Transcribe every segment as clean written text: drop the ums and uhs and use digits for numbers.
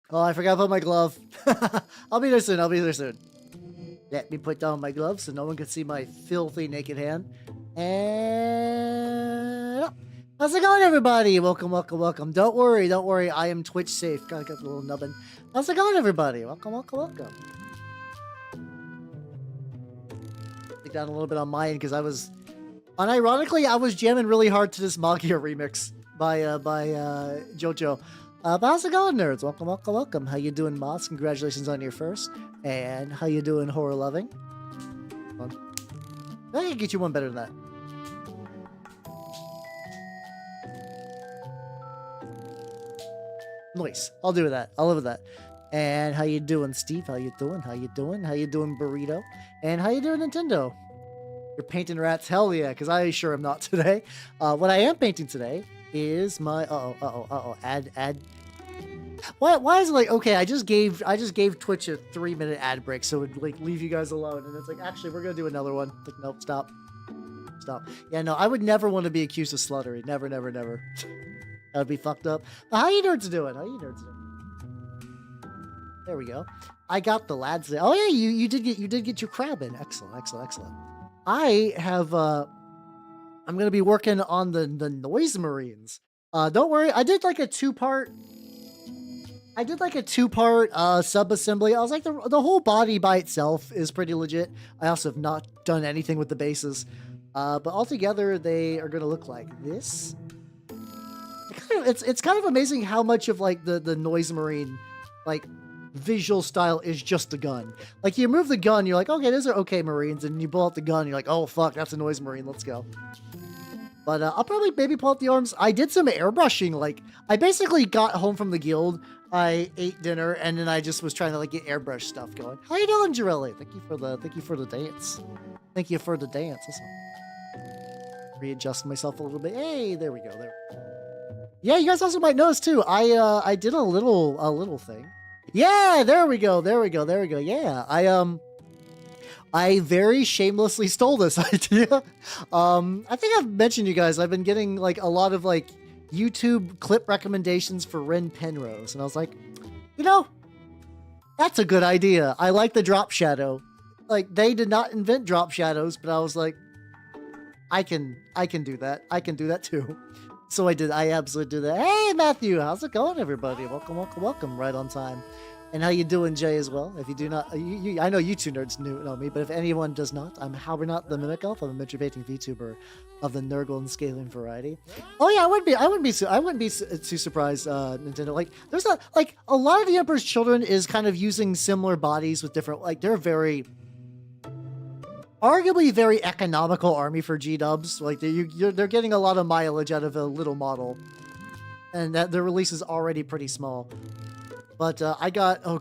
Oh, I forgot to put my glove. I'll be there soon. I'll be there soon. Let me put down my gloves so no one can see my filthy naked hand. And how's it going, everybody? Welcome, welcome, welcome. Don't worry, don't worry. I am Twitch safe. Gotta get the little nubbin. How's it going, everybody? Welcome, welcome, welcome. Take down a little bit on my end because I was, unironically, I was jamming really hard to this Magia remix by JoJo. But how's it going, nerds? Welcome, welcome, welcome. How you doing, Moss? Congratulations on your first. And how you doing, Horror Loving? I can get you one better than that. Nice. I'll do with that. I'll live with that. And how you doing, Steve? How you doing? How you doing? How you doing, Burrito? And how you doing, Nintendo? You're painting rats? Hell yeah, because I sure am not today. What I am painting today is my ad. Why is it like, okay, I just gave Twitch a 3-minute ad break so it would like leave you guys alone, and it's like, actually we're gonna do another one. Like, nope, stop. Yeah, no, I would never want to be accused of sluttery. Never. That would be fucked up. But how you nerds doing? There we go. I got the lads there. Oh yeah, you did get your crab in. Excellent. I have I'm gonna be working on the Noise Marines. Don't worry, I did like a two-part sub-assembly. I was like, the whole body by itself is pretty legit. I also have not done anything with the bases. But altogether, they are going to look like this. It's kind of amazing how much of like the Noise Marine like visual style is just a gun. Like, you remove the gun, you're like, okay, those are okay Marines, and you pull out the gun, you're like, oh fuck, that's a Noise Marine, let's go. But I'll probably maybe pull out the arms. I did some airbrushing. Like, I basically got home from the guild, I ate dinner, and then I just was trying to like get airbrush stuff going. How you doing, Jirelli? Thank you for the dance. Thank you for the dance. Listen. Readjust myself a little bit. Hey, there we go. There. Yeah, you guys also might notice too. I did a little thing. Yeah, there we go. Yeah, I very shamelessly stole this idea. I think I've mentioned you guys. I've been getting like a lot of like YouTube clip recommendations for Ren Penrose, and I was like, you know, that's a good idea. I like the drop shadow. Like, they did not invent drop shadows, but I was like, I can do that. I can do that too. So I did. I absolutely did that. Hey, Matthew, how's it going, everybody? Welcome. Right on time. And how you doing, Jay, as well? If you do not, I know you two nerds know me, but if anyone does not, I'm Halbernot the Mimic Elf. I'm a miniature-painting VTuber of the Nurgle and Scaling variety. Oh yeah, I wouldn't be too surprised, Nintendo. Like, there's not like a lot of the Emperor's Children is kind of using similar bodies with different, like, they're arguably very economical army for G-dubs. Like, they're getting a lot of mileage out of a little model, and that the release is already pretty small. But so I definitely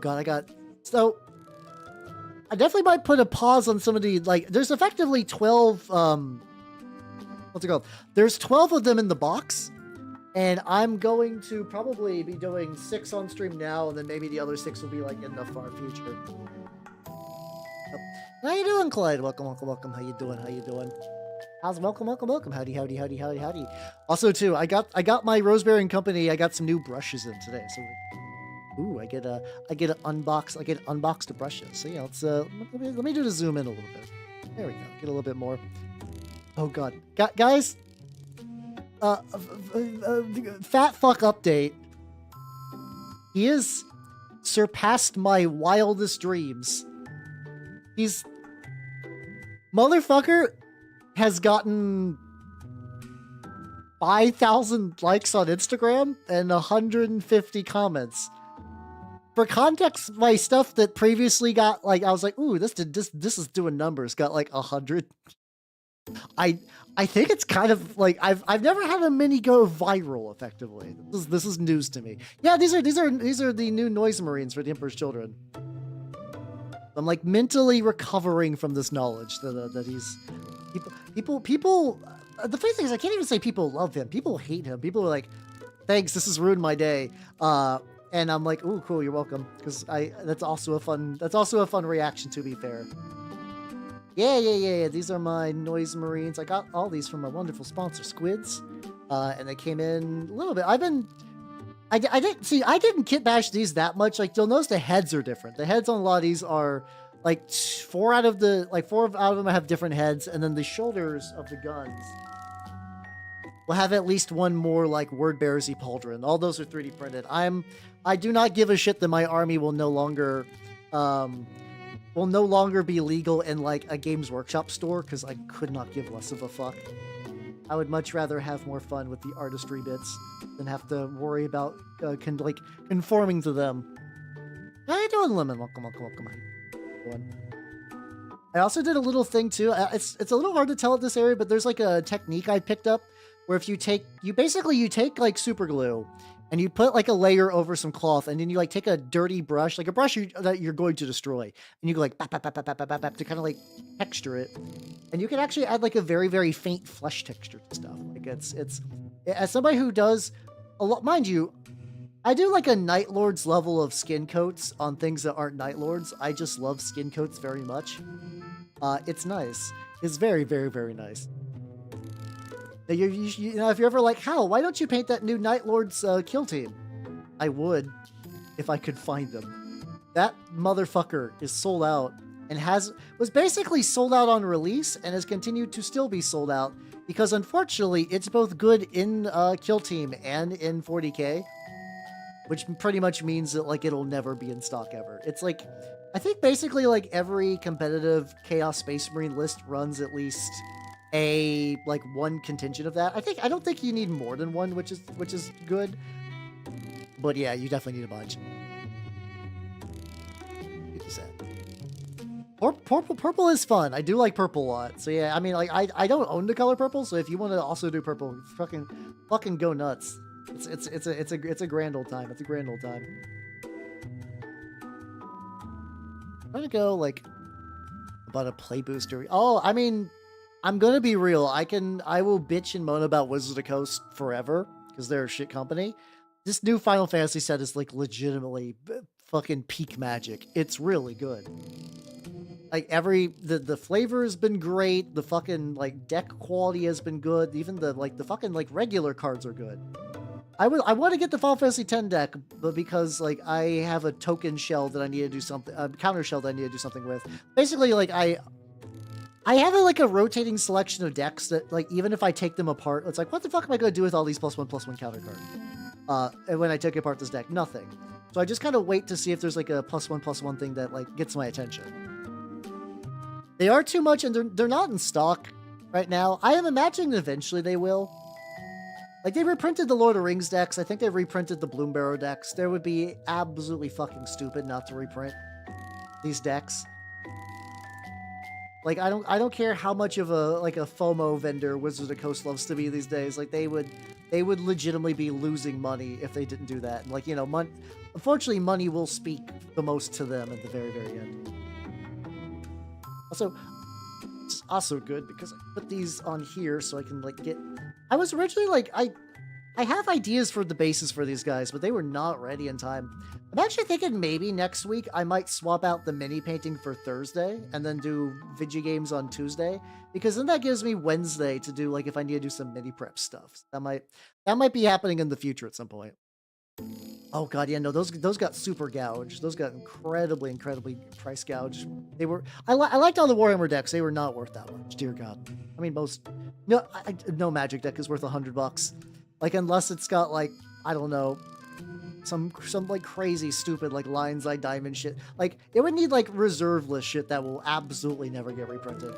might put a pause on some of the, like, there's effectively 12 what's it called? There's 12 of them in the box, and I'm going to probably be doing 6 on stream now, and then maybe the other 6 will be like in the far future. How you doing, Clyde? Welcome. How you doing? How's welcome. Howdy. Also, too, I got my Roseberry and Company. I got some new brushes in today. So, ooh, I get unboxed the brushes. So yeah, let's let me do the zoom in a little bit. There we go. Get a little bit more. Oh god, guys. Fat fuck update. He has surpassed my wildest dreams. He's motherfucker has gotten 5,000 likes on Instagram and 150 comments. For context, my stuff that previously got, like, I was like, ooh, this is doing numbers, got like 100. I think it's kind of like I've never had a mini go viral effectively. This is news to me. Yeah, these are the new Noise Marines for the Emperor's Children. I'm like mentally recovering from this knowledge that he's people. The funny thing is, I can't even say people love him. People hate him. People are like, thanks, this has ruined my day. And I'm like, ooh, cool, you're welcome. Because that's also a fun reaction, to be fair. Yeah. These are my Noise Marines. I got all these from my wonderful sponsor, Squids. And they came in a little bit. I didn't see. I didn't kit bash these that much. Like you'll notice the heads are different. The heads on a lot of these are like four out of them have different heads, and then the shoulders of the guns will have at least one more like word bearsy pauldron. All those are 3D printed. I do not give a shit that my army will no longer be legal in like a Games Workshop store, because I could not give less of a fuck. I would much rather have more fun with the artistry bits than have to worry about conforming to them. How you doing, Lemon? Welcome. I also did a little thing too. It's a little hard to tell at this area, but there's like a technique I picked up where if you take like super glue and you put like a layer over some cloth, and then you like take a dirty brush, like a brush that you're going to destroy, and you go like bap, bap, bap, bap, bap, bap, bap, to kind of like texture it, and you can actually add like a very, very faint flesh texture to stuff. Like it's as somebody who does a lot, mind you, I do like a Night Lord's level of skin coats on things that aren't Night Lords. I just love skin coats very much. It's nice. It's very, very, very nice. You know, if you're ever like, Hal, why don't you paint that new Night Lord's kill team? I would, if I could find them. That motherfucker is sold out and was basically sold out on release and has continued to still be sold out because unfortunately it's both good in kill team and in 40k, which pretty much means that like it'll never be in stock ever. It's like, I think basically like every competitive Chaos Space Marine list runs at least like one contingent of that. I don't think you need more than one, which is good. But yeah, you definitely need a bunch. Purple is fun. I do like purple a lot. So yeah, I mean, like I don't own the color purple, so if you want to also do purple, fucking go nuts. It's a grand old time. It's a grand old time. I'm gonna go like about a play booster. Oh, I mean, I'm gonna be real. I will bitch and moan about Wizards of the Coast forever because they're a shit company. This new Final Fantasy set is like legitimately fucking peak magic. It's really good. Like the flavor has been great. The fucking like deck quality has been good. Even the fucking like regular cards are good. I want to get the Final Fantasy X deck, but because like I have a token shell that I need to do something, counter shell that I need to do something with. Basically, like I have a rotating selection of decks that like even if I take them apart, it's like what the fuck am I going to do with all these +1/+1 counter cards? And when I take apart this deck, nothing. So I just kind of wait to see if there's like a +1/+1 thing that like gets my attention. They are too much, and they're not in stock right now. I am imagining eventually they will. Like, they reprinted the Lord of the Rings decks. I think they reprinted the Bloombarrow decks. There would be absolutely fucking stupid not to reprint these decks. Like, I don't care how much of a FOMO vendor Wizards of the Coast loves to be these days. Like, they would legitimately be losing money if they didn't do that. And like, you know, unfortunately, money will speak the most to them at the very, very end. Also, it's also good because I put these on here so I can like get. I was originally like I have ideas for the bases for these guys, but they were not ready in time. I'm actually thinking maybe next week I might swap out the mini painting for Thursday and then do Vigi games on Tuesday, because then that gives me Wednesday to do like if I need to do some mini prep stuff. That might be happening in the future at some point. Oh god, yeah, no, those got super gouged. Those got incredibly price gouged. They were. I liked all the Warhammer decks. They were not worth that much. Dear God. I mean, no Magic deck is worth $100. Like unless it's got like I don't know, some like crazy stupid like Lion's Eye Diamond shit. Like it would need like reserve list shit that will absolutely never get reprinted.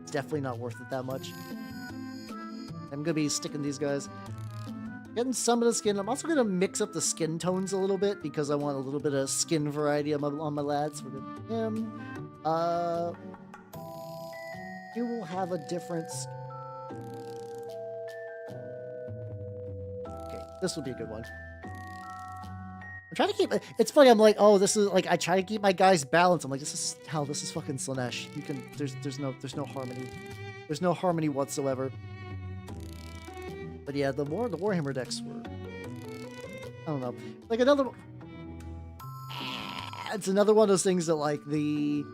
It's definitely not worth it that much. I'm gonna be sticking these guys. Getting some of the skin. I'm also going to mix up the skin tones a little bit because I want a little bit of skin variety on my lads. We're going to him. You will have a difference. Okay, this will be a good one. I'm trying to keep. It's funny. I'm like, oh, this is like. I try to keep my guys balanced. I'm like, this is fucking Slaanesh. You can. There's no harmony. There's no harmony whatsoever. But yeah, the Warhammer decks were, I don't know, like it's another one of those things that like the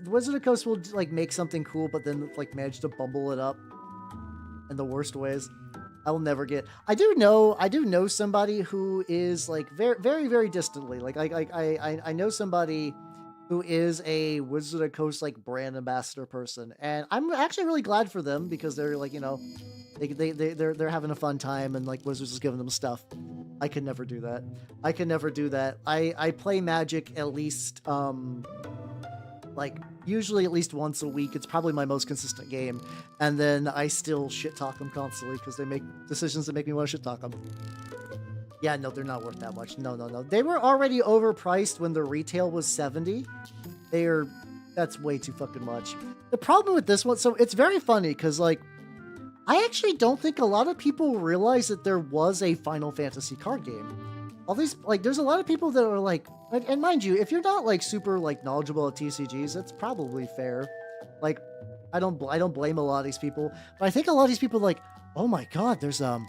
Wizard of the Coast will like make something cool, but then like manage to bumble it up in the worst ways. I will never get. I do know somebody who is like very, very, very distantly. Like I know somebody who is a Wizards of the Coast like brand ambassador person, and I'm actually really glad for them because they're like, you know, they're having a fun time, and like Wizards is giving them stuff. I could never do that. I could never do that. I play Magic at least like usually at least once a week. It's probably my most consistent game, and then I still shit talk them constantly because they make decisions that make me want to shit talk them. Yeah, no, they're not worth that much. No. They were already overpriced when the retail was 70. That's way too fucking much. The problem with this one, so it's very funny because like I actually don't think a lot of people realize that there was a Final Fantasy card game. All these, like, there's a lot of people that are like, and mind you, if you're not like super like knowledgeable at TCGs, that's probably fair. Like, I don't blame a lot of these people, but I think a lot of these people are like, oh my god, there's Final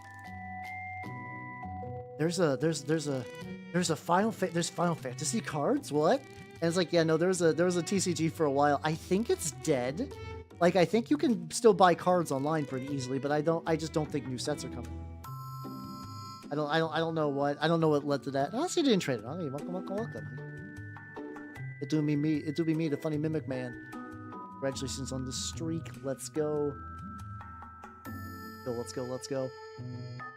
Fantasy cards, what? And it's like, yeah, no, there was a TCG for a while. I think it's dead. Like, I think you can still buy cards online pretty easily, but I just don't think new sets are coming. I don't know what led to that. Unless you didn't trade it. Okay, welcome. It do be me, the funny mimic man. Congratulations on the streak. Let's go. Let's go.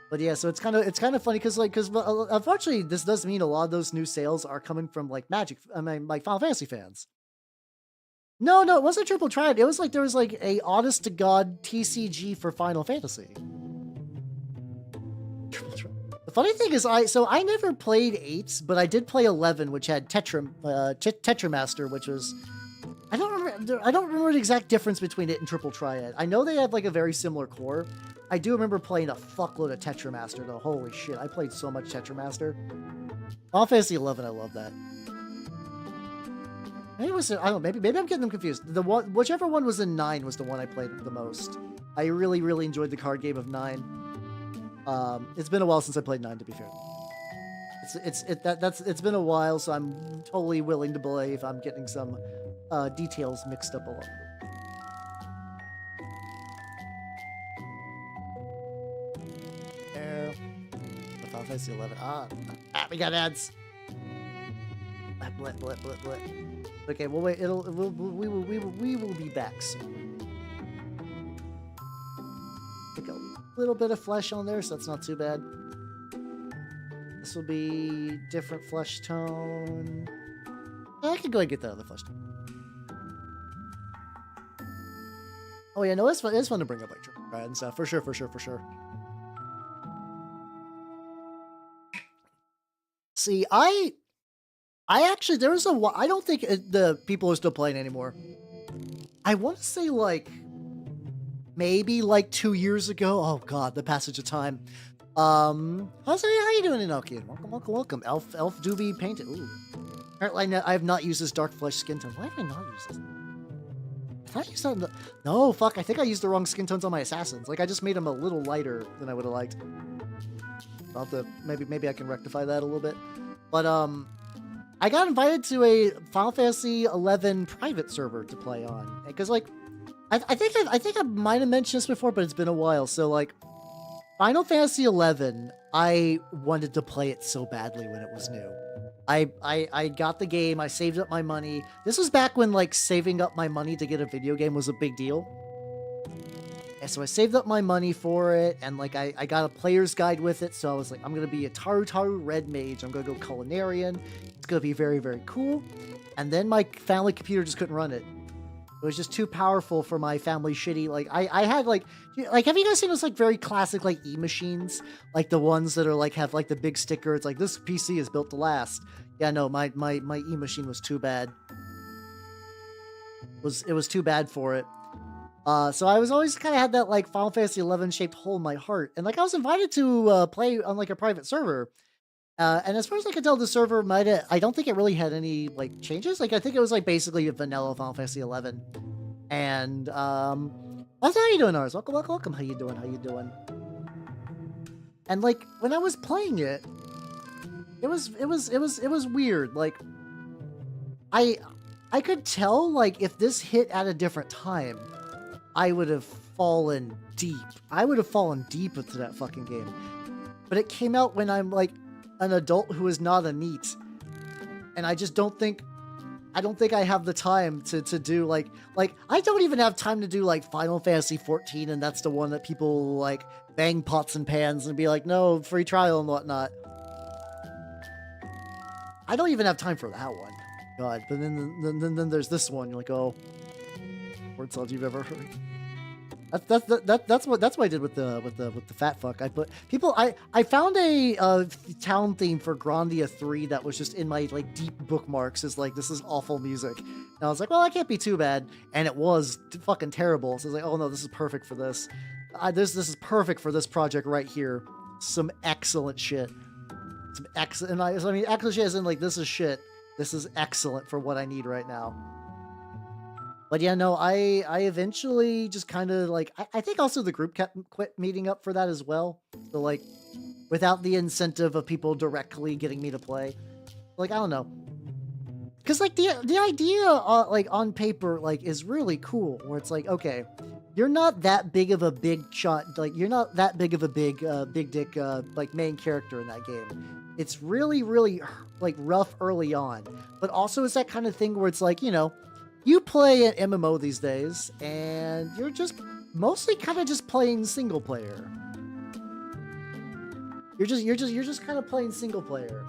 But yeah, so it's kind of funny because unfortunately this does mean a lot of those new sales are coming from like Magic, I mean like Final Fantasy fans. No, it wasn't Triple Triad. It was like there was like a honest to god TCG for Final Fantasy. The funny thing is I never played 8, but I did play 11, which had Tetramaster, which was I don't remember the exact difference between it and Triple Triad. I know they had like a very similar core. I do remember playing a fuckload of Tetramaster though. Holy shit, I played so much Tetramaster. Final Fantasy 11, I love that. Maybe it was, I don't know, maybe I'm getting them confused. Whichever one was in 9 was the one I played the most. I really enjoyed the card game of 9. It's been a while since I played 9, to be fair. It's been a while, so I'm totally willing to believe I'm getting some details mixed up a lot. There. Final Fantasy 11. We got ads. Blit. Okay, well wait. We will be back soon. Take a little bit of flesh on there, so that's not too bad. This will be different flesh tone. I can go ahead and get that other flesh tone. Oh yeah, no, it's fun. It's fun to bring up like triple triad and stuff for sure. See, I actually there was I don't think the people are still playing anymore. I want to say like maybe like 2 years ago. Oh god, the passage of time. How you doing, Inoki? Welcome. Elf Doobie painted. Ooh. Apparently I have not used this dark flesh skin tone. Why have I not used this? I thought I used that. No, fuck. I think I used the wrong skin tones on my assassins. Like I just made them a little lighter than I would have liked. I'll have to maybe I can rectify that a little bit. But I got invited to a Final Fantasy 11 private server to play on because like I think I might have mentioned this before, but it's been a while. So like Final Fantasy 11, I wanted to play it so badly when it was new. I got the game. I saved up my money. This was back when like saving up my money to get a video game was a big deal. And so I saved up my money for it, and like I got a player's guide with it, so I was like, I'm gonna be a Taru Red Mage, I'm gonna go Culinarian, it's gonna be very, very cool. And then my family computer just couldn't run it. It was just too powerful for my family shitty, like, I had like, have you guys seen those like very classic like e-machines? Like the ones that are like, have like the big sticker, it's like, this PC is built to last. Yeah, no, my e-machine was too bad. It was too bad for it. So I was always kind of had that like Final Fantasy 11 shaped hole in my heart, and like I was invited to play on like a private server, and as far as I could tell, the server I don't think it really had any like changes. Like I think it was like basically a vanilla Final Fantasy 11. And that's how you doing, Ars? Welcome. How you doing? And like when I was playing it, it was weird. Like I could tell like if this hit at a different time, I would have fallen deep. I would have fallen deep into that fucking game. But it came out when I'm like an adult who is not a NEET. And I just don't think I have the time to do like I don't even have time to do like Final Fantasy 14, and that's the one that people like bang pots and pans and be like, no, free trial and whatnot. I don't even have time for that one. God, but then there's this one. You're like, oh, worst songs you've ever heard. That's what I did with the fat fuck. I found a town theme for Grandia 3 that was just in my like deep bookmarks as like, this is awful music. And I was like, well, that can't be too bad, and it was fucking terrible. So I was like, oh no, this is perfect for this. This is perfect for this project right here. Some excellent shit. Some excellent. I mean, excellent shit isn't like this is shit. This is excellent for what I need right now. But yeah, no, I eventually just kind of like, I think also the group quit meeting up for that as well. So like, without the incentive of people directly getting me to play, like, I don't know. Cause like the idea like on paper, like is really cool, where it's like, okay, you're not that big of a big shot. Like you're not that big of a big dick, like main character in that game. It's really, really like rough early on, but also it's that kind of thing where it's like, you know, you play an MMO these days, and you're just mostly kind of just playing single player. You're just kind of playing single player.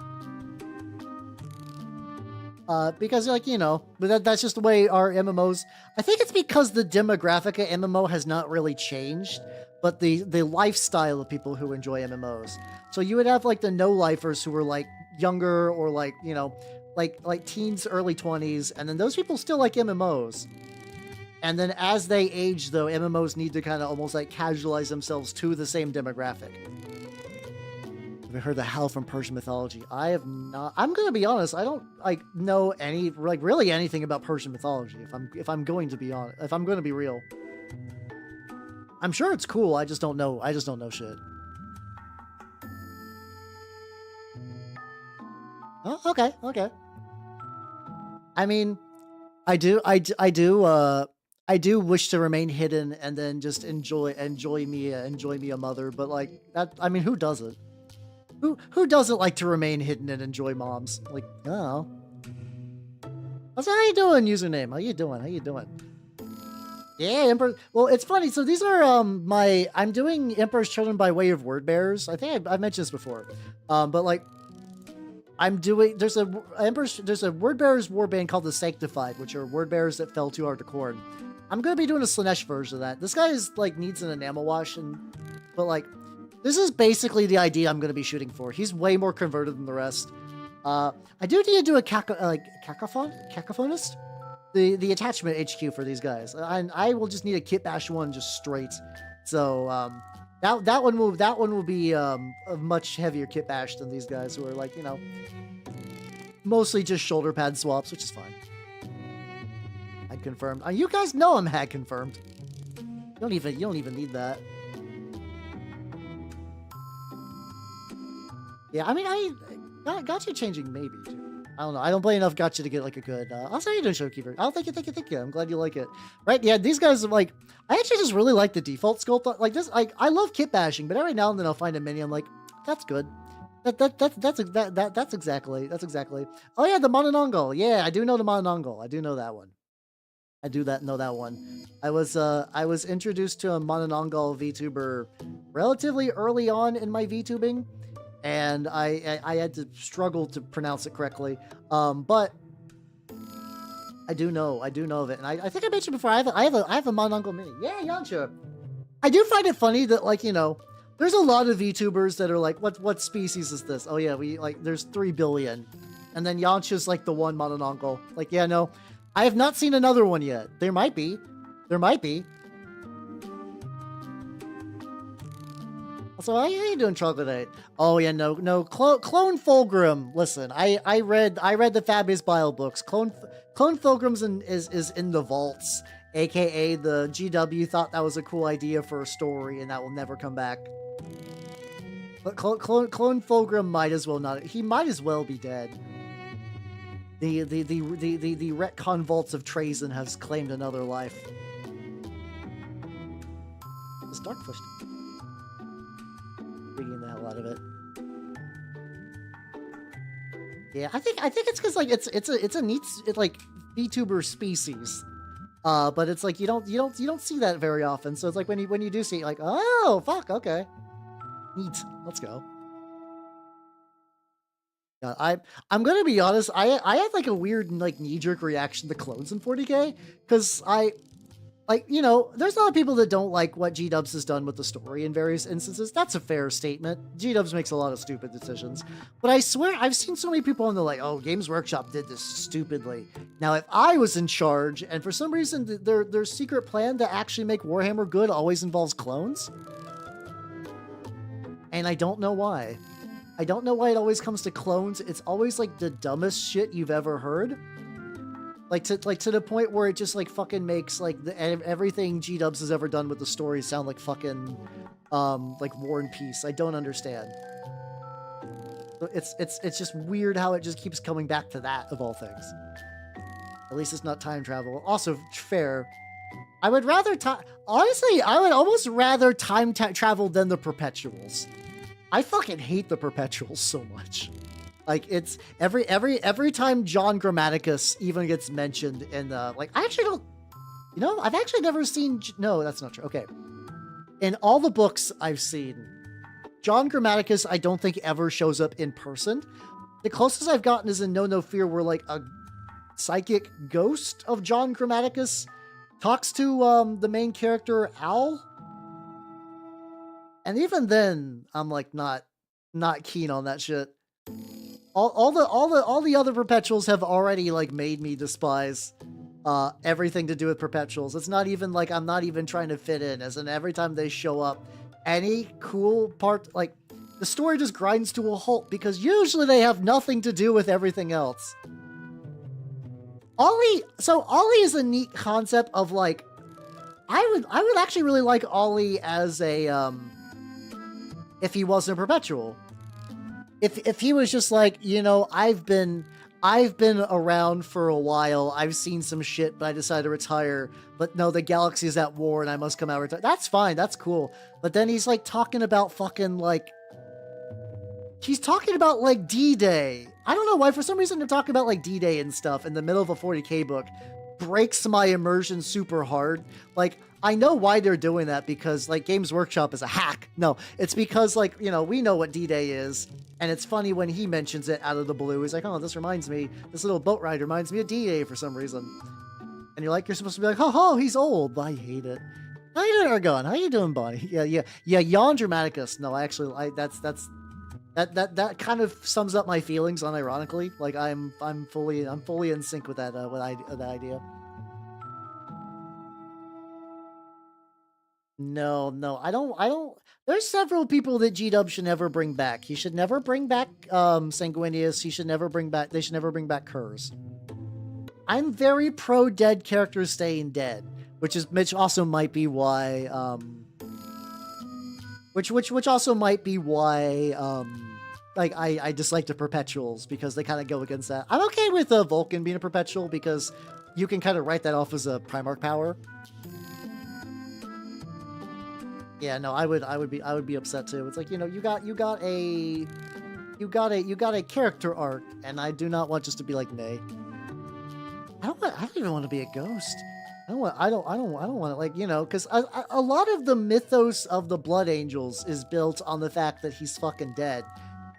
Because like, you know, but that's just the way our MMOs. I think it's because the demographic of MMO has not really changed, but the lifestyle of people who enjoy MMOs. So you would have like the no-lifers who were like younger or like, you know, like teens, early 20s, and then those people still like MMOs. And then as they age, though, MMOs need to kind of almost like casualize themselves to the same demographic. Have you heard the Howl from Persian mythology? I have not. I'm gonna be honest. I don't like know any like really anything about Persian mythology. If I'm going to be honest, if I'm going to be real, I'm sure it's cool. I just don't know. I just don't know shit. Oh, okay, okay. I mean, I do wish to remain hidden and then just enjoy me a mother. But like that, I mean, who doesn't? Who doesn't like to remain hidden and enjoy moms? Like, I don't know. How you doing, username? How you doing? Yeah, Emperor. Well, it's funny. So these are I'm doing Emperor's Children by way of word bearers. I think I've mentioned this before. But like, I'm doing. There's a word bearers warband called the Sanctified, which are word bearers that fell too hard to corn. I'm gonna be doing a Slanesh version of that. This guy is like needs an enamel wash, but like, this is basically the idea I'm gonna be shooting for. He's way more converted than the rest. I do need to do a cacophonist. The attachment HQ for these guys. I will just need a kit bash one just straight. So that one will be a much heavier kit bash than these guys who are like, you know, mostly just shoulder pad swaps, which is fine. Hag confirmed. You guys know I'm hag confirmed. You don't even need that. Yeah, I mean, I got you changing maybe too. I don't know. I don't play enough gotcha to get like a good. I'll say you doing Showkeeper. I'll thank you. I'm glad you like it. Right? Yeah, these guys are like. I actually just really like the default sculpt. Like this, like I love kit bashing, but every now and then I'll find a mini. I'm like, that's good. That's exactly. Oh yeah, the Mononongol. Yeah, I do know the Mononongol. I do know that one. Know that one. I was introduced to a Mononongol VTuber relatively early on in my VTubing. And I had to struggle to pronounce it correctly, but I do know of it, and I think I mentioned before. I have a Mononongol mini. Yeah, Yansha. I do find it funny that, like, you know, there's a lot of VTubers that are like, what species is this? Oh yeah, we like there's 3 billion, and then Yansha's like the one Mononongol. Like, yeah, no, I have not seen another one yet. There might be. So how you doing, Troglodyte? Oh yeah, no, Clone Fulgrim. Listen, I read the Fabius Bile books. Clone Fulgrim's is in the vaults, aka the GW thought that was a cool idea for a story, and that will never come back. But Clone Fulgrim might as well not. He might as well be dead. The retcon vaults of Trazen has claimed another life. Darkflesh. Freaking the hell out of it. Yeah, I think it's because like it's a neat like Vtuber species. But it's like you don't see that very often. So it's like when you do see it, like, oh fuck, okay, neat, let's go. Yeah, I'm gonna be honest. I had like a weird like knee-jerk reaction to clones in 40k because like, you know, there's a lot of people that don't like what G-Dubs has done with the story in various instances. That's a fair statement. G-Dubs makes a lot of stupid decisions. But I swear, I've seen so many people and they're like, oh, Games Workshop did this stupidly. Now, if I was in charge, and for some reason their secret plan to actually make Warhammer good always involves clones. And I don't know why. I don't know why it always comes to clones. It's always like the dumbest shit you've ever heard. Like to the point where it just like fucking makes like everything G-Dubs has ever done with the story sound like fucking like War and Peace. I don't understand. It's just weird how it just keeps coming back to that of all things. At least it's not time travel. Also fair. I would rather honestly, I would almost rather time travel than the Perpetuals. I fucking hate the Perpetuals so much. Like it's every time John Grammaticus even gets mentioned in the like I actually don't, you know, I've actually never seen, no, that's not true. Okay, in all the books I've seen, John Grammaticus I don't think ever shows up in person. The closest I've gotten is in No Fear, where like a psychic ghost of John Grammaticus talks to the main character Al, and even then I'm like not keen on that shit. All the other Perpetuals have already like made me despise everything to do with Perpetuals. It's not even like I'm not even trying to fit in, as in every time they show up, any cool part, like the story just grinds to a halt because usually they have nothing to do with everything else. Ollie is a neat concept of like, I would actually really like Ollie as a if he wasn't a Perpetual. If he was just like, you know, I've been around for a while, I've seen some shit, but I decided to retire. But no, the galaxy is at war and I must come out retire. That's fine, that's cool. But then he's like talking about fucking like, he's talking about like D-Day. I don't know why, for some reason they're talking about like D-Day and stuff in the middle of a 40k book. Breaks my immersion super hard. Like, I know why they're doing that, because like Games Workshop is a hack. No, it's because like, you know, we know what D-Day is. And it's funny when he mentions it out of the blue. He's like, oh, this little boat ride reminds me of D-Day for some reason. And you're supposed to be like, oh, he's old. I hate it. How you doing, Argon? How you doing, Bonnie? Yeah, Jan Dramaticus. No, that kind of sums up my feelings unironically. Like I'm fully in sync with that that idea. No, I don't. There's several people that G-Dub should never bring back. He should never bring back Sanguinius. They should never bring back Kurz. I'm very pro dead characters staying dead, which also might be why which also might be why like I dislike the Perpetuals, because they kind of go against that. I'm okay with Vulcan being a Perpetual because you can kind of write that off as a Primarch power. Yeah, no, I would be upset too. It's like, you know, you got a character arc, and I do not want just to be like, nay. I don't even want to be a ghost. I don't want to, like, you know, because a lot of the mythos of the Blood Angels is built on the fact that he's fucking dead.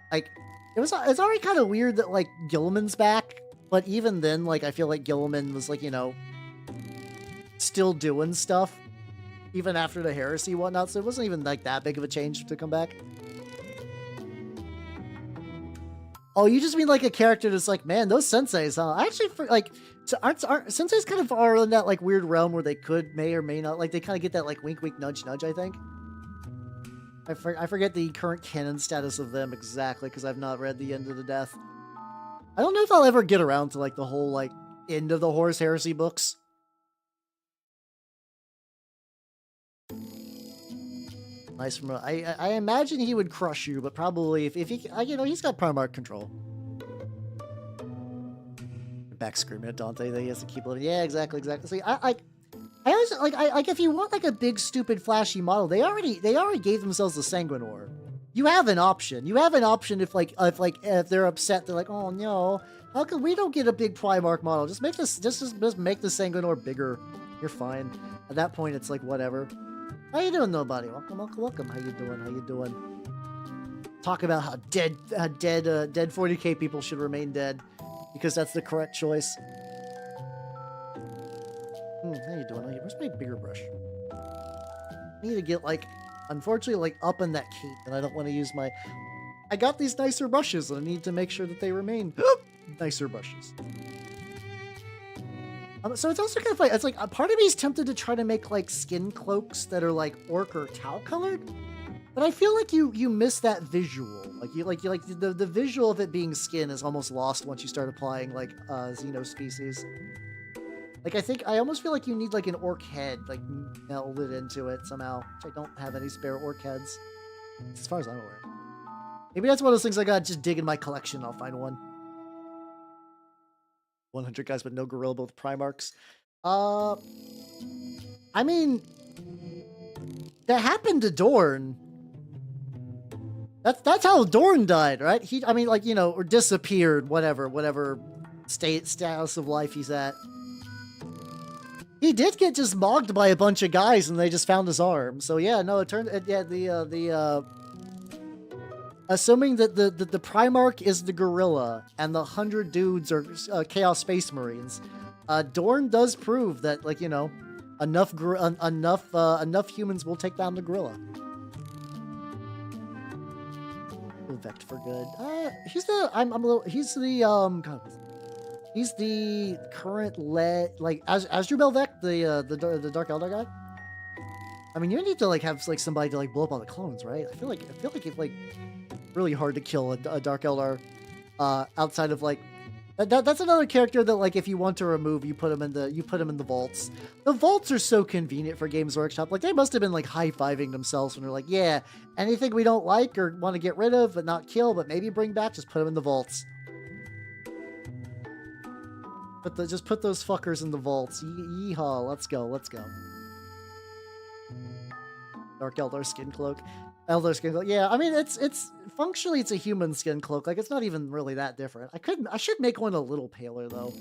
Like, it's already kind of weird that like Gilliman's back, but even then, like, I feel like Gilliman was like, you know, still doing stuff even after the heresy and whatnot, so it wasn't even like that big of a change to come back. Oh, you just mean like a character that's like, man, those senseis, huh? I actually, like, aren't senseis kind of are in that like weird realm where they may or may not, like, they kind of get that like wink, wink, nudge, nudge, I think. I forget the current canon status of them exactly, because I've not read The End of the Death. I don't know if I'll ever get around to like the whole like end of the Horus Heresy books. Nice from I imagine he would crush you, but probably if he, you know, he's got Primarch control. Back screaming at Dante that he has to keep living. Yeah, exactly. See, I also like if you want like a big stupid flashy model, they already gave themselves the Sanguinor. You have an option. You have an option if they're upset, they're like, oh no, how come we don't get a big Primarch model? Just make this just make the Sanguinor bigger. You're fine. At that point, it's like whatever. How you doing, nobody? Welcome, welcome, welcome. How you doing? How you doing? Talk about how dead 40k people should remain dead because that's the correct choice. How you doing? Where's my bigger brush? I need to get like, unfortunately, like up in that cape, and I don't want to use my. I got these nicer brushes, and I need to make sure that they remain nicer brushes. So it's also kind of like, it's like a part of me is tempted to try to make like skin cloaks that are like orc or tau colored, but I feel like you miss that visual. Like the visual of it being skin is almost lost once you start applying like xeno species. Like I almost feel like you need like an orc head like melded into it somehow. Which I don't have any spare orc heads, as far as I'm aware. Maybe that's one of those things I gotta just dig in my collection. I'll find one. 100 guys with no gorilla, both Primarchs. I mean, that happened to Dorn. That's how Dorn died, right? I mean, like, you know, or disappeared, whatever status of life he's at. He did get just mogged by a bunch of guys, and they just found his arm. So yeah, no, it turned assuming that the Primarch is the gorilla and the 100 dudes are Chaos Space Marines, Dorn does prove that, like, you know, enough humans will take down the gorilla. Vect for good. He's the current Asdrubal Vect, the Dark Eldar guy. I mean, you need to like have like somebody to like blow up all the clones, right? I feel like it's like really hard to kill a Dark Eldar outside of like that's another character that like if you want to remove, you put him in the vaults. The vaults are so convenient for Games Workshop. Like they must have been like high-fiving themselves when they're like, yeah, anything we don't like or want to get rid of but not kill but maybe bring back, just put them in the vaults. Just put those fuckers in the vaults. Yeehaw, let's go. Dark Eldar skin cloak. Eldar skin cloak. Yeah, I mean it's functionally it's a human skin cloak. Like it's not even really that different. I should make one a little paler though.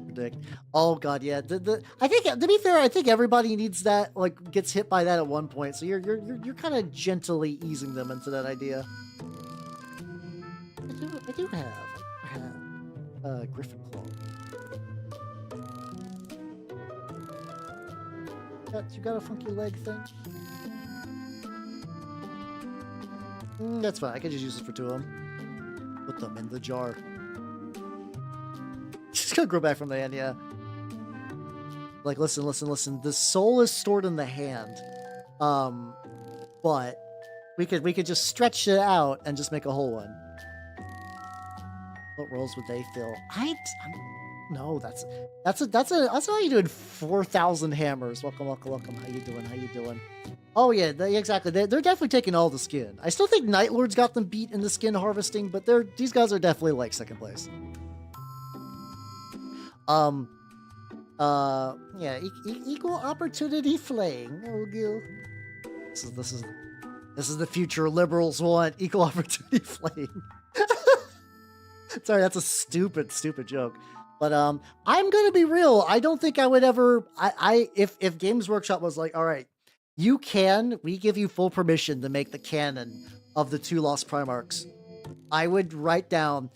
Predict. Oh god, yeah. I think, to be fair, I think everybody needs that, like gets hit by that at one point. So you're kind of gently easing them into that idea. I do have Griffin Claw. You got a funky leg thing? That's fine. I can just use this for 2 of them. Put them in the jar. She's gonna grow back from the hand, yeah. Like, listen. The soul is stored in the hand. But we could just stretch it out and just make a whole one. What roles would they fill? No, that's how you doing 4,000 hammers. Welcome. How you doing? Oh yeah, exactly. They're definitely taking all the skin. I still think Night Lords got them beat in the skin harvesting, but these guys are definitely like second place. Yeah, equal opportunity flaying. Oh, Gil. This is the future liberals want. Equal opportunity flaying. Sorry, that's a stupid joke. But I'm gonna be real. I don't think I would ever. If Games Workshop was like, all right, we give you full permission to make the canon of the 2 Lost Primarchs, I would write down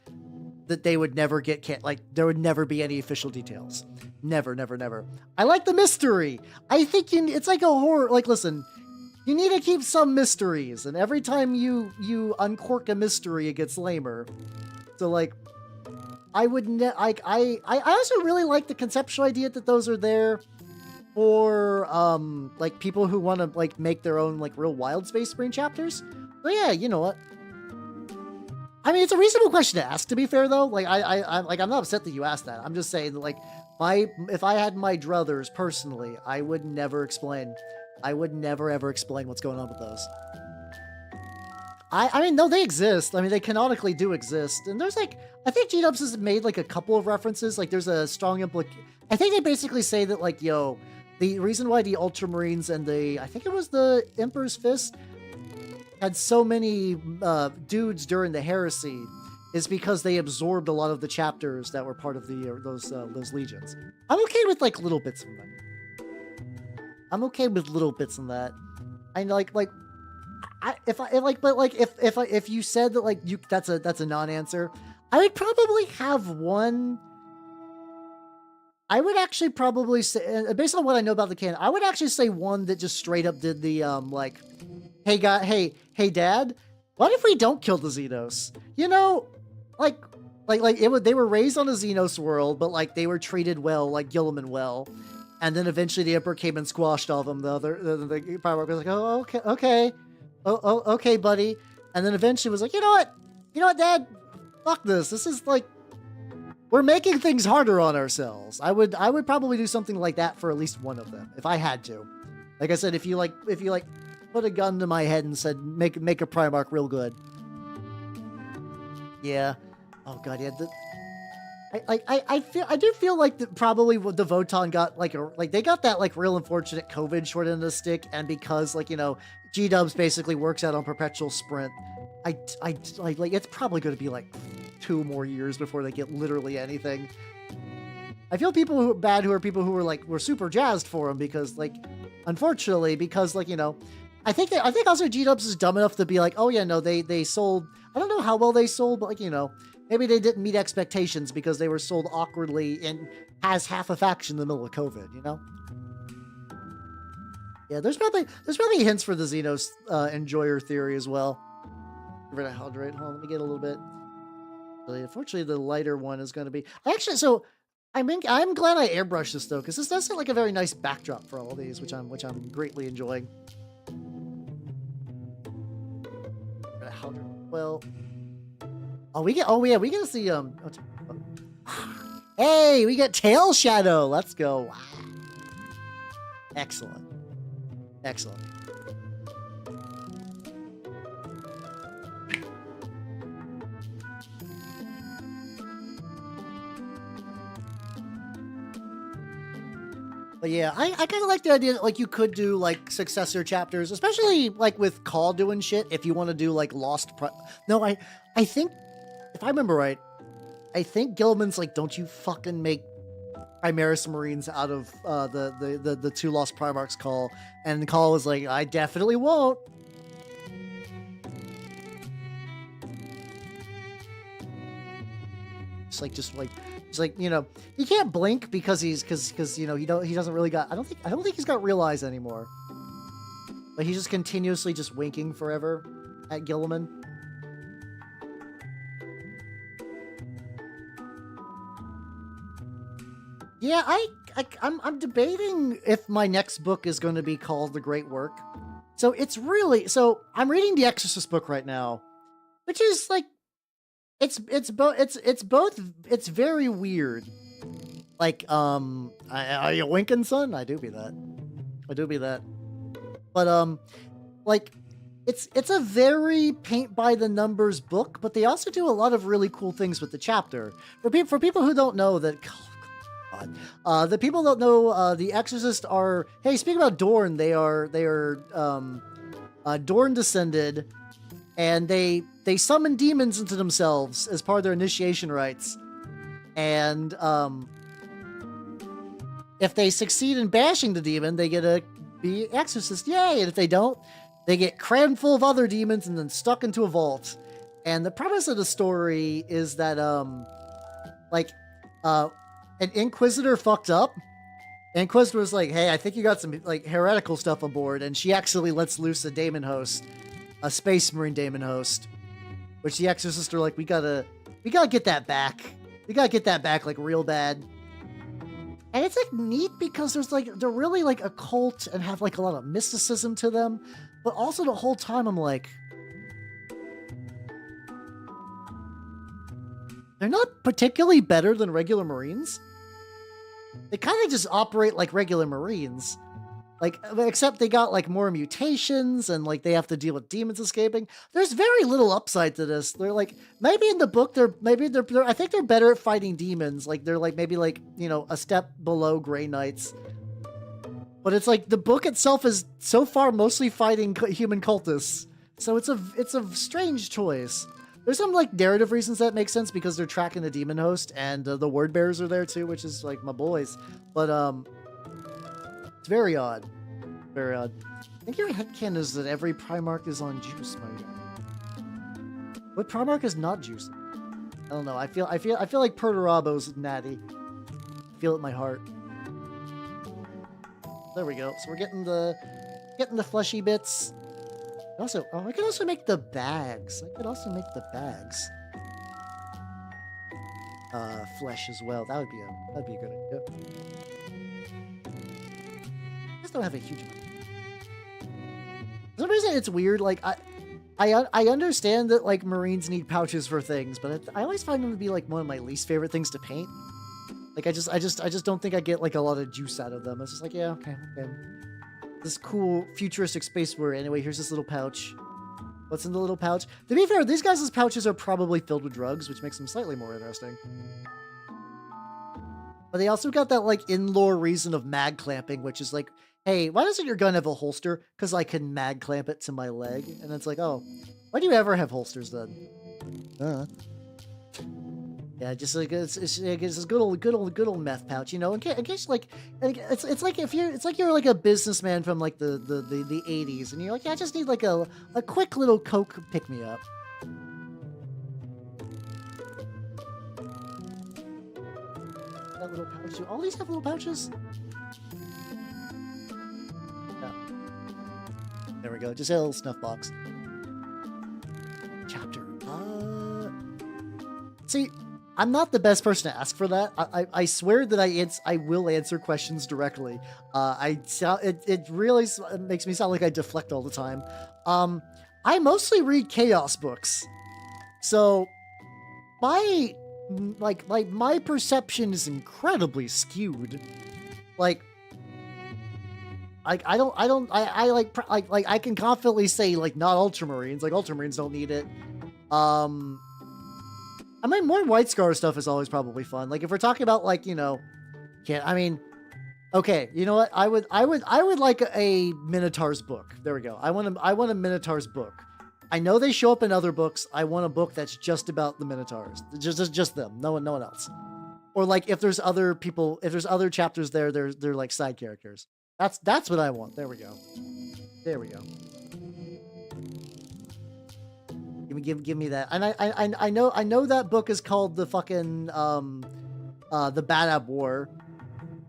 that they would never get there would never be any official details. Never. I like the mystery. I think it's like a horror. Like, listen, you need to keep some mysteries, and every time you uncork a mystery, it gets lamer. So like, I also really like the conceptual idea that those are there for like people who want to like make their own like real wild Space Marine chapters. So yeah, you know what? I mean, it's a reasonable question to ask, to be fair though. Like I'm not upset that you asked that. I'm just saying that, like, if I had my druthers personally, I would never explain. I would never ever explain what's going on with those. I mean, no, they exist. I mean, they canonically do exist. And there's like, I think G-Dubs has made like a couple of references. Like there's a strong I think they basically say that like, yo, the reason why the Ultramarines and I think it was the Emperor's Fist had so many dudes during the heresy is because they absorbed a lot of the chapters that were part of those legions. I'm okay with like little bits of that. I'm okay with little bits in that. I like if you said that like that's a non-answer, I would probably have one. I would actually probably say, based on what I know about the canon, I would actually say one that just straight up did the like, hey dad, what if we don't kill the Xenos? You know, they were raised on a Xenos world, but like they were treated well, like Gilliman well. And then eventually the Emperor came and squashed all of them. The Primarch was like, oh, okay. Okay, buddy. And then eventually was like, you know what, Dad? Fuck this. This is like, we're making things harder on ourselves. I would probably do something like that for at least one of them, if I had to. Like I said, if you put a gun to my head and said, make a Primarch real good. Yeah. Oh god, yeah. I do feel like probably the Votann got they got that like real unfortunate COVID short end of the stick, and because like, you know, G-Dubs basically works out on perpetual sprint. I like it's probably going to be like 2 more years before they get literally anything. I feel people who are people who were super jazzed for him because like, unfortunately, because like, you know, I think also G-Dubs is dumb enough to be like, oh yeah, no, they sold. I don't know how well they sold, but like, you know, maybe they didn't meet expectations because they were sold awkwardly and has half a faction in the middle of COVID, you know? Yeah, there's probably hints for the Xenos enjoyer theory as well. Hold on, let me get a little bit. Unfortunately, the lighter one is going to be... Actually, so I'm glad I airbrushed this though, because this does set like a very nice backdrop for all of these, which I'm greatly enjoying. Well... we get to see hey, we get Tail Shadow. Let's go. Wow. Excellent. But yeah, I kind of like the idea that like you could do like successor chapters, especially like with Call doing shit. If you want to do like I think, if I remember right, I think Gilliman's like, don't you fucking make Primaris Marines out of the 2 Lost Primarchs Call, and Call was like, I definitely won't. Just like, you know, he can't blink because you know, he doesn't really got, I don't think he's got real eyes anymore. But he's just continuously just winking forever at Gilliman. Yeah, I'm debating if my next book is going to be called The Great Work. So I'm reading the Exorcist book right now, which is like, it's very weird. Like, are you winking, son? I do be that. But like, it's a very paint by the numbers book, but they also do a lot of really cool things with the chapter. For people who don't know that. The people that know the Exorcist are, hey, speaking about Dorn, they are Dorn descended, and they summon demons into themselves as part of their initiation rites. And if they succeed in bashing the demon, they get to be Exorcist, yay! And if they don't, they get crammed full of other demons and then stuck into a vault. And the premise of the story is that an Inquisitor fucked up. Inquisitor was like, hey, I think you got some like heretical stuff on board, and she actually lets loose a daemon host, a Space Marine daemon host, which the Exorcists are like, we gotta get that back. We gotta get that back like real bad. And it's like neat because they're really like occult and have like a lot of mysticism to them, but also the whole time I'm like, they're not particularly better than regular Marines. They kind of just operate like regular Marines. Like, except they got like more mutations and like they have to deal with demons escaping. There's very little upside to this. They're like, maybe in the book, they're I think they're better at fighting demons. Like they're like, maybe like, you know, a step below Grey Knights. But it's like the book itself is so far mostly fighting human cultists. So it's a strange choice. There's some like narrative reasons that make sense because they're tracking the demon host and the word bearers are there too, which is like my boys. But it's very odd. Very odd. I think your headcanon is that every Primarch is on juice, my guy. What Primarch is not juice? I don't know. I feel like Perturabo's natty. I feel it in my heart. There we go. So we're getting the fleshy bits. Also, I could also make the bags. Flesh as well. That'd be a good idea. I just don't have a huge amount. For some reason, it's weird. Like I understand that like Marines need pouches for things, but I always find them to be like one of my least favorite things to paint. Like I just don't think I get like a lot of juice out of them. It's just like, yeah, okay. This cool futuristic space war. Anyway, here's this little pouch. What's in the little pouch? To be fair, these guys' pouches are probably filled with drugs, which makes them slightly more interesting. But they also got that like in-lore reason of mag clamping, which is like, hey, why doesn't your gun have a holster? Because I can mag clamp it to my leg. And it's like, oh, why do you ever have holsters then? Yeah, just like it's a good old meth pouch, you know. In case like it's like you're like a businessman from like the 80s, and you're like, yeah, I just need like a quick little Coke pick me up. That little pouch. Do all these have little pouches? Yeah. There we go. Just a little snuff box. Chapter. See. I'm not the best person to ask for that. I swear that I will answer questions directly. It really makes me sound like I deflect all the time. I mostly read chaos books, so my perception is incredibly skewed. Like I can confidently say like not Ultramarines. Like Ultramarines don't need it. I mean, more White Scar stuff is always probably fun. Like if we're talking about like, you know, okay, you know what? I would like a Minotaur's book. There we go. I want a Minotaur's book. I know they show up in other books. I want a book that's just about the Minotaurs. Just them. No one else. Or like if there's other people, if there's other chapters there, they're like side characters. That's what I want. There we go. There we go. Give me that. And I know that book is called the fucking the Bad Ab War.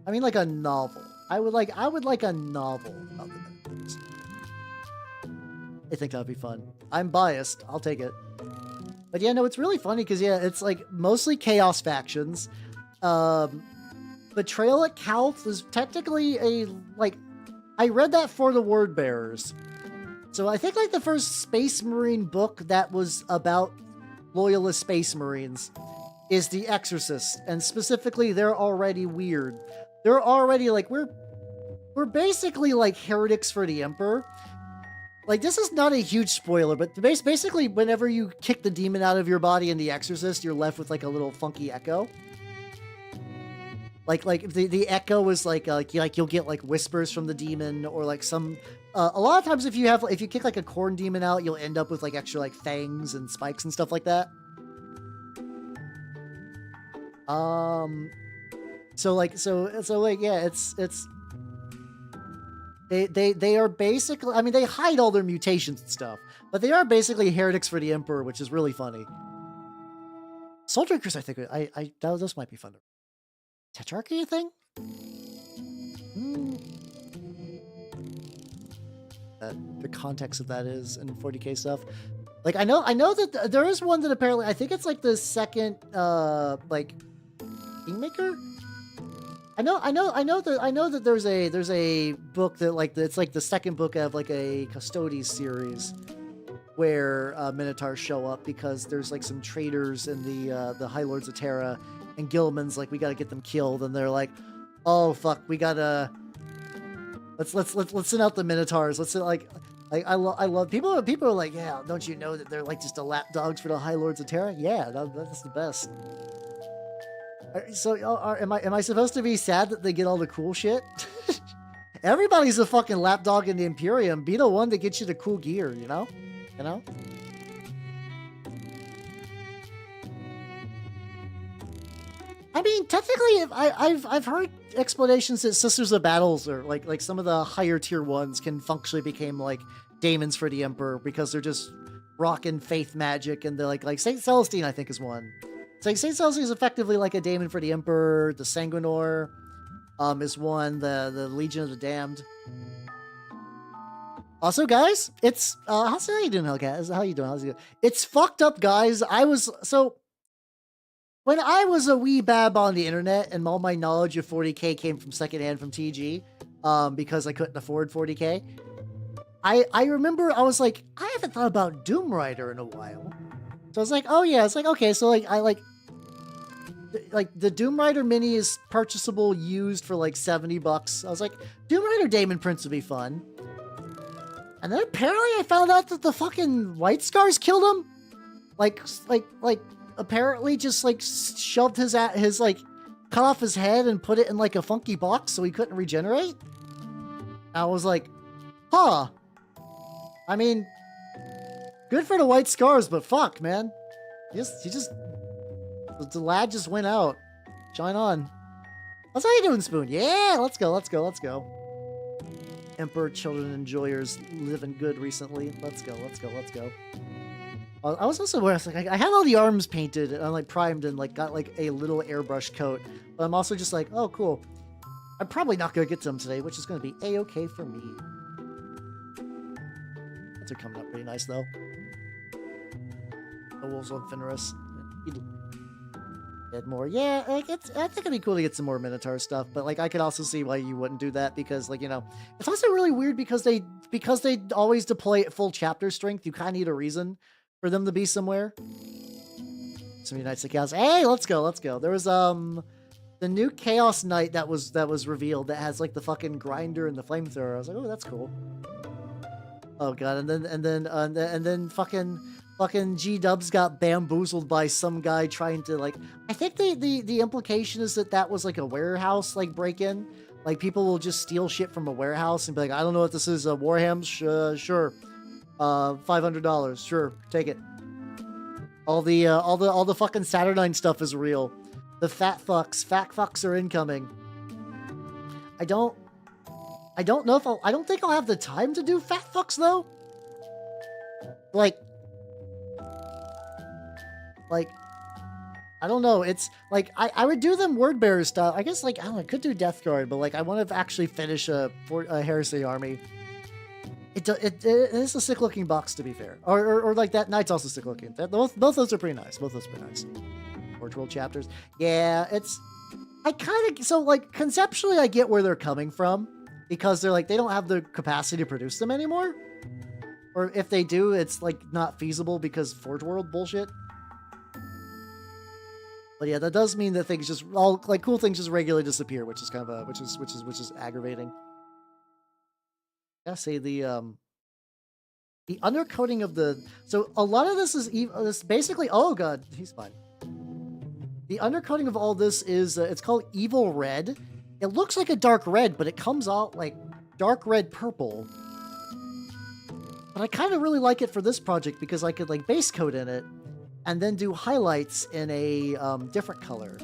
I mean like a novel. I would like a novel about the Minotaurs. I think that would be fun. I'm biased. I'll take it. But yeah, no, it's really funny because yeah, it's like mostly chaos factions. Betrayal at Calth is technically a like I read that for the word bearers. So I think like the first Space Marine book that was about loyalist Space Marines is The Exorcist, and specifically they're already weird. They're already like we're basically like heretics for the Emperor. Like this is not a huge spoiler, but basically whenever you kick the demon out of your body in The Exorcist, you're left with like a little funky echo. Like the echo is like you'll get like whispers from the demon or like some. A lot of times if you kick like a corn demon out, you'll end up with like extra like fangs and spikes and stuff like that. So yeah, it's they are basically, I mean, they hide all their mutations and stuff, but they are basically heretics for the Emperor, which is really funny. Soul Drinkers, I think those might be fun. Tetrarchy thing? The context of that is in 40k stuff. Like I know that there is one that apparently I think it's like the second like Kingmaker. I know that there's a book that like it's like the second book of like a Custodes series where Minotaurs show up because there's like some traitors in the High Lords of Terra, and Gilman's like, we gotta get them killed, and they're like, oh fuck, we gotta Let's send out the Minotaurs. Let's send, like I love people are like, yeah, don't you know that they're like just the lapdogs for the High Lords of Terra? Yeah, that's the best. So am I supposed to be sad that they get all the cool shit? Everybody's a fucking lapdog in the Imperium. Be the one that gets you the cool gear, you know? You know? I mean, technically, I've heard explanations that Sisters of Battles or like some of the higher tier ones can functionally become like daemons for the Emperor because they're just rocking faith magic, and they're like Saint Celestine, I think, is one. So like Saint Celestine is effectively like a daemon for the Emperor. The Sanguinor is one. The Legion of the Damned. Also, guys, it's how you doing, Hellcat? How you doing? How's it going? It's fucked up, guys. When I was a wee bab on the internet and all my knowledge of 40k came from secondhand from TG, because I couldn't afford 40k, I remember I was like, I haven't thought about Doom Rider in a while. So I was like, oh yeah, it's like, okay, so like I like the Doom Rider mini is purchasable used for like $70. I was like, Doom Rider Daemon Prince would be fun. And then apparently I found out that the fucking White Scars killed him. Like apparently just like shoved his like cut off his head and put it in like a funky box so he couldn't regenerate. I was like, huh. I mean, good for the White Scars, but fuck, man. The lad just went out. Shine on. How's how you doing, Spoon? Yeah, let's go. Emperor Children Enjoyers living good recently. Let's go. I was also where I was like, I have all the arms painted and I'm like primed and like got like a little airbrush coat, but I'm also just like, oh cool. I'm probably not gonna get to them today, which is gonna be a-okay for me. Those are coming up pretty nice though. The Wolves on Fenris. Get more, yeah. Like I think it'd be cool to get some more Minotaur stuff, but like I could also see why you wouldn't do that because like, you know, it's also really weird because they always deploy at full chapter strength. You kind of need a reason for them to be somewhere. Some United States Chaos. Hey, let's go. There was the new Chaos Knight that was revealed that has like the fucking grinder and the flamethrower. I was like, oh, that's cool. Oh god, and then fucking G-Dubs got bamboozled by some guy trying to like. I think the implication is that was like a warehouse like break-in. Like people will just steal shit from a warehouse and be like, I don't know what this is. Warhammer, sure. $500, sure, take it. All the fucking Saturnine stuff is real. The fat fucks are incoming. I don't know if I don't think I'll have the time to do fat fucks though. Like I don't know. It's like I would do them word bearer style. I guess like I don't know, I could do Death Guard, but like I want to actually finish a Heresy army. It is a sick looking box to be fair, or like that Knight's also sick looking. Both those are pretty nice. Forge World chapters, yeah. I kind of so like conceptually I get where they're coming from because they're like they don't have the capacity to produce them anymore, or if they do, it's like not feasible because Forge World bullshit. But yeah, that does mean that things just all like cool things just regularly disappear, which is kind of which is aggravating. Yeah, say the undercoating of the so a lot of this is this basically oh god he's fine. The undercoating of all this is it's called Evil Red. It looks like a dark red, but it comes out like dark red purple. But I kind of really like it for this project because I could like base coat in it and then do highlights in a different color.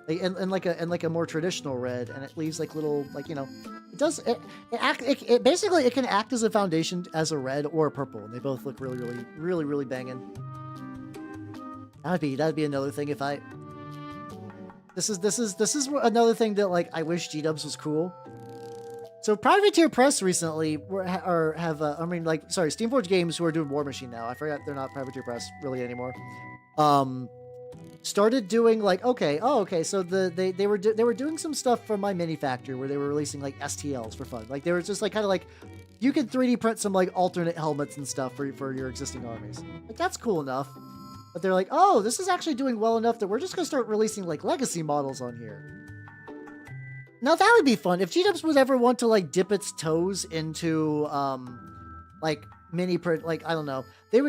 And like a more traditional red, and it leaves like little like, you know, it basically it can act as a foundation as a red or a purple, and they both look really banging. That'd be another thing if I. This is another thing that like I wish G-Dubs was cool. So Privateer Press recently Steamforge Games, who are doing War Machine now. I forgot they're not Privateer Press really anymore. Started doing like so they were doing some stuff from my mini factory where they were releasing like STLs for fun. Like they were just like kind of like you could 3D print some like alternate helmets and stuff for your existing armies. Like that's cool enough. But they're like, oh, this is actually doing well enough that we're just gonna start releasing like legacy models on here. Now that would be fun. If G-Dubs would ever want to like dip its toes into like mini print, like I don't know.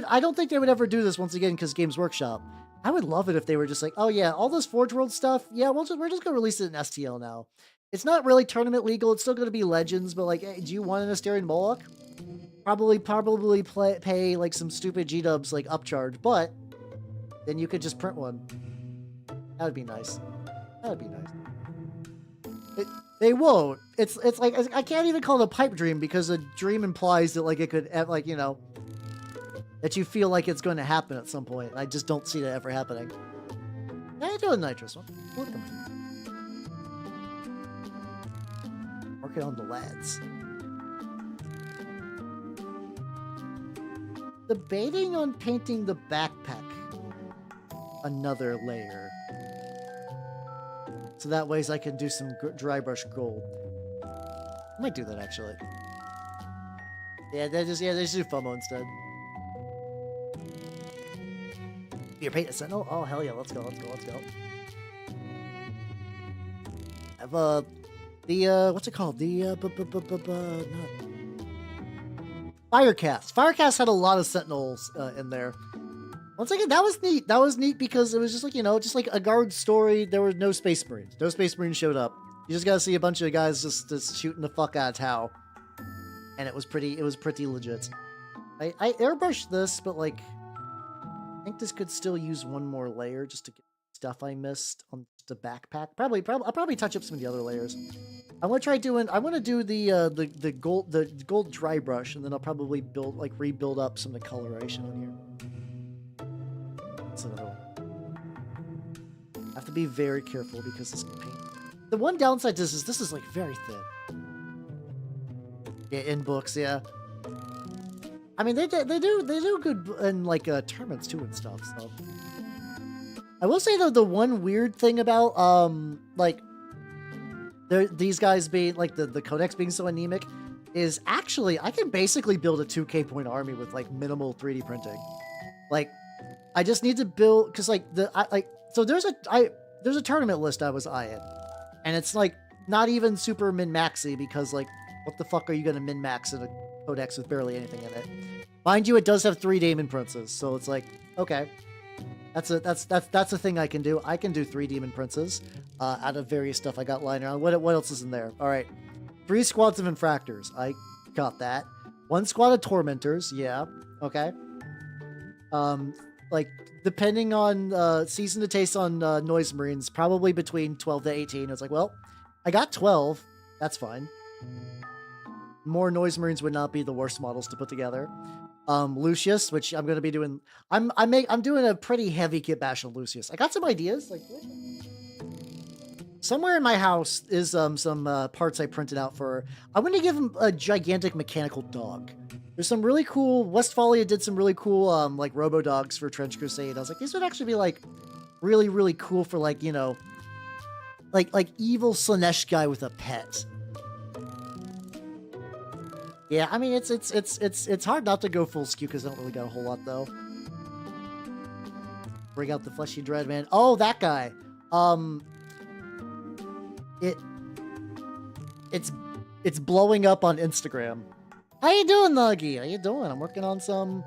I don't think they would ever do this once again because Games Workshop. I would love it if they were just like, oh yeah, all this Forge World stuff, yeah, we're just gonna release it in STL now. It's not really tournament legal, it's still gonna be Legends, but like, hey, do you want an Asterian Moloch? Probably pay like some stupid G-Dubs like upcharge, but then you could just print one. That would be nice. That would be nice. They won't. It's like, I can't even call it a pipe dream because a dream implies that like it could, like, you know, that you feel like it's going to happen at some point. I just don't see that ever happening. How you doing, Nitrous? Welcome. Working on the lads. Debating on painting the backpack another layer. So that ways I can do some dry brush gold. I might do that actually. Yeah, they just do FOMO instead. You're painting a sentinel? Oh hell yeah, let's go. I have the what's it called? The Firecast. Firecast had a lot of sentinels in there. Once again, that was neat. That was neat because it was just like, you know, just like a guard story. There were no Space Marines. No Space Marines showed up. You just gotta see a bunch of guys just shooting the fuck out of Tau. And it was pretty legit. I airbrushed this, but like, I think this could still use one more layer just to get stuff I missed on the backpack. I'll probably touch up some of the other layers. I want to do the gold dry brush, and then I'll probably rebuild up some of the coloration on here. That's another one. I have to be very careful because this paint. The one downside to this is like very thin. Yeah, in books, yeah. I mean, they do good in like tournaments too and stuff. So I will say though, the one weird thing about like these guys being like the codex being so anemic is actually I can basically build a 2K point army with like minimal 3D printing. Like I just need to build because like so there's a tournament list I was eyeing, and it's like not even super min maxy because like what the fuck are you gonna min max in a codex with barely anything in it? Mind you, it does have 3 Demon Princes, so it's like okay, that's a thing I can do. I can do 3 Demon Princes out of various stuff I got lying around. What else is in there? All right, 3 squads of Infractors. I got that. 1 squad of Tormentors. Yeah, okay. Like depending on season to taste on Noise Marines, probably between 12 to 18. It's like, well, I got 12. That's fine. More Noise Marines would not be the worst models to put together. Lucius, which I'm going to be doing. I'm doing a pretty heavy kit bash on Lucius. I got some ideas. Like somewhere in my house is some parts I printed out for. I'm going to give him a gigantic mechanical dog. There's some really cool. Westphalia did some really cool like Robo Dogs for Trench Crusade. I was like, these would actually be like really cool for like, you know, like evil Slanesh guy with a pet. Yeah, I mean it's hard not to go full skew because I don't really got a whole lot though. Bring out the Fleshy Dreadman. Oh, that guy. It's blowing up on Instagram. How you doing, Nuggy? How you doing? I'm working on some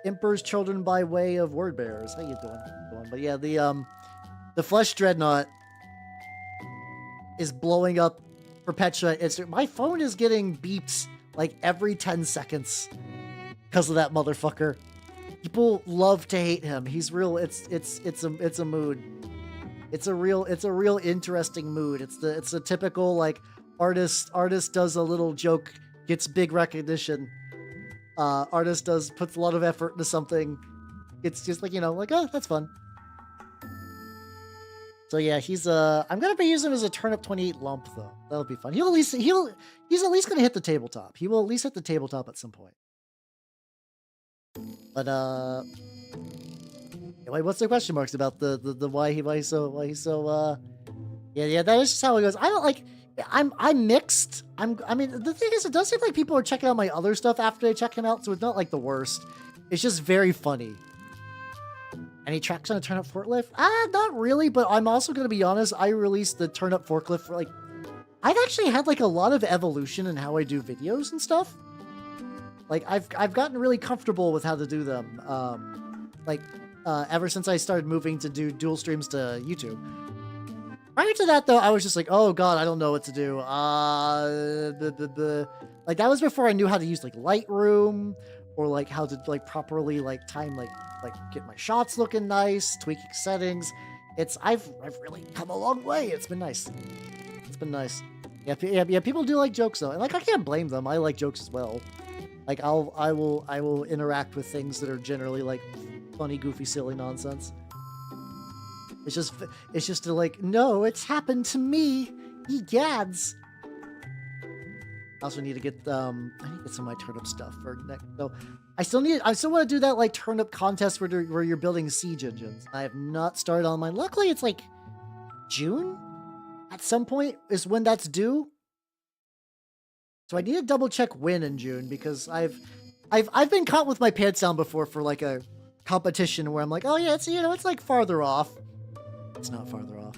Emperor's Children by way of Word Bearers. How you doing? But yeah, the Flesh Dreadnought is blowing up Perpetua. My phone is getting beeps like every 10 seconds because of that motherfucker. People love to hate him. He's real. It's a mood. It's a real interesting mood. It's a typical like artist does a little joke, gets big recognition. Artist puts a lot of effort into something. It's just like, you know, like, oh, that's fun. So yeah, he's I'm gonna be using him as a turnip 28 lump though. That'll be fun. He's at least gonna hit the tabletop. He will at least hit the tabletop at some point. But wait, what's the question marks about the why he's so yeah, that is just how it goes. I don't like. I'm mixed. I mean, the thing is, it does seem like people are checking out my other stuff after they check him out, so it's not like the worst. It's just very funny. Any tracks on a turnip forklift? Not really, but I'm also going to be honest. I released the turnip forklift for like, I've actually had like a lot of evolution in how I do videos and stuff. Like I've gotten really comfortable with how to do them. Ever since I started moving to do dual streams to YouTube. Prior to that though, I was just like, oh god, I don't know what to do. Like that was before I knew how to use like Lightroom or like how to like properly like time like get my shots looking nice, tweaking settings. I've really come a long way. It's been nice. It's been nice. Yeah, people do like jokes though. And like I can't blame them. I like jokes as well. Like I will interact with things that are generally like funny, goofy, silly nonsense. It's just to like, no, it's happened to me. Egads. I also need to get I need to get some of my turnip stuff for next. So I still want to do that like turnip contest where you're building siege engines. I have not started on mine. Luckily, it's like June at some point is when that's due. So I need to double check when in June because I've been caught with my pants down before for like a competition where I'm like, oh yeah, it's it's like farther off. It's not farther off.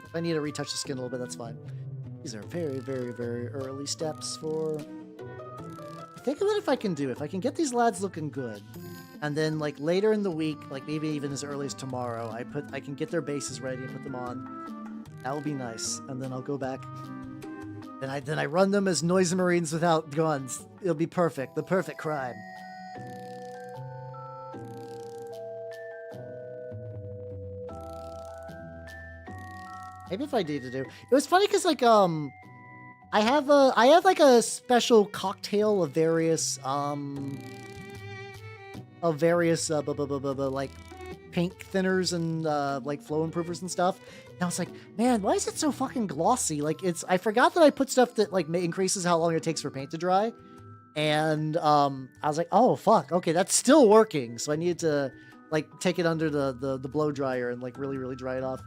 If I need to retouch the skin a little bit, that's fine. These are very, very, very early steps for... Think about if I can get these lads looking good, and then like later in the week, like maybe even as early as tomorrow, I can get their bases ready and put them on. That would be nice, and then I'll go back. Then I run them as Noise Marines without guns. It'll be perfect. The perfect crime. Maybe if I need to do. It was funny because like I have like a special cocktail of various like paint thinners and like flow improvers and stuff. And I was like, man, why is it so fucking glossy? Like I forgot that I put stuff that like increases how long it takes for paint to dry. And I was like, oh fuck, okay, that's still working. So I needed to like take it under the blow dryer and like really, really dry it off.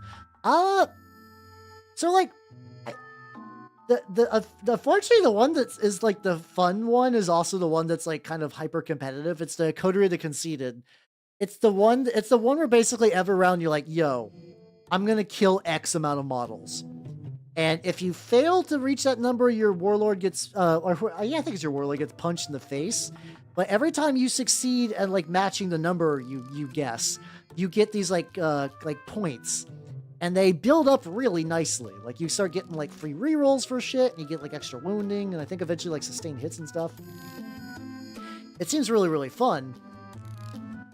So like unfortunately the one that is like the fun one is also the one that's like kind of hyper competitive. It's the Coterie of the Conceited. It's the one where basically every round you're like, yo, I'm gonna kill X amount of models. And if you fail to reach that number, your warlord gets I think it's your warlord gets punched in the face. But every time you succeed at like matching the number you guess, you get these like points. And they build up really nicely. Like you start getting like free rerolls for shit, and you get like extra wounding, and I think eventually like sustained hits and stuff. It seems really, really fun.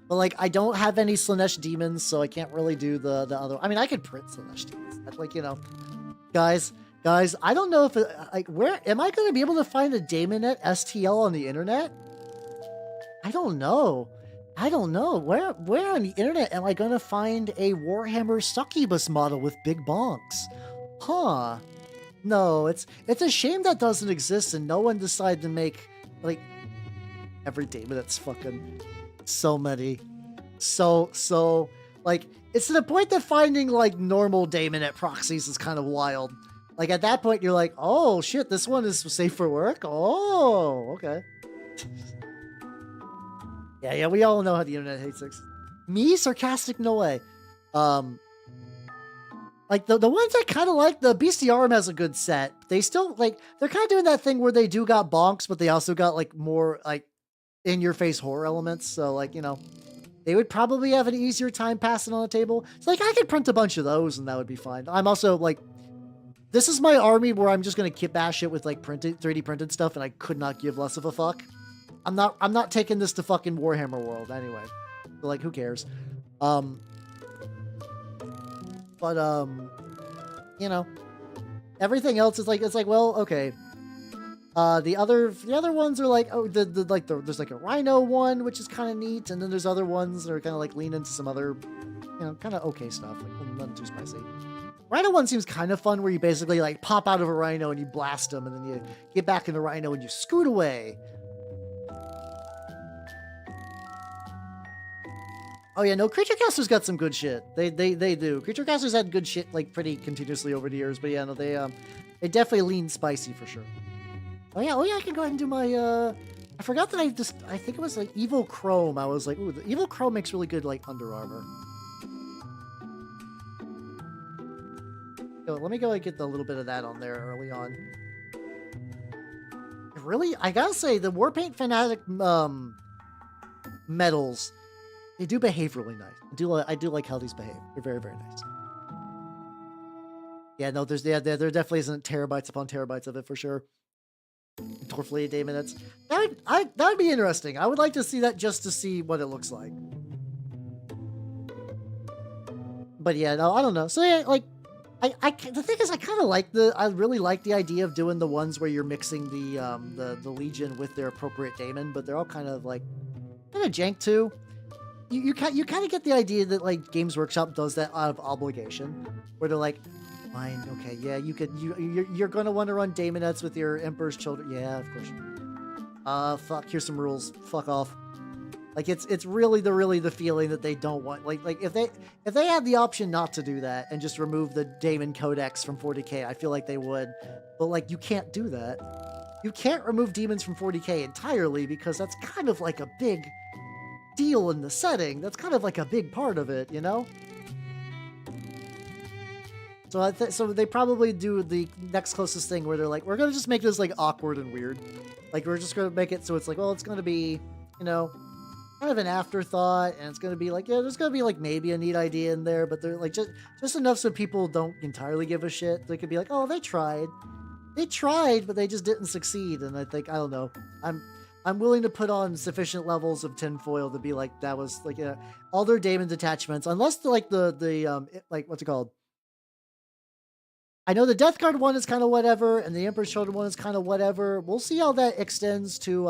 But like I don't have any Slanesh demons, so I can't really do the other. I mean, I could print Slanesh demons. That's like, guys, I don't know if like where am I going to be able to find a Daemonet STL on the internet? I don't know. Where on the internet am I gonna find a Warhammer succubus model with big bonks? Huh. No, it's a shame that doesn't exist and no one decided to make like every Daemon that's fucking so many. So like it's to the point that finding like normal Daemonet proxies is kind of wild. Like at that point you're like, oh shit, this one is safe for work? Oh, okay. Yeah, we all know how the internet hates us. Me? Sarcastic? No way. Like, the ones I kind of like, the Bestiarum has a good set. They still, like, they're kind of doing that thing where they do got bonks, but they also got, like, more, like, in-your-face horror elements. So, like, they would probably have an easier time passing on the table. So, like, I could print a bunch of those, and that would be fine. I'm also, like, this is my army where I'm just going to kit bash it with, like, 3D printed stuff, and I could not give less of a fuck. I'm not taking this to fucking Warhammer World anyway. So, like, who cares? Everything else is like, it's like, well, okay. The other ones are like, oh, there's like a Rhino one, which is kind of neat, and then there's other ones that are kind of like lean into some other, kind of okay stuff, like nothing too spicy. Rhino one seems kind of fun, where you basically like pop out of a Rhino and you blast them, and then you get back in the Rhino and you scoot away. Oh yeah, no, Creature Caster's got some good shit. They do. Creature Caster's had good shit like pretty continuously over the years, but yeah, no, they definitely lean spicy for sure. Oh yeah, I can go ahead and do my, I forgot that I think it was like Evil Chrome. I was like, ooh, the Evil Chrome makes really good like under armor. So let me go and get a little bit of that on there early on. Really, I gotta say, the Warpaint Fanatic medals, they do behave really nice. I do like how these behave. They're very, very nice. Yeah, no, there definitely isn't terabytes upon terabytes of it for sure. Torfleet Daemon, that would be interesting. I would like to see that just to see what it looks like. But yeah, no, I don't know. So yeah, like, the thing is, I really like the idea of doing the ones where you're mixing the Legion with their appropriate daemon, but they're all kind of jank too. You kind of get the idea that like Games Workshop does that out of obligation, where they're like, fine, okay, yeah, you're gonna want to run daemonettes with your Emperor's Children, yeah, of course. Fuck, here's some rules. Fuck off. Like it's really the feeling that they don't want, like if they had the option not to do that and just remove the Daemon Codex from 40k, I feel like they would. But like you can't do that. You can't remove demons from 40k entirely because that's kind of like a big deal in the setting. That's kind of like a big part of it, you know? So so they probably do the next closest thing where they're like, we're gonna just make this like awkward and weird. Like we're just gonna make it so it's like, well, it's gonna be, you know, kind of an afterthought, and it's gonna be like, yeah, there's gonna be like maybe a neat idea in there, but they're like just enough so people don't entirely give a shit. They could be like, oh, they tried, but they just didn't succeed. And I think, I don't know, I'm willing to put on sufficient levels of tinfoil to be like, that was like all their daemon detachments, unless like like what's it called? I know the Death Guard one is kind of whatever, and the Emperor's Children one is kind of whatever. We'll see how that extends to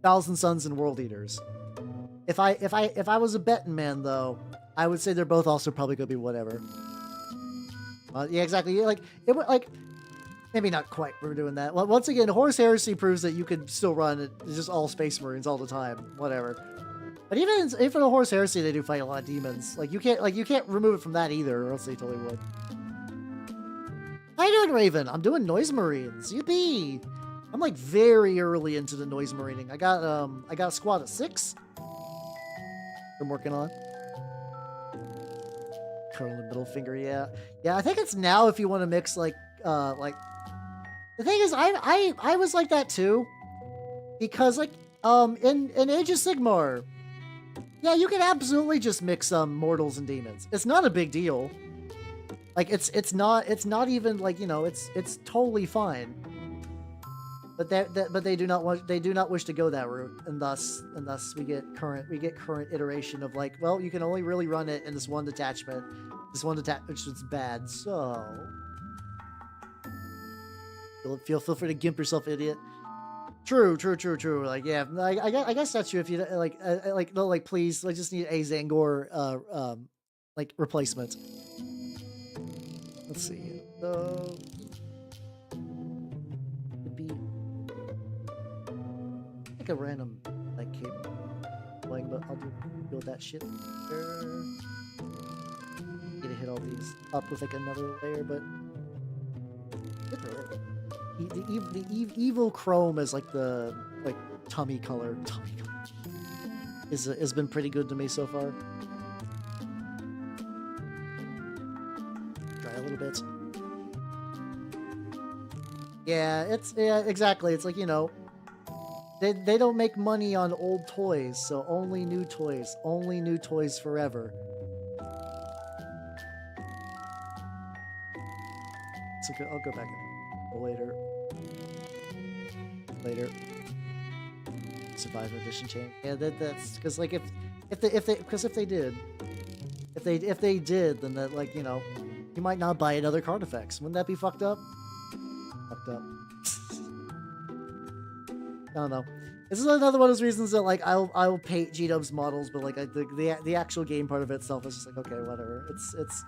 Thousand Suns and World Eaters. If I was a betting man though, I would say they're both also probably gonna be whatever. Yeah, exactly. Like maybe not quite. We're doing that. Well, once again, Horus Heresy proves that you could still run just all Space Marines all the time, whatever. But even for the Horus Heresy, they do fight a lot of demons. Like you can't remove it from that either, or else they totally would. How you doing, Raven? I'm doing Noise Marines. Yippee! I'm like very early into the Noise Marining. I got a squad of 6. I'm working on. Curl the middle finger, yeah. Yeah, I think it's now if you want to mix like the thing is I was like that too. Because like in Age of Sigmar, yeah, you can absolutely just mix mortals and demons. It's not a big deal. Like it's not even like, you know, it's totally fine. But they do not wish to go that route, and thus we get current iteration of like, well, you can only really run it in this one detachment, which is bad. So feel free to gimp yourself, idiot. True. Like, yeah, I guess that's true. If you like, please, I just need a Zangor like replacement. Let's see. Like a random like cape playing, but I'll deal with that shit later. Need to hit all these up with like another layer, but the evil chrome is like the tummy color. Has been pretty good to me so far. Try a little bit. Yeah, exactly. It's like, you know, they don't make money on old toys, so only new toys forever. So I'll go back later. Survivor edition chain. Yeah, that's because like if they did, then that, like, you know, you might not buy other card effects. Wouldn't that be fucked up? Fucked up. I don't know. This is another one of those reasons that like I'll paint G-Dub's models, but like the actual game part of itself is just like, okay, whatever. It's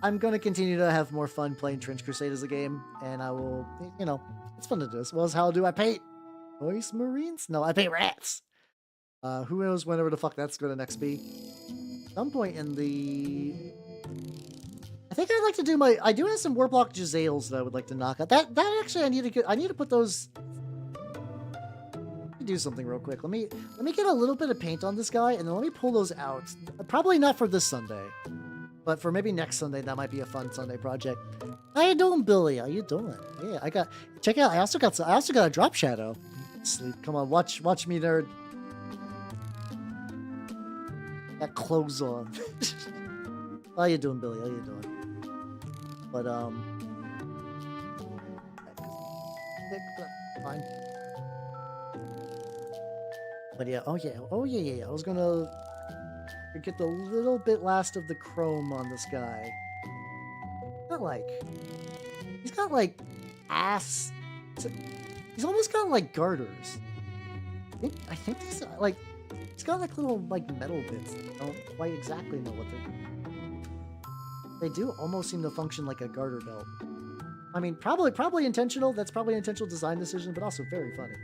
I'm gonna continue to have more fun playing Trench Crusade as a game, and I will, you know, it's fun to do. As well as how do I paint Noise Marines? No, I paint rats. Who knows whenever the fuck that's gonna next be? Some point in the I think I'd like to do I do have some Warblock Jazales that I would like to knock out. That actually I need to put those. Let me do something real quick. Let me get a little bit of paint on this guy, and then let me pull those out. Probably not for this Sunday, but for maybe next Sunday. That might be a fun Sunday project. How you doing, Billy? How you doing? Yeah, check out. I also got a drop shadow. Sleep. Come on, watch me, nerd. Got clothes on. How you doing, Billy? How you doing? But fine. But yeah, oh yeah. I was gonna get the little bit last of the chrome on this guy. He's got like ass. He's almost got like garters. I think he's like he's got like little like metal bits. I don't quite exactly know what they do. Almost seem to function like a garter belt. I mean, probably intentional. That's probably an intentional design decision, but also very funny.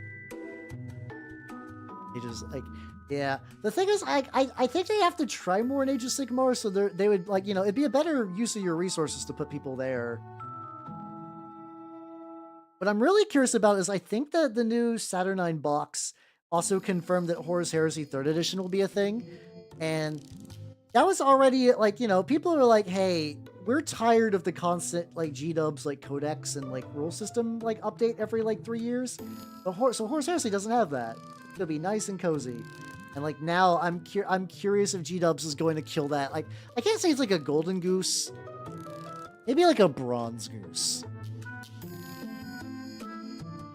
He just like, yeah. The thing is, I think they have to try more in Age of Sigmar, so they would like, you know, it'd be a better use of your resources to put people there. What I'm really curious about is I think that the new Saturnine box also confirmed that Horus Heresy 3rd Edition will be a thing, and that was already like, you know, people are like, hey, we're tired of the constant like G-dubs like codex and like rule system like update every like 3 years. But so Horus Heresy doesn't have that. It'll be nice and cozy. And like now I'm curious if G-dubs is going to kill that. Like I can't say it's like a golden goose. Maybe like a bronze goose.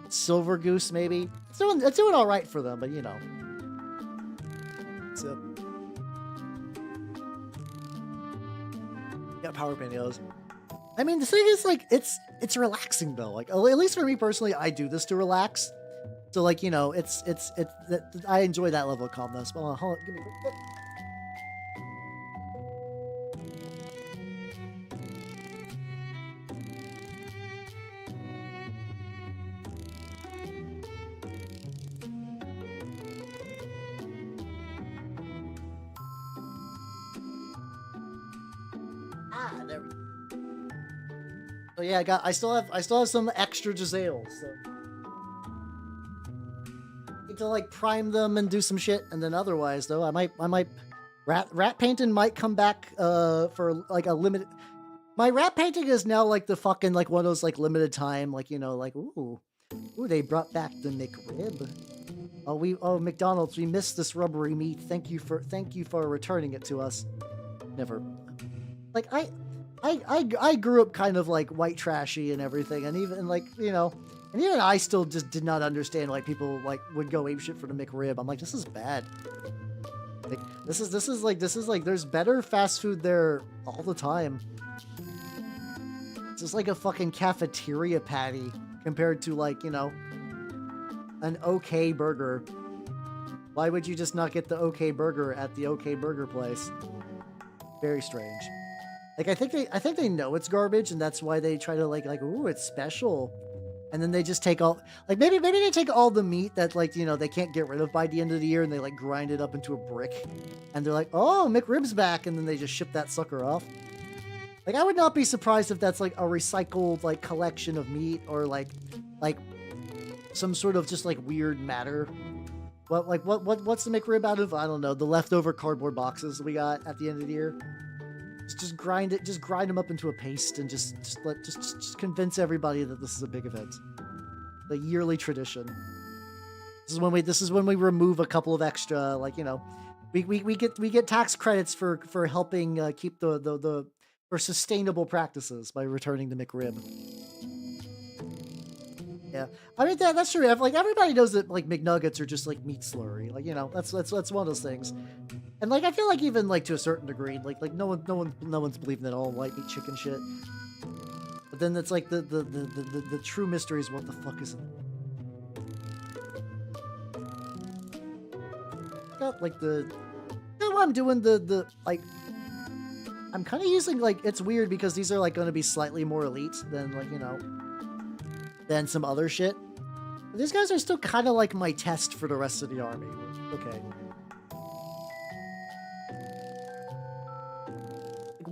Silver goose maybe. It's doing all right for them, but you know. So got power panels. I mean, the thing is, like, it's relaxing though. Like, at least for me personally, I do this to relax. So, like, you know, I enjoy that level of calmness. Well, hold on, give me a quick. There we go. So yeah, I still have some extra Jazales. So need to like prime them and do some shit, and then otherwise though, I might rat painting might come back for like a limited. My rat painting is now like the fucking like one of those like limited time, like, you know, like ooh they brought back the McRib. Oh McDonald's, we missed this rubbery meat. Thank you for returning it to us. Never. Like I grew up kind of like white trashy and everything, and even like, you know, and even I still just did not understand like people like would go apeshit for the McRib. I'm like, this is bad. Like this is like there's better fast food there all the time. It's just like a fucking cafeteria patty compared to like, you know, an okay burger. Why would you just not get the okay burger at the okay burger place? Very strange. Like I think they know it's garbage, and that's why they try to like ooh, it's special, and then they just take all like maybe they take all the meat that like, you know, they can't get rid of by the end of the year, and they like grind it up into a brick, and they're like, oh, McRib's back, and then they just ship that sucker off. Like I would not be surprised if that's like a recycled like collection of meat, or like some sort of just like weird matter. What's the McRib out of? I don't know, the leftover cardboard boxes we got at the end of the year. Just grind them up into a paste, and just convince everybody that this is a big event. The yearly tradition. This is when we remove a couple of extra, like, you know, we get tax credits for helping keep the for sustainable practices by returning the McRib. Yeah, I mean that's true. Like everybody knows that like McNuggets are just like meat slurry. Like, you know, that's one of those things. And like I feel like even like to a certain degree, like no one's believing that all white meat chicken shit. But then it's like the true mystery is what the fuck is it? Got like the now I'm doing the like I'm kind of using like, it's weird because these are like going to be slightly more elite than like, you know, than some other shit. But these guys are still kind of like my test for the rest of the army. Okay.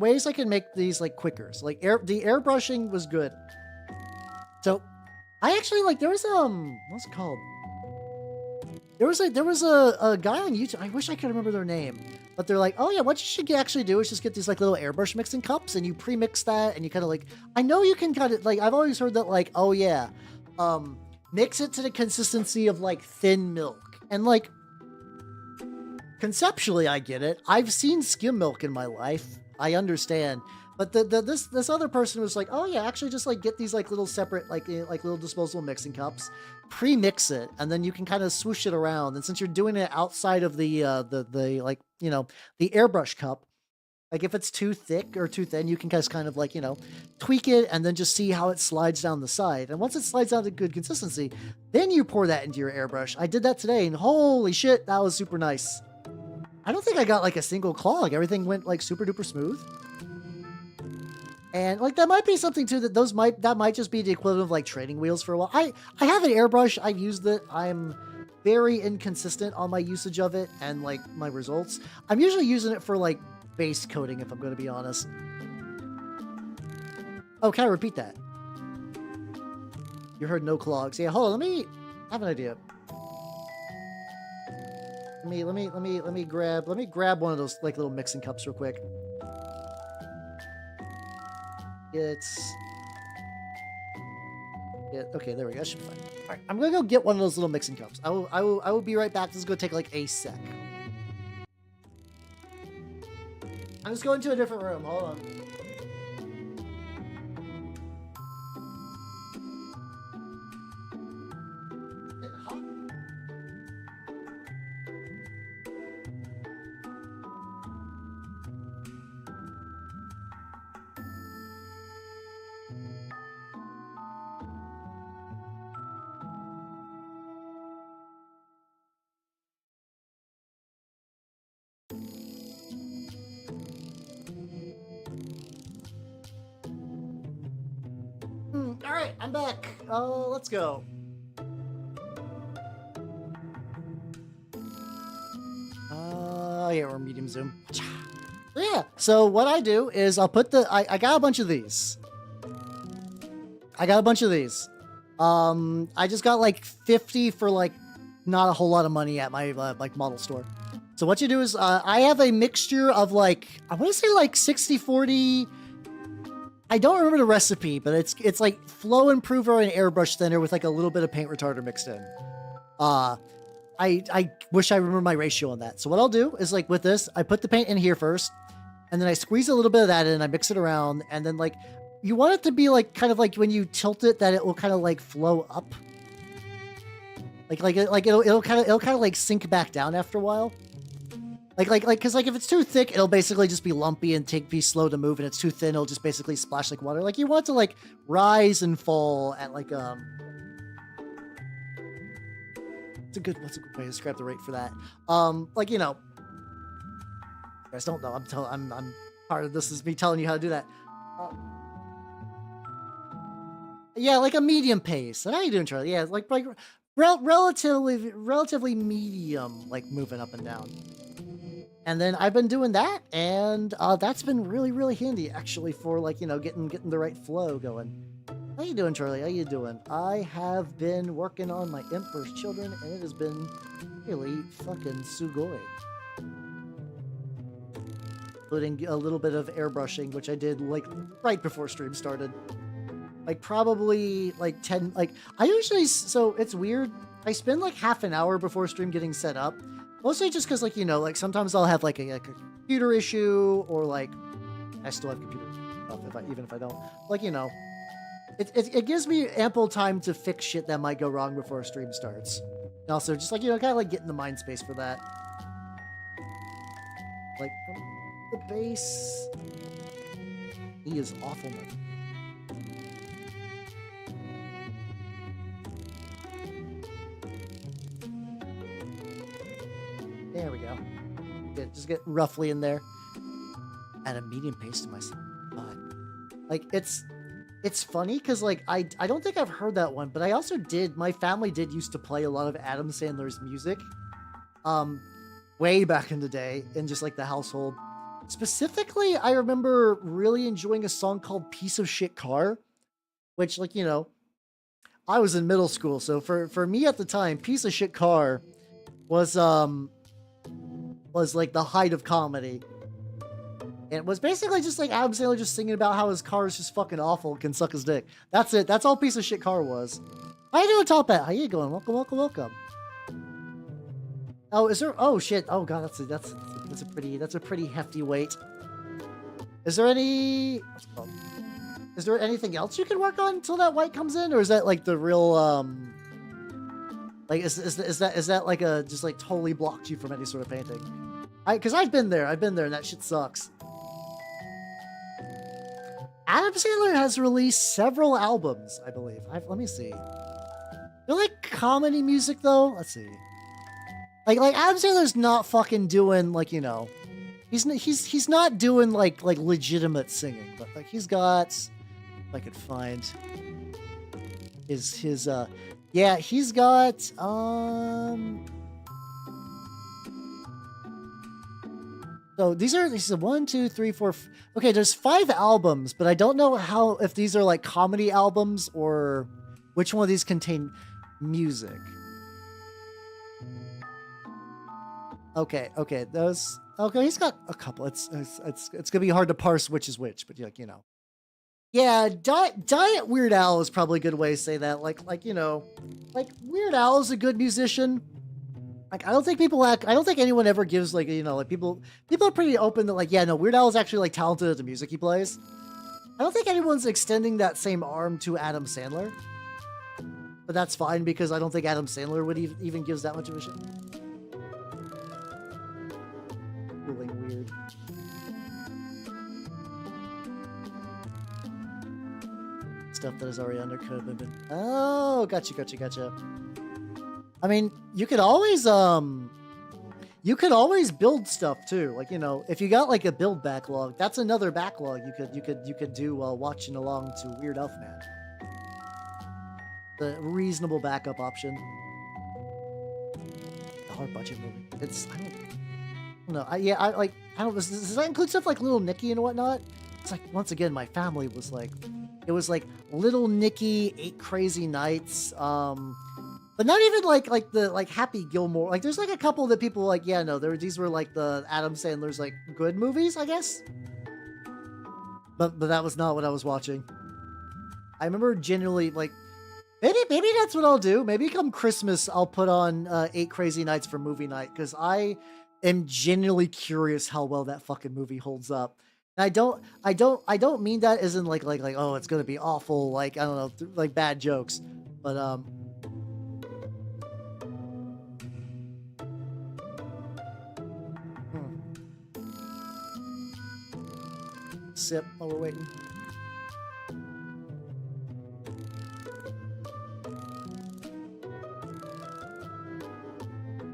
ways I can make these like quicker. So, like the airbrushing was good. So I actually like, there was what's it called? There was a guy on YouTube. I wish I could remember their name, but they're like, oh yeah, what you should actually do is just get these like little airbrush mixing cups, and you pre-mix that, and you kind of like, I know you can kind of like, I've always heard that like, oh yeah, mix it to the consistency of like thin milk, and like conceptually I get it. I've seen skim milk in my life. I understand. But this other person was like, oh yeah, actually just like get these like little separate like little disposable mixing cups, pre-mix it, and then you can kind of swoosh it around. And since you're doing it outside of the like, you know, the airbrush cup, like if it's too thick or too thin, you can just kind of like, you know, tweak it and then just see how it slides down the side. And once it slides down to good consistency, then you pour that into your airbrush. I did that today, and holy shit, that was super nice. I don't think I got like a single clog. Everything went like super duper smooth. And like that might be something too, that might just be the equivalent of like training wheels for a while. I have an airbrush. I've used it. I'm very inconsistent on my usage of it and like my results. I'm usually using it for like base coating, if I'm going to be honest. Oh, can I repeat that? You heard no clogs. Yeah, hold on. Let me have an idea. Let me grab one of those like little mixing cups real quick. Okay, there we go. That should be fine. All right, I'm gonna go get one of those little mixing cups. I will be right back. This is gonna take like a sec. I'm just going to a different room. Hold on. All right, I'm back. Let's go. Yeah, we're medium zoom. Yeah, so what I do is I'll put I got a bunch of these. I just got like 50 for like not a whole lot of money at my like model store. So what you do is I have a mixture of like, I want to say like 60-40. I don't remember the recipe, but it's like flow improver and airbrush thinner with like a little bit of paint retarder mixed in. I wish I remember my ratio on that. So what I'll do is like with this, I put the paint in here first, and then I squeeze a little bit of that in, I mix it around, and then like, you want it to be like, kind of like when you tilt it, that it will kind of like flow up. Like it'll kind of like sink back down after a while. Cause like if it's too thick, it'll basically just be lumpy and be slow to move, and it's too thin, it'll just basically splash like water. Like you want it to like rise and fall at like what's a good way to describe the rate for that? Like, you know, you guys don't know. I'm part of this is me telling you how to do that. Yeah, like a medium pace. How you doing, Charlie? Yeah, like relatively medium, like moving up and down. And then I've been doing that, and that's been really handy actually for like, you know, getting the right flow going. How you doing, Charlie? How you doing? I have been working on my Emperor's Children, and it has been really fucking sugoi. Including a little bit of airbrushing, which I did like right before stream started. Like probably like 10, like I usually, so it's weird. I spend like half an hour before stream getting set up. Mostly just because, like, you know, like sometimes I'll have like a computer issue, or like I still have computer stuff even if I don't. Like, you know, it gives me ample time to fix shit that might go wrong before a stream starts. And also just like, you know, kind of like get in the mind space for that. Like the bass, he is awful, man. There we go. Just get roughly in there. Add a medium pace to my God. Like it's funny because like I don't think I've heard that one, but I also did. My family did used to play a lot of Adam Sandler's music, way back in the day, in just like the household. Specifically, I remember really enjoying a song called Piece of Shit Car, which, like, you know, I was in middle school, so for me at the time, Piece of Shit Car was like the height of comedy. And it was basically just like Adam Sandler just singing about how his car is just fucking awful and can suck his dick. That's it. That's all Piece of Shit Car was. How you doing, Top Hat? How you going? Welcome, welcome, welcome. Oh, is there? Oh shit! Oh god, that's a pretty hefty weight. Is there any? Is there anything else you can work on until that white comes in, or is that like the real like is that like a just like totally blocked you from any sort of painting? Because I've been there, and that shit sucks. Adam Sandler has released several albums, I believe. Let me see. They're like comedy music though. Let's see. Like Adam Sandler's not fucking doing like, you know, he's not doing like legitimate singing, but like he's got, if I could find his yeah, he's got so these are 1, 2, 3, 4. Okay, there's 5 albums, but I don't know if these are like comedy albums or which one of these contain music. Okay, those. Okay, he's got a couple. It's gonna be hard to parse which is which, but like, you know. Yeah, Diet Weird Al is probably a good way to say that. Like you know, like Weird Al is a good musician. Like I don't think anyone ever gives like, you know, like people are pretty open that like, yeah, no, Weird Al is actually like talented at the music he plays. I don't think anyone's extending that same arm to Adam Sandler. But that's fine because I don't think Adam Sandler would even gives that much of a shit. Feeling weird. Stuff that is already undercooked. Oh, gotcha. I mean, you could always build stuff too. Like, you know, if you got like a build backlog, that's another backlog you could do while watching along to Weird Elf Man. The reasonable backup option. A hard budget movie. It's I don't know. I don't. Does that include stuff like Little Nicky and whatnot? It's like once again, my family was like, it was like Little Nicky, 8 Crazy Nights. But not even like the Happy Gilmore. Like there's like a couple that people like, yeah, no, these were like the Adam Sandler's like good movies, I guess. But that was not what I was watching. I remember genuinely like maybe that's what I'll do. Maybe come Christmas I'll put on 8 Crazy Nights for movie night because I am genuinely curious how well that fucking movie holds up. And I don't mean that as in like oh it's gonna be awful, like I don't know, like bad jokes, but sip while we're waiting.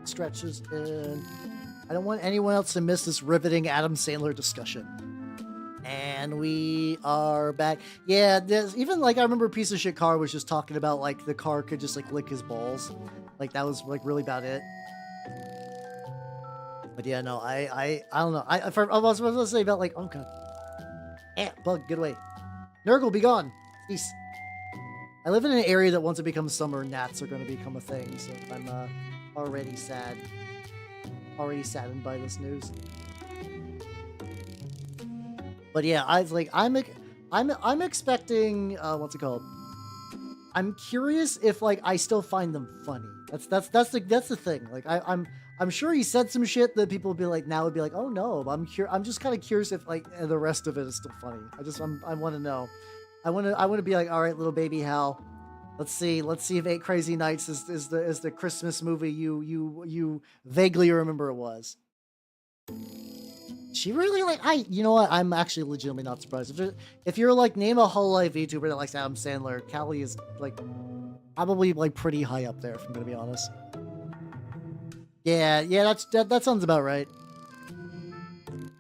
Stretches in. I don't want anyone else to miss this riveting Adam Sandler discussion. And we are back. Yeah, there's even like I remember Piece of Shit Car was just talking about like the car could just like lick his balls. Like that was like really about it. But yeah, no, I don't know. I was supposed to say about like, oh god. Bug, get away. Nurgle, be gone. Peace. I live in an area that once it becomes summer, gnats are going to become a thing, so I'm already sad. Already saddened by this news. But yeah, I'm expecting what's it called? I'm curious if like I still find them funny. That's the thing. Like I'm sure he said some shit that people would be like now would be like, oh no, but I'm just kind of curious if like the rest of it is still funny. I want to know. I want to be like, all right, little baby Hal, let's see if 8 Crazy Nights is the Christmas movie you vaguely remember it was. She really like you know what? I'm actually legitimately not surprised. If you're like name a Hololive VTuber that likes Adam Sandler, Callie is like probably like pretty high up there. If I'm gonna be honest. Yeah, that sounds about right.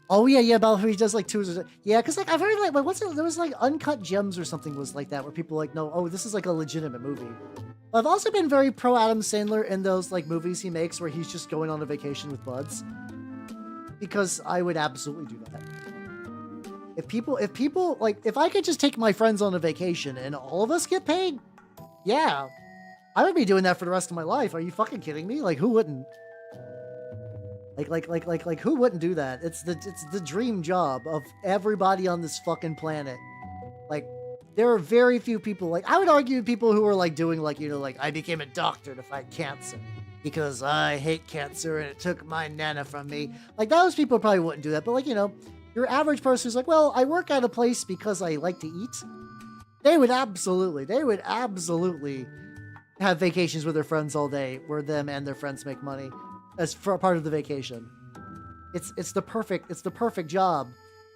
Oh yeah, about who he does like tours. Yeah, because like I've heard like what's it? There was like Uncut Gems or something was like that where people like know, oh, this is like a legitimate movie. I've also been very pro Adam Sandler in those like movies he makes where he's just going on a vacation with buds. because I would absolutely do that. If people like, if I could just take my friends on a vacation and all of us get paid, yeah, I would be doing that for the rest of my life. Are you fucking kidding me? Like, who wouldn't? Like, who wouldn't do that? It's the dream job of everybody on this fucking planet. Like, there are very few people, like, I would argue people who are, like, doing, like, you know, like, I became a doctor to fight cancer because I hate cancer and it took my nana from me. Like, those people probably wouldn't do that. But, like, you know, your average person who's like, well, I work at a place because I like to eat. They would absolutely have vacations with their friends all day where them and their friends make money as for a part of the vacation. It's the perfect job.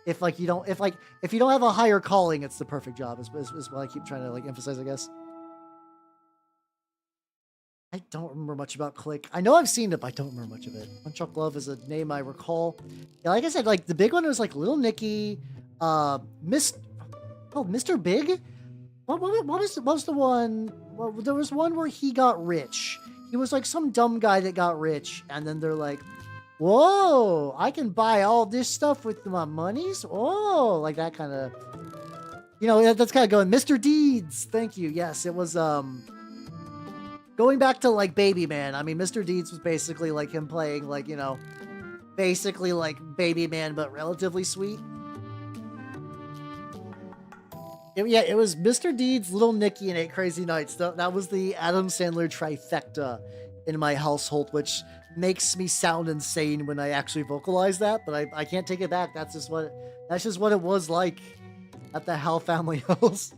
If you don't have a higher calling, it's the perfect job is what I keep trying to like emphasize, I guess. I don't remember much about Click. I know I've seen it, but I don't remember much of it. Punch-Up Glove is a name I recall. Yeah, like I said, like the big one was like Little Nicky, Mr. Big? What was the one? Well, there was one where he got rich. He was like some dumb guy that got rich, and then they're like, whoa, I can buy all this stuff with my monies? Oh, like that kind of, you know, that's kind of going, Mr. Deeds. Thank you. Yes, it was, going back to like Baby Man. I mean, Mr. Deeds was basically like him playing like, you know, basically like Baby Man, but relatively sweet. It was Mr. Deeds, Little Nicky, and 8 Crazy Nights. That was the Adam Sandler trifecta in my household, which makes me sound insane when I actually vocalize that, but I can't take it back. That's just what it was like at the Hal family house.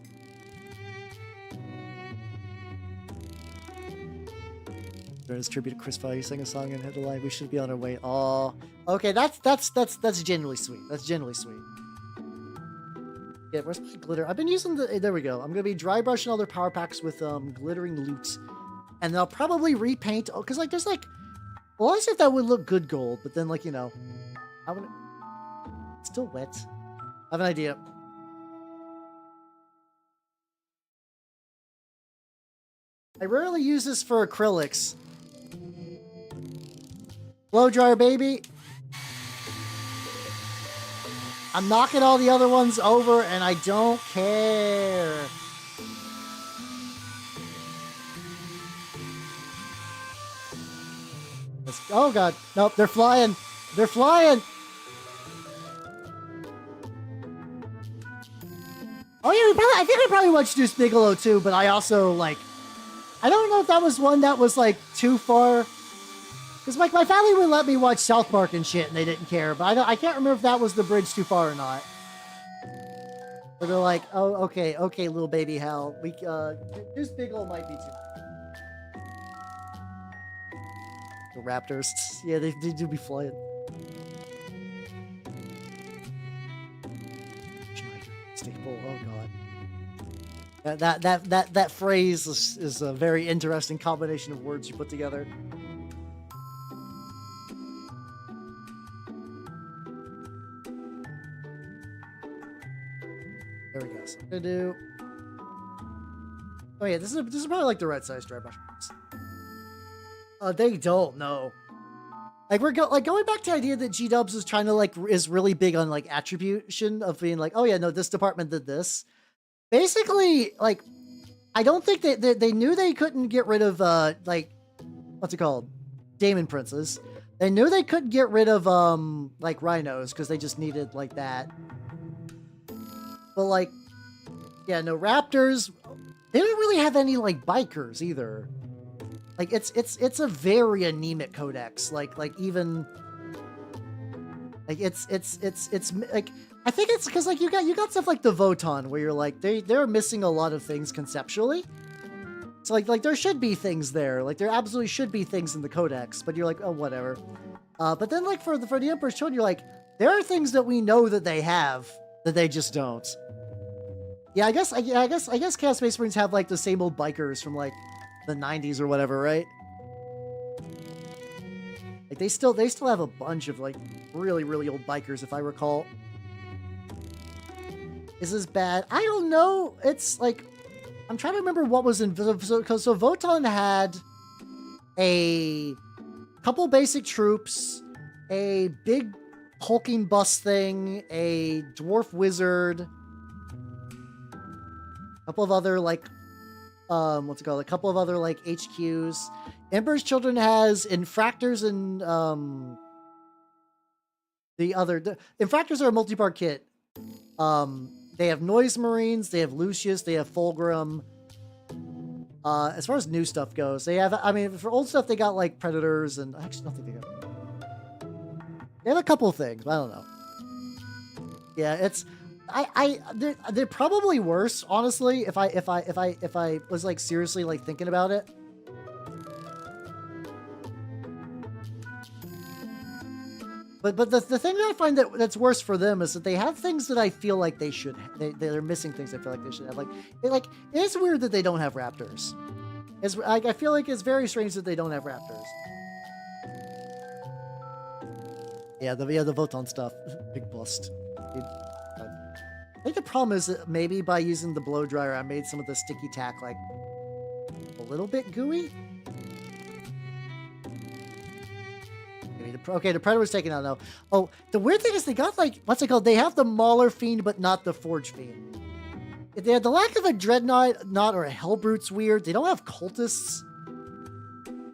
His tribute to Chris Farley, sang a song and hit the line, "We should be on our way." Oh, okay, that's genuinely sweet. That's genuinely sweet. Yeah, where's my glitter? I've been using there we go. I'm gonna be dry brushing all their power packs with glittering loot, and then I'll probably repaint. Oh, cause like there's like, well, I see if that would look good gold, but then like, you know, I want it's still wet. I have an idea. I rarely use this for acrylics. Blow dryer, baby. I'm knocking all the other ones over, and I don't care. Oh, God. Nope, they're flying. They're flying. Oh, yeah, I think I probably watched Deuce Bigelow, too, but I also, like, I don't know if that was one that was, like, too far. Because, like, my family would let me watch South Park and shit, and they didn't care. But I can't remember if that was the bridge too far or not. But they're like, oh, okay, little baby Hal. Deuce Bigelow might be too. The Raptors. Yeah, they do be flying. Staple. Oh, God. That phrase is a very interesting combination of words you put together. There we go. So I'm gonna do. Oh yeah, this is probably like the right size dry brush. They don't know. Like going back to the idea that G-Dubs is trying to like is really big on like attribution of being like, oh yeah, no, this department did this. Basically, like, I don't think they knew they couldn't get rid of like, what's it called, Demon Princes. They knew they couldn't get rid of like rhinos because they just needed like that. But like, yeah, no, raptors. They don't really have any like bikers either. Like it's a very anemic codex. Like even like it's like, I think it's because like you got stuff like the Voton where you're like they're missing a lot of things conceptually. So like there should be things there. Like there absolutely should be things in the codex, but you're like, oh, whatever. But then like for the Emperor's Children, you're like, there are things that we know that they have that they just don't. Yeah, I guess Chaos Space Marines have like the same old bikers from like the 90s or whatever, right? Like they still have a bunch of like really old bikers, if I recall. Is this bad? I don't know. It's like, I'm trying to remember what was in, so Voton had a couple basic troops, a big hulking bus thing, a dwarf wizard, a couple of other like what's it called? A couple of other like HQs. Emperor's Children has infractors and the infractors are a multi-part kit. They have Noise Marines, they have Lucius, they have Fulgrim. As far as new stuff goes, they have, I mean, for old stuff, they got like Predators and actually, nothing they got. They have a couple of things, but I don't know. Yeah, it's, they're probably worse, honestly, if I was like seriously like thinking about it. But the thing that I find that's worse for them is that they have things that I feel like they should. They're missing things I feel like they should have. Like it is weird that they don't have raptors. I feel like it's very strange that they don't have raptors. Yeah, the Voton stuff, big bust. I think the problem is that maybe by using the blow dryer, I made some of the sticky tack like a little bit gooey. Okay, the Predator's taken out now. Oh, the weird thing is they got like, what's it called? They have the Mauler Fiend, but not the Forge Fiend. They had the lack of a Dreadnought or a Hellbrute's weird. They don't have cultists.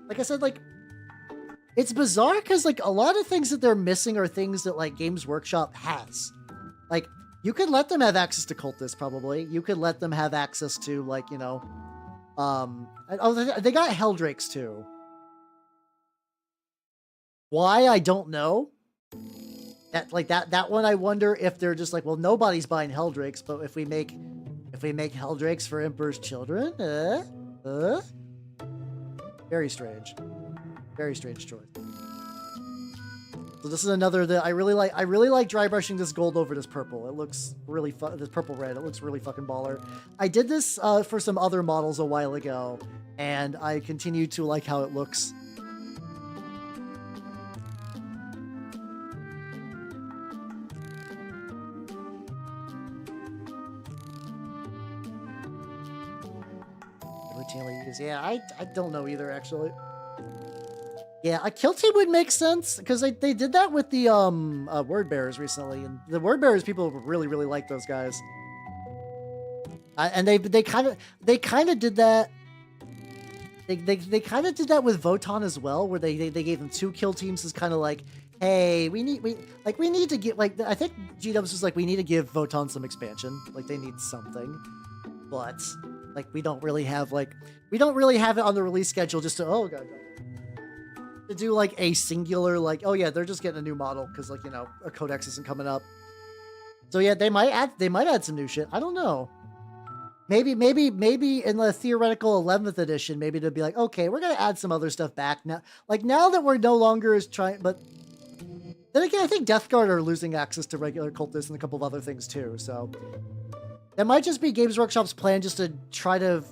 Like I said, like, it's bizarre because like a lot of things that they're missing are things that like Games Workshop has. Like, you could let them have access to cultists, probably. You could let them have access to like, you know, they got Helldrakes too. Why, I don't know. That one I wonder if they're just like, well, nobody's buying Helldrakes, but if we make Helldrakes for Emperor's Children, very strange. Very strange choice. So this is another that I really like dry brushing this gold over this purple. It looks really this purple red. It looks really fucking baller. I did this for some other models a while ago, and I continue to like how it looks. Yeah, I don't know either, actually. Yeah, a kill team would make sense, because they did that with the Word Bearers recently, and the Word Bearers, people really like those guys. And they kind of did that. They kind of did that with Voton as well, where they gave them 2 kill teams as kind of like, hey, we need to get, like, I think G-Dubs was like, we need to give Voton some expansion, like they need something, but like we don't really have it on the release schedule just to, oh god, to do like a singular, like, oh yeah, they're just getting a new model because, like, you know, a codex isn't coming up. So yeah, they might add some new shit. I don't know. Maybe in the theoretical 11th edition, maybe they'll be like, okay, we're gonna add some other stuff back now. Like, now that we're no longer as trying, but then again, I think Death Guard are losing access to regular cultists and a couple of other things too. So that might just be Games Workshop's plan, just to try to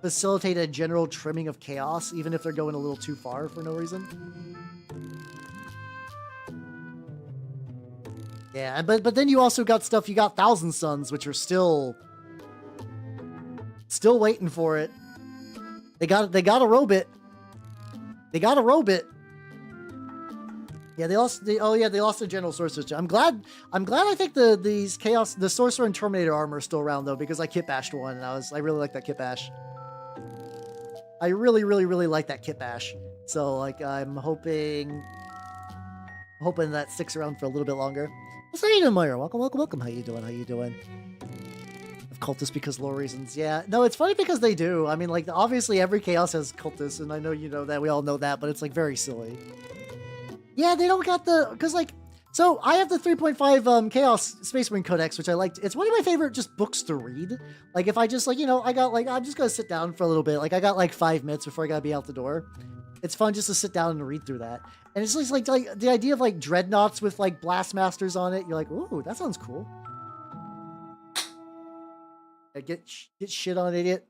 facilitate a general trimming of chaos, even if they're going a little too far for no reason. Yeah, but then you also got stuff, you got Thousand Suns, which are still waiting for it. They got a robot. They got a robot. Yeah, they lost the General Sorceress. I'm glad I think the Sorcerer and Terminator armor are still around though, because I kit bashed one and I really like that kit bash. I really like that kit bash. So like I'm hoping that sticks around for a little bit longer. What's how you doing, Moira? Welcome. How you doing? Of cultists because lore reasons. Yeah. No, it's funny because they do. I mean, like, obviously every chaos has cultists, and I know you know that, we all know that, but it's like very silly. Yeah, they don't got because like, so I have the 3.5 Chaos Space Marine Codex, which I liked. It's one of my favorite just books to read. Like, if I just, like, you know, I'm just gonna sit down for a little bit. Like, I got like 5 minutes before I gotta be out the door. It's fun just to sit down and read through that. And it's just like the idea of like dreadnoughts with like blast masters on it. You're like, ooh, that sounds cool. Get shit on, idiot.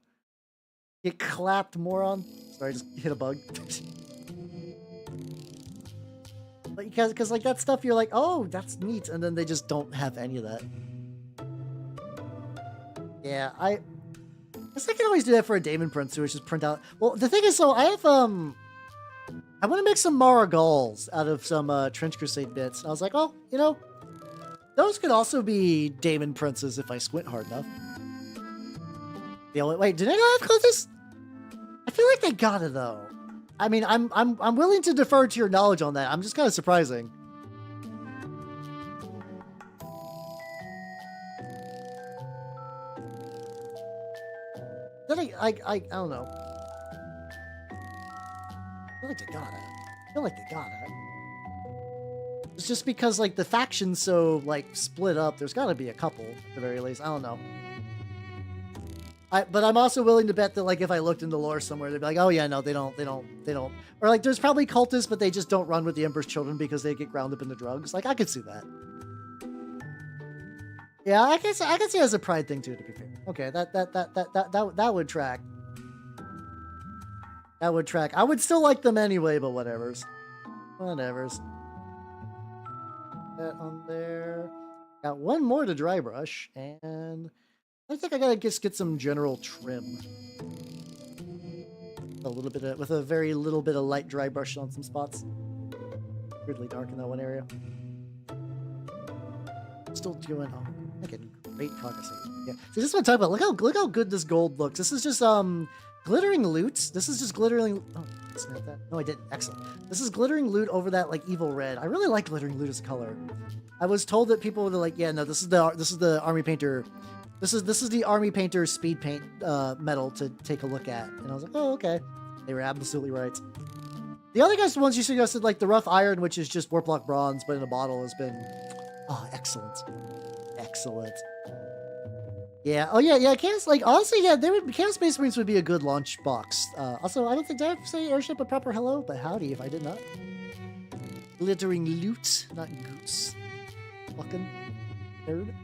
Get clapped, moron. Sorry, I just hit a bug. Because like that stuff, you're like, oh, that's neat, and then they just don't have any of that. Yeah, I guess I can always do that for a Daemon Prince too, which is print out. Well, the thing is, so I have I want to make some Marigals out of some Trench Crusade bits. And I was like, oh, you know, those could also be Daemon Princes if I squint hard enough. The only wait, did I not have Cultists? I feel like they got it though. I mean, I'm willing to defer to your knowledge on that. I'm just kind of surprising. Then I don't know. I feel like they got it. I feel like they got it. It's just because like the faction's so like split up. There's got to be a couple at the very least. I don't know. But I'm also willing to bet that like if I looked into lore somewhere, they'd be like, oh yeah, no, they don't. Or like there's probably cultists, but they just don't run with the Emperor's children because they get ground up into drugs. Like I could see that. Yeah, I can see it as a pride thing too. To be fair, okay, that would track. That would track. I would still like them anyway, but whatever's. Whatever's. That on there. Got one more to dry brush, and I think I gotta just get some general trim. A little bit of, with a very little bit of light dry brush on some spots. Weirdly dark in that one area. Still doing, oh, making great progress here. Yeah. See, this is what I'm talking about. Look how good this gold looks. This is just glittering loot. This is just glittering. Oh, snap that. No, I didn't. Excellent. This is glittering loot over that like evil red. I really like glittering loot as a color. I was told that people were like, yeah, no, this is the army painter. This is the army painter speed paint metal to take a look at. And I was like, oh, okay. They were absolutely right. The other guys, the ones you suggested, like the rough iron, which is just warp lock bronze, but in a bottle, has been excellent. Excellent. Yeah. Oh yeah. Chaos, like honestly, yeah, Chaos Space Marines would be a good launch box. Also, I don't think did I say airship a proper hello, but howdy if I did not. Glittering loot, not goose. Fucking nerd.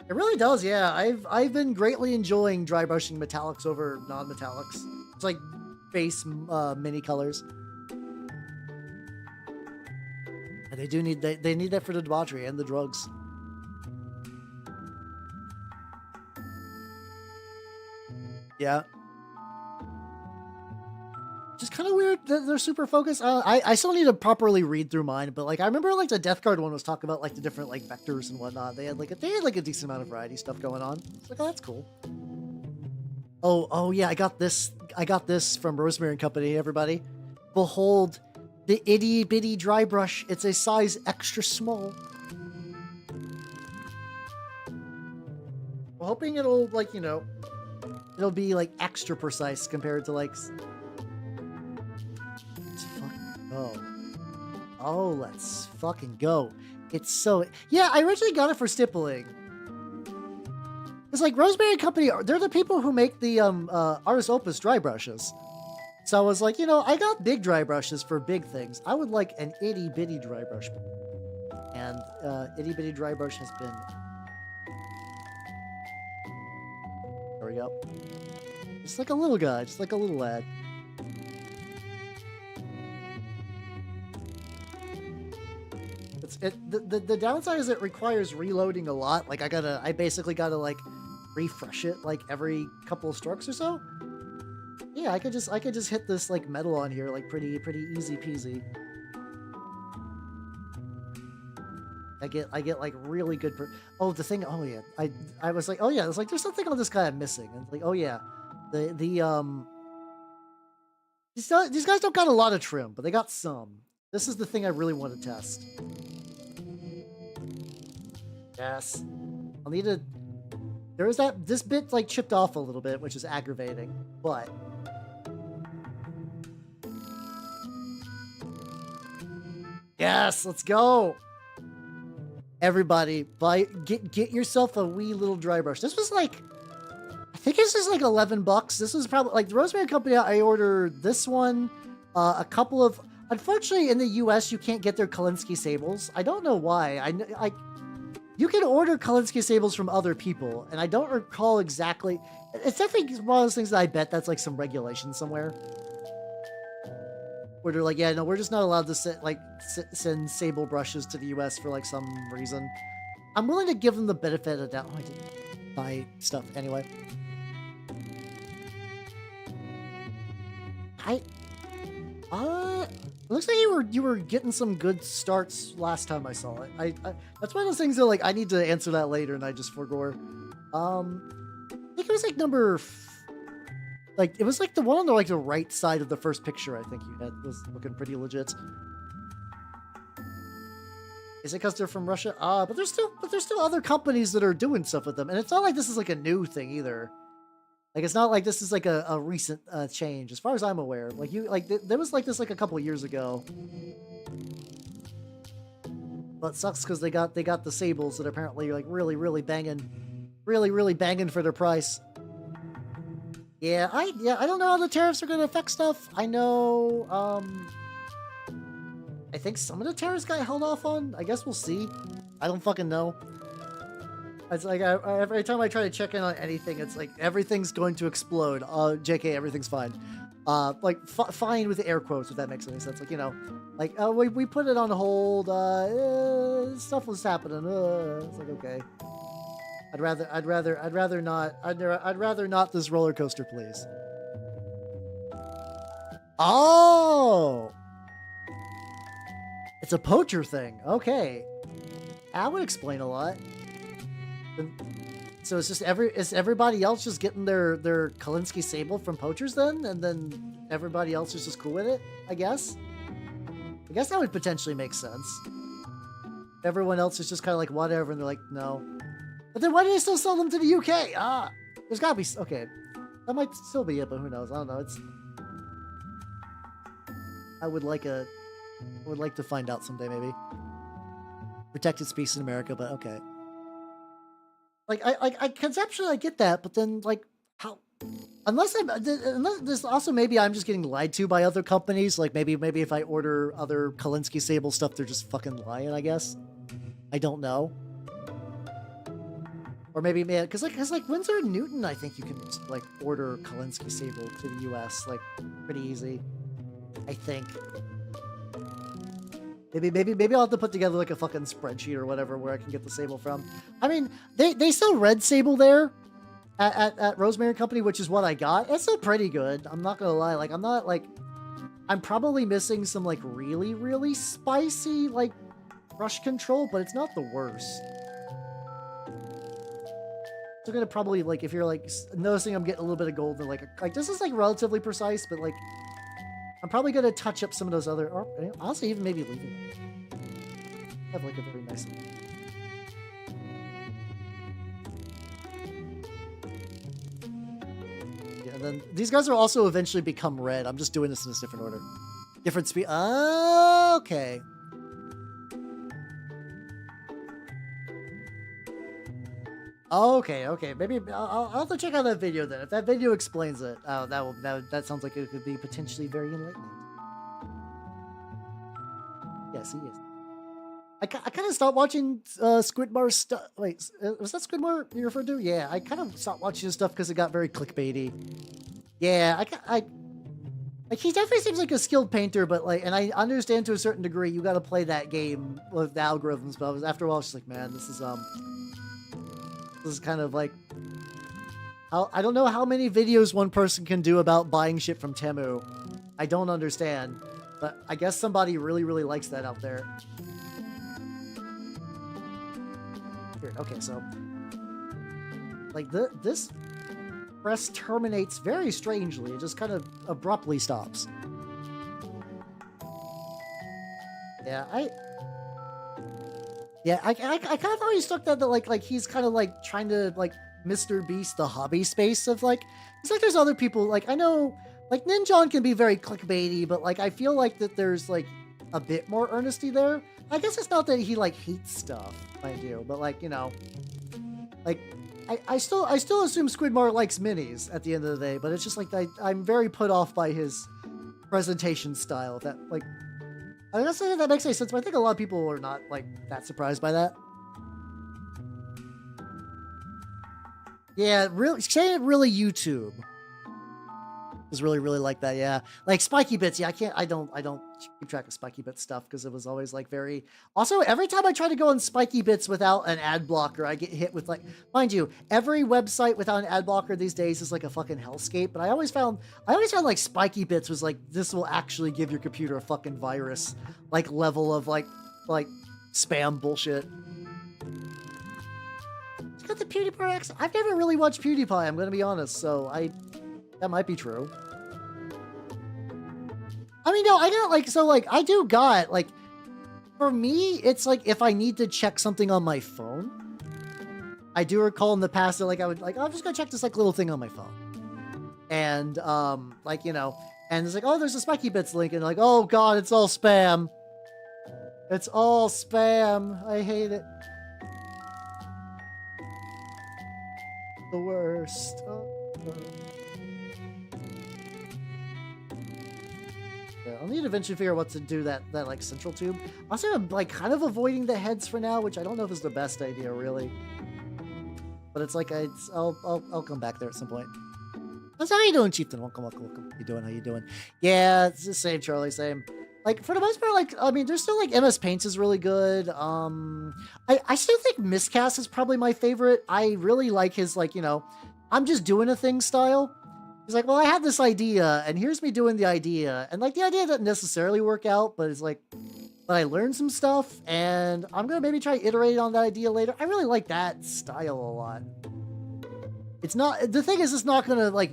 It really does, yeah. I've been greatly enjoying dry brushing metallics over non-metallics. It's like base mini colors. And they do need they need that for the debauchery and the drugs. Yeah. Just kind of weird that they're super focused. I still need to properly read through mine, but like I remember like the Death Guard one was talking about like the different like vectors and whatnot. They had like a decent amount of variety stuff going on. It's like, oh, that's cool. Oh yeah, I got this from Rosemary and Company, everybody. Behold the itty bitty dry brush. It's a size extra small. I'm hoping it'll like, you know, it'll be like extra precise compared to like Oh, let's fucking go. It's so... Yeah, I originally got it for stippling. It's like Rosemary and Company, they're the people who make the Ars Opus dry brushes. So I was like, you know, I got big dry brushes for big things. I would like an itty bitty dry brush. And itty bitty dry brush has been... There we go. Just like a little guy, just like a little lad. The downside is it requires reloading a lot. Like I basically gotta like refresh it like every couple of strokes or so. Yeah, I could just hit this like metal on here like pretty easy peasy. I get like really good. Oh, the thing. Oh yeah, I was like, oh yeah, it's like there's something on this guy I'm missing. And like, oh yeah, these guys don't got a lot of trim, but they got some. This is the thing I really want to test. Yes. I'll need to... There is that... This bit, like, chipped off a little bit, which is aggravating. But... Yes! Let's go! Everybody, get yourself a wee little dry brush. This was, like... I think this is, like, $11. This was probably... Like, the Rosemary Company, I ordered this one. A couple of... Unfortunately, in the U.S., you can't get their Kalinsky Sables. I don't know why. You can order Kalinsky Sables from other people, and I don't recall exactly... It's definitely one of those things that I bet that's like some regulation somewhere. Where they're like, yeah, no, we're just not allowed to send Sable brushes to the U.S. for like some reason. I'm willing to give them the benefit of the doubt. Oh, I didn't buy stuff anyway. It looks like you were getting some good starts last time I saw it. That's one of those things that like I need to answer that later, and I just forgot. I think it was like it was like the one on the like the right side of the first picture. I think you had was looking pretty legit. Is it because they're from Russia? But there's still other companies that are doing stuff with them, and it's not like this is like a new thing either. Like it's not like this is like a recent change, as far as I'm aware. Like there was like this like a couple years ago. But it sucks because they got the sables that apparently are like really banging for their price. Yeah, I don't know how the tariffs are going to affect stuff. I know. I think some of the tariffs got held off on. I guess we'll see. I don't fucking know. It's like every time I try to check in on anything, it's like everything's going to explode. JK, everything's fine. Fine with the air quotes, if that makes any sense. Like, you know, like we put it on hold. Stuff was happening. It's like, okay. I'd rather not this roller coaster, please. Oh. It's a poacher thing. Okay. That would explain a lot. So it's just is everybody else just getting their Kalinsky Sable from poachers then? And then everybody else is just cool with it, I guess? I guess that would potentially make sense. Everyone else is just kind of like whatever, and they're like, no. But then why do they still sell them to the UK? There's gotta be... Okay. That might still be it, but who knows? I don't know. I would like to find out someday, maybe. Protected species in America, but okay. Like, I conceptually I get that, but then, like, how... Unless this also maybe I'm just getting lied to by other companies. Like, maybe if I order other Kalinsky Sable stuff, they're just fucking lying, I guess. I don't know. Or maybe, man, because like Windsor and Newton, I think you can just, like, order Kalinsky Sable to the U.S., like, pretty easy. I think. Maybe I'll have to put together like a fucking spreadsheet or whatever where I can get the sable from. I mean, they sell red sable there at Rosemary Company, which is what I got. It's still pretty good. I'm not gonna lie. Like I'm probably missing some like really spicy like brush control, but it's not the worst. So gonna probably like if you're like noticing I'm getting a little bit of gold, and like this is like relatively precise, but like. I'm probably going to touch up some of those other... Or honestly, even maybe leaving it. Have like a very nice... Yeah, and then these guys will also eventually become red. I'm just doing this in a different order. Different speed... Okay. Okay. Maybe I'll have to check out that video then. If that video explains it, that sounds like it could be potentially very enlightening. Yes, he is. I kind of stopped watching Squidmar's stuff. Wait, was that Squidmar you referred to? Yeah, I kind of stopped watching his stuff because it got very clickbaity. Yeah, like he definitely seems like a skilled painter, but like, and I understand to a certain degree you got to play that game with the algorithms. But after a while, it's just like, man, this is kind of like, I don't know how many videos one person can do about buying shit from Temu. I don't understand, but I guess somebody really likes that out there. Weird. Okay, so like this press terminates very strangely. It just kind of abruptly stops. Yeah, I kind of always took that like he's kind of like trying to like Mr. Beast the hobby space of like, it's like there's other people, like I know like Ninjon can be very clickbaity, but like I feel like that there's like a bit more earnesty there. I guess it's not that he like hates stuff, mind you, but like, you know, like I still assume Squidmar likes minis at the end of the day, but it's just like I'm very put off by his presentation style. That like, I'm not saying that makes any sense, but I think a lot of people are not like that surprised by that. Yeah, really, saying it really YouTube is really like that. Yeah, like spiky bits. Yeah, I don't keep track of Spiky Bits stuff because it was always like very. Also, every time I try to go on Spiky Bits without an ad blocker, I get hit with like, mind you, every website without an ad blocker these days is like a fucking hellscape. But I always found like Spiky Bits was like, this will actually give your computer a fucking virus, like level of like spam bullshit. It's got the PewDiePie accent. I've never really watched PewDiePie, I'm gonna be honest, so that might be true. I mean, no, I got like, so like, I do got like, for me, it's like if I need to check something on my phone, I do recall in the past that like I would like, I'm just gonna check this like little thing on my phone. And like, you know, and it's like, oh, there's a Spiky Bits link, and like, oh god, it's all spam. It's all spam. I hate it. The worst. Oh. I'll need to eventually figure out what to do that like central tube. Also, I'm like kind of avoiding the heads for now, which I don't know if is the best idea really. But it's like I'll come back there at some point. That's how you doing, Chieftain? Welcome. How you doing? Yeah, it's the same, Charlie. Same. Like for the most part, like I mean, there's still like MS Paint is really good. I still think Miscast is probably my favorite. I really like his like, you know, I'm just doing a thing style. He's like, well, I had this idea, and here's me doing the idea. And, like, the idea doesn't necessarily work out, but it's like, but I learned some stuff, and I'm going to maybe try iterate on that idea later. I really like that style a lot. It's not, the thing is, it's not going to, like,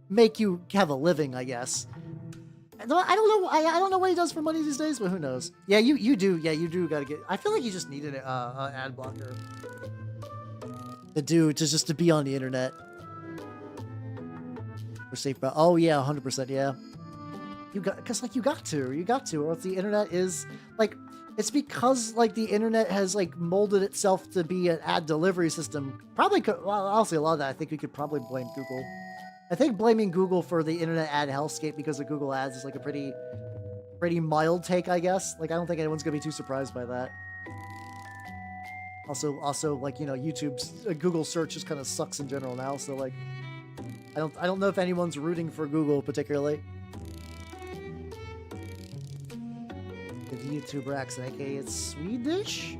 make you have a living, I guess. I don't know. I don't know what he does for money these days, but who knows? Yeah, you do. Yeah, you do got to get, I feel like you just need an ad blocker to be on the internet. Safe, but oh yeah, 100%, yeah. You got to, or else the internet is like, it's because like the internet has like molded itself to be an ad delivery system. Probably could, well, I'll say a lot of that. I think we could probably blame Google. I think blaming Google for the internet ad hellscape because of Google ads is like a pretty mild take, I guess. Like I don't think anyone's gonna be too surprised by that. Also, like, you know, YouTube's Google search just kind of sucks in general now, so like. I don't know if anyone's rooting for Google particularly. The YouTuber accent, aka it's Swedish.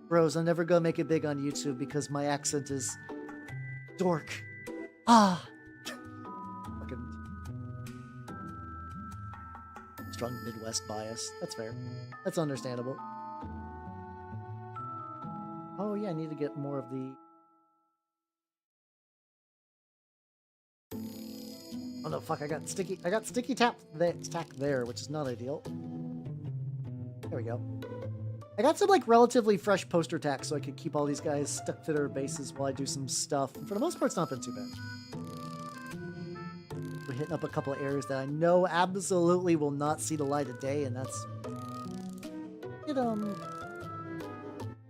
Bros, I'm never gonna make it big on YouTube because my accent is dork. Ah, fucking strong Midwest bias. That's fair. That's understandable. Oh yeah, I need to get more of the. Oh no, fuck, I got sticky tack there, which is not ideal. There we go. I got some like relatively fresh poster tack so I could keep all these guys stuck to their bases while I do some stuff. And for the most part, it's not been too bad. We're hitting up a couple of areas that I know absolutely will not see the light of day, and that's...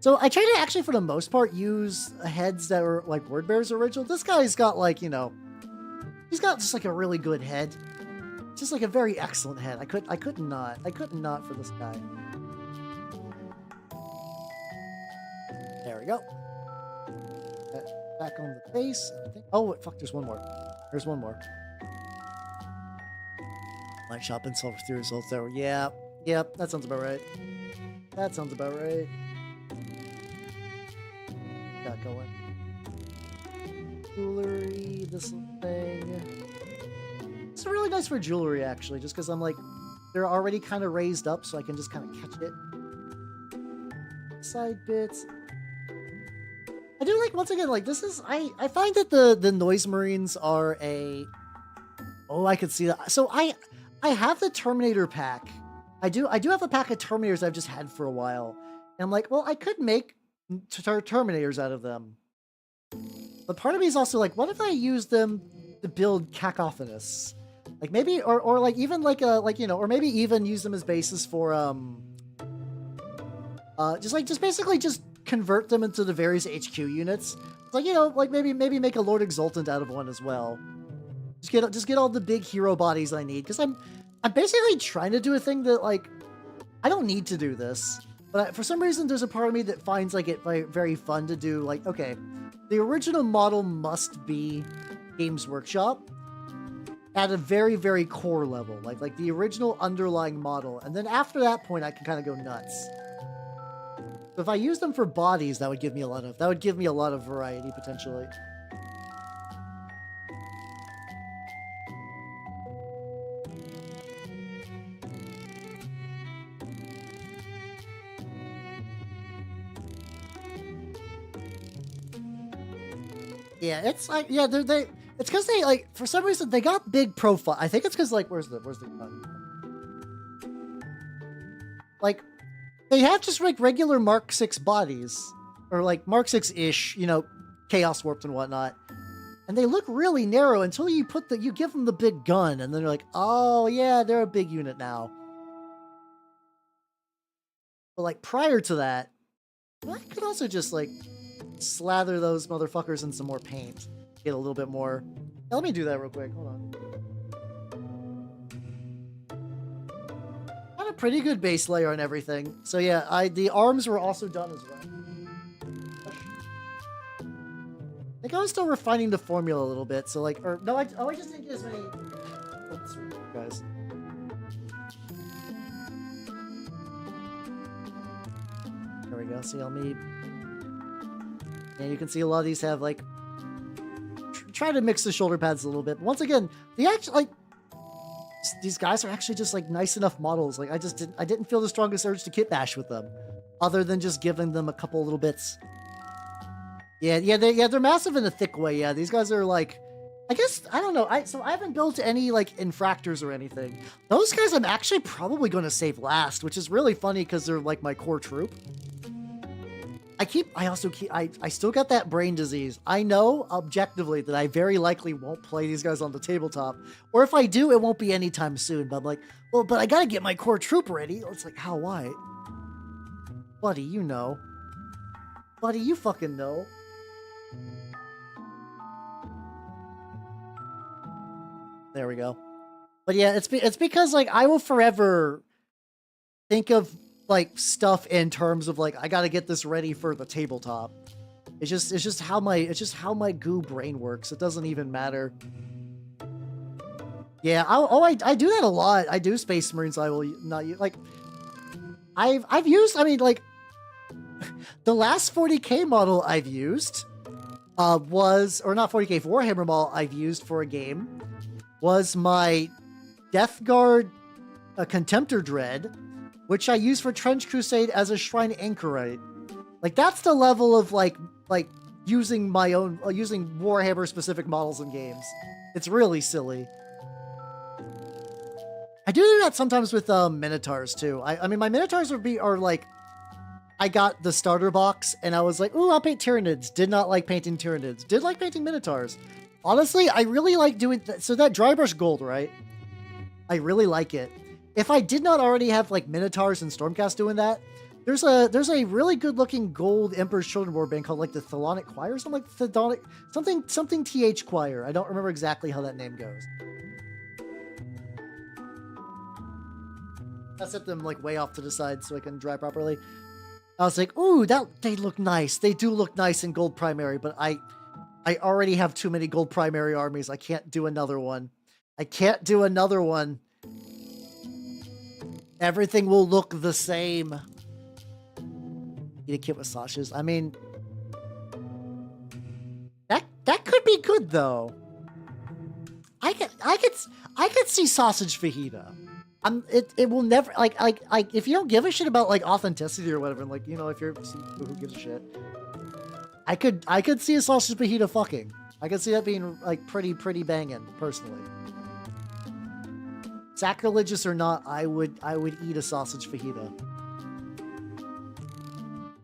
So I try to actually, for the most part, use heads that are like Word Bear's original. This guy's got like, you know... He's got just like a really good head. Just like a very excellent head. I couldn't not for this guy. There we go. Back on the base. Oh, fuck, there's one more. There's one more. Light shop and solve through results there. Yeah. Yep, that sounds about right. That sounds about right. Got going. Jewelry, this thing. It's really nice for jewelry, actually, just because I'm like, they're already kind of raised up, so I can just kind of catch it. Side bits. I do like, once again, like, this is, I find that the Noise Marines are a... Oh, I could see that. So I have the Terminator pack. I do have a pack of Terminators I've just had for a while. And I'm like, well, I could make Terminators out of them. But part of me is also like, what if I use them to build Cacophonous? Like maybe, or like even like a, like, you know, or maybe even use them as basis for, just basically just convert them into the various HQ units. It's like, you know, like maybe make a Lord Exultant out of one as well. Just get all the big hero bodies I need. Cause I'm basically trying to do a thing that like, I don't need to do this, but for some reason there's a part of me that finds like it very fun to do. Like, okay, the original model must be Games Workshop, at a very, very core level, like the original underlying model. And then after that point, I can kind of go nuts. So if I use them for bodies, that would give me a lot of variety potentially. Yeah, it's like, yeah, it's because they, like, for some reason they got big profile. I think it's because, like, where's the like, they have just like regular Mark 6 bodies, or like Mark 6-ish, you know, chaos warped and whatnot, and they look really narrow until you give them the big gun, and then you're like, oh yeah, they're a big unit now. But like prior to that, I could also just like slather those motherfuckers in some more paint, get a little bit more. Let me do that real quick. Hold on. Got a pretty good base layer on everything. So yeah, the arms were also done as well. I think I was still refining the formula a little bit. So like, or no, I just didn't get as many. Oops, guys. There we go. See, and you can see a lot of these have like try to mix the shoulder pads a little bit. Once again, these guys are actually just like nice enough models. Like I didn't feel the strongest urge to kit bash with them, other than just giving them a couple little bits. Yeah, they're massive in a thick way. Yeah, these guys are like, I guess, I don't know. So I haven't built any like infractors or anything. Those guys I'm actually probably going to save last, which is really funny because they're like my core troop. I still got that brain disease. I know objectively that I very likely won't play these guys on the tabletop, or if I do, it won't be anytime soon. But I'm like, well, but I gotta get my core troop ready. It's like, how, why? Buddy, you know. Buddy, you fucking know. There we go. But yeah, it's because like I will forever think of like stuff in terms of like I gotta get this ready for the tabletop. It's just how my goo brain works. It doesn't even matter. Yeah, I do that a lot. I do Space Marines. I will not use, like I've used. I mean, like the last 40k model I've used was, or not 40k, Warhammer model I've used for a game was my Death Guard Contemptor Dread, which I use for Trench Crusade as a Shrine Anchorite. Like that's the level of like using my own using Warhammer specific models in games. It's really silly. I do that sometimes with Minotaurs too. I mean my Minotaurs are like, I got the starter box and I was like, ooh, I'll paint Tyranids. Did not like painting Tyranids. Did like painting Minotaurs. Honestly, I really like doing that. So that dry brush gold, right? I really like it. If I did not already have like Minotaurs and Stormcast doing that, there's a really good looking gold Emperor's Children warband called like the Thelonic Choir or something, like Thedonic, something TH Choir. I don't remember exactly how that name goes. I set them like way off to the side so I can dry properly. I was like, ooh, they look nice. They do look nice in gold primary, but I already have too many gold primary armies. I can't do another one. I can't do another one. Everything will look the same. Eat a kit with sausages. I mean, that could be good though. I could see sausage fajita. It will never like if you don't give a shit about like authenticity or whatever, like, you know, if you're who gives a shit. I could see a sausage fajita fucking. I could see that being like pretty banging personally. Sacrilegious or not, I would eat a sausage fajita.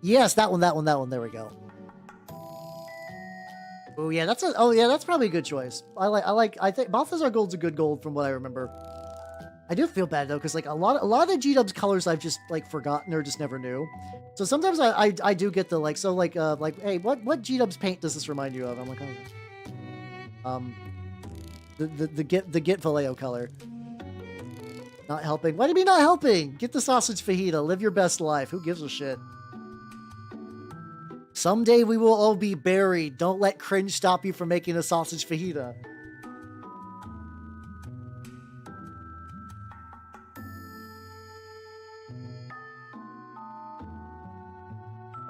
Yes, that one. There we go. Oh yeah, that's probably a good choice. I think Balthazar Gold's a good gold from what I remember. I do feel bad though, because like a lot of the G-Dubs colors I've just like forgotten or just never knew. So sometimes I do get the like, so like hey, what G-Dubs paint does this remind you of? I'm like, oh, the Git Vallejo color. Not helping. What do you mean not helping? Get the sausage fajita. Live your best life. Who gives a shit? Someday we will all be buried. Don't let cringe stop you from making a sausage fajita.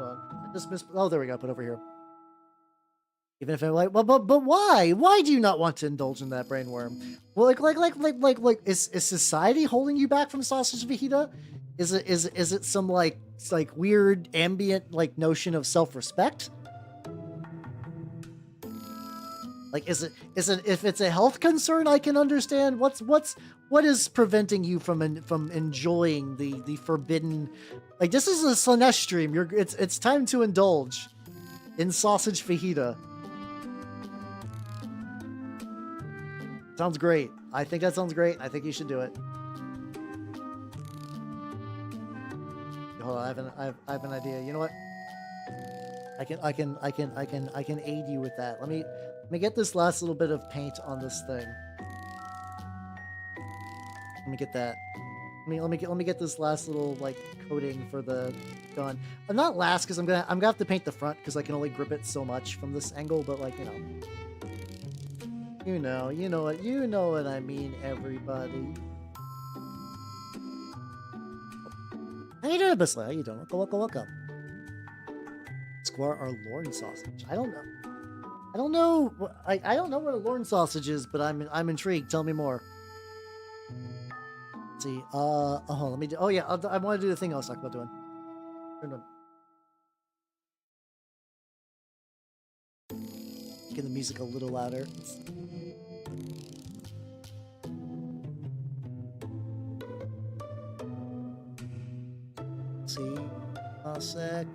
Hold on. I just missed. Oh, there we go. Put over here. Even if I'm like, well, but why? Why do you not want to indulge in that brain worm? Well, is society holding you back from sausage fajita? Is it some like weird ambient like notion of self-respect? Like, is it if it's a health concern, I can understand. What is preventing you from enjoying the forbidden? Like, this is a Slanesh stream. It's time to indulge in sausage fajita. Sounds great. I think that sounds great. I think you should do it. Hold on, I have an idea. You know what? I can aid you with that. Let me get this last little bit of paint on this thing. Let me get that. Let me get this last little like coating for the gun. Not last, because I'm gonna have to paint the front because I can only grip it so much from this angle. But like, you know what I mean, everybody. How you doing, Bisla? How you doing? Welcome. Square our Lorne sausage. I don't know. I don't know what a Lorne sausage is, but I'm intrigued. Tell me more. Let's see. Let me do. Oh yeah, I want to do the thing I was talking about doing. Get the music a little louder. Let's see. A sec.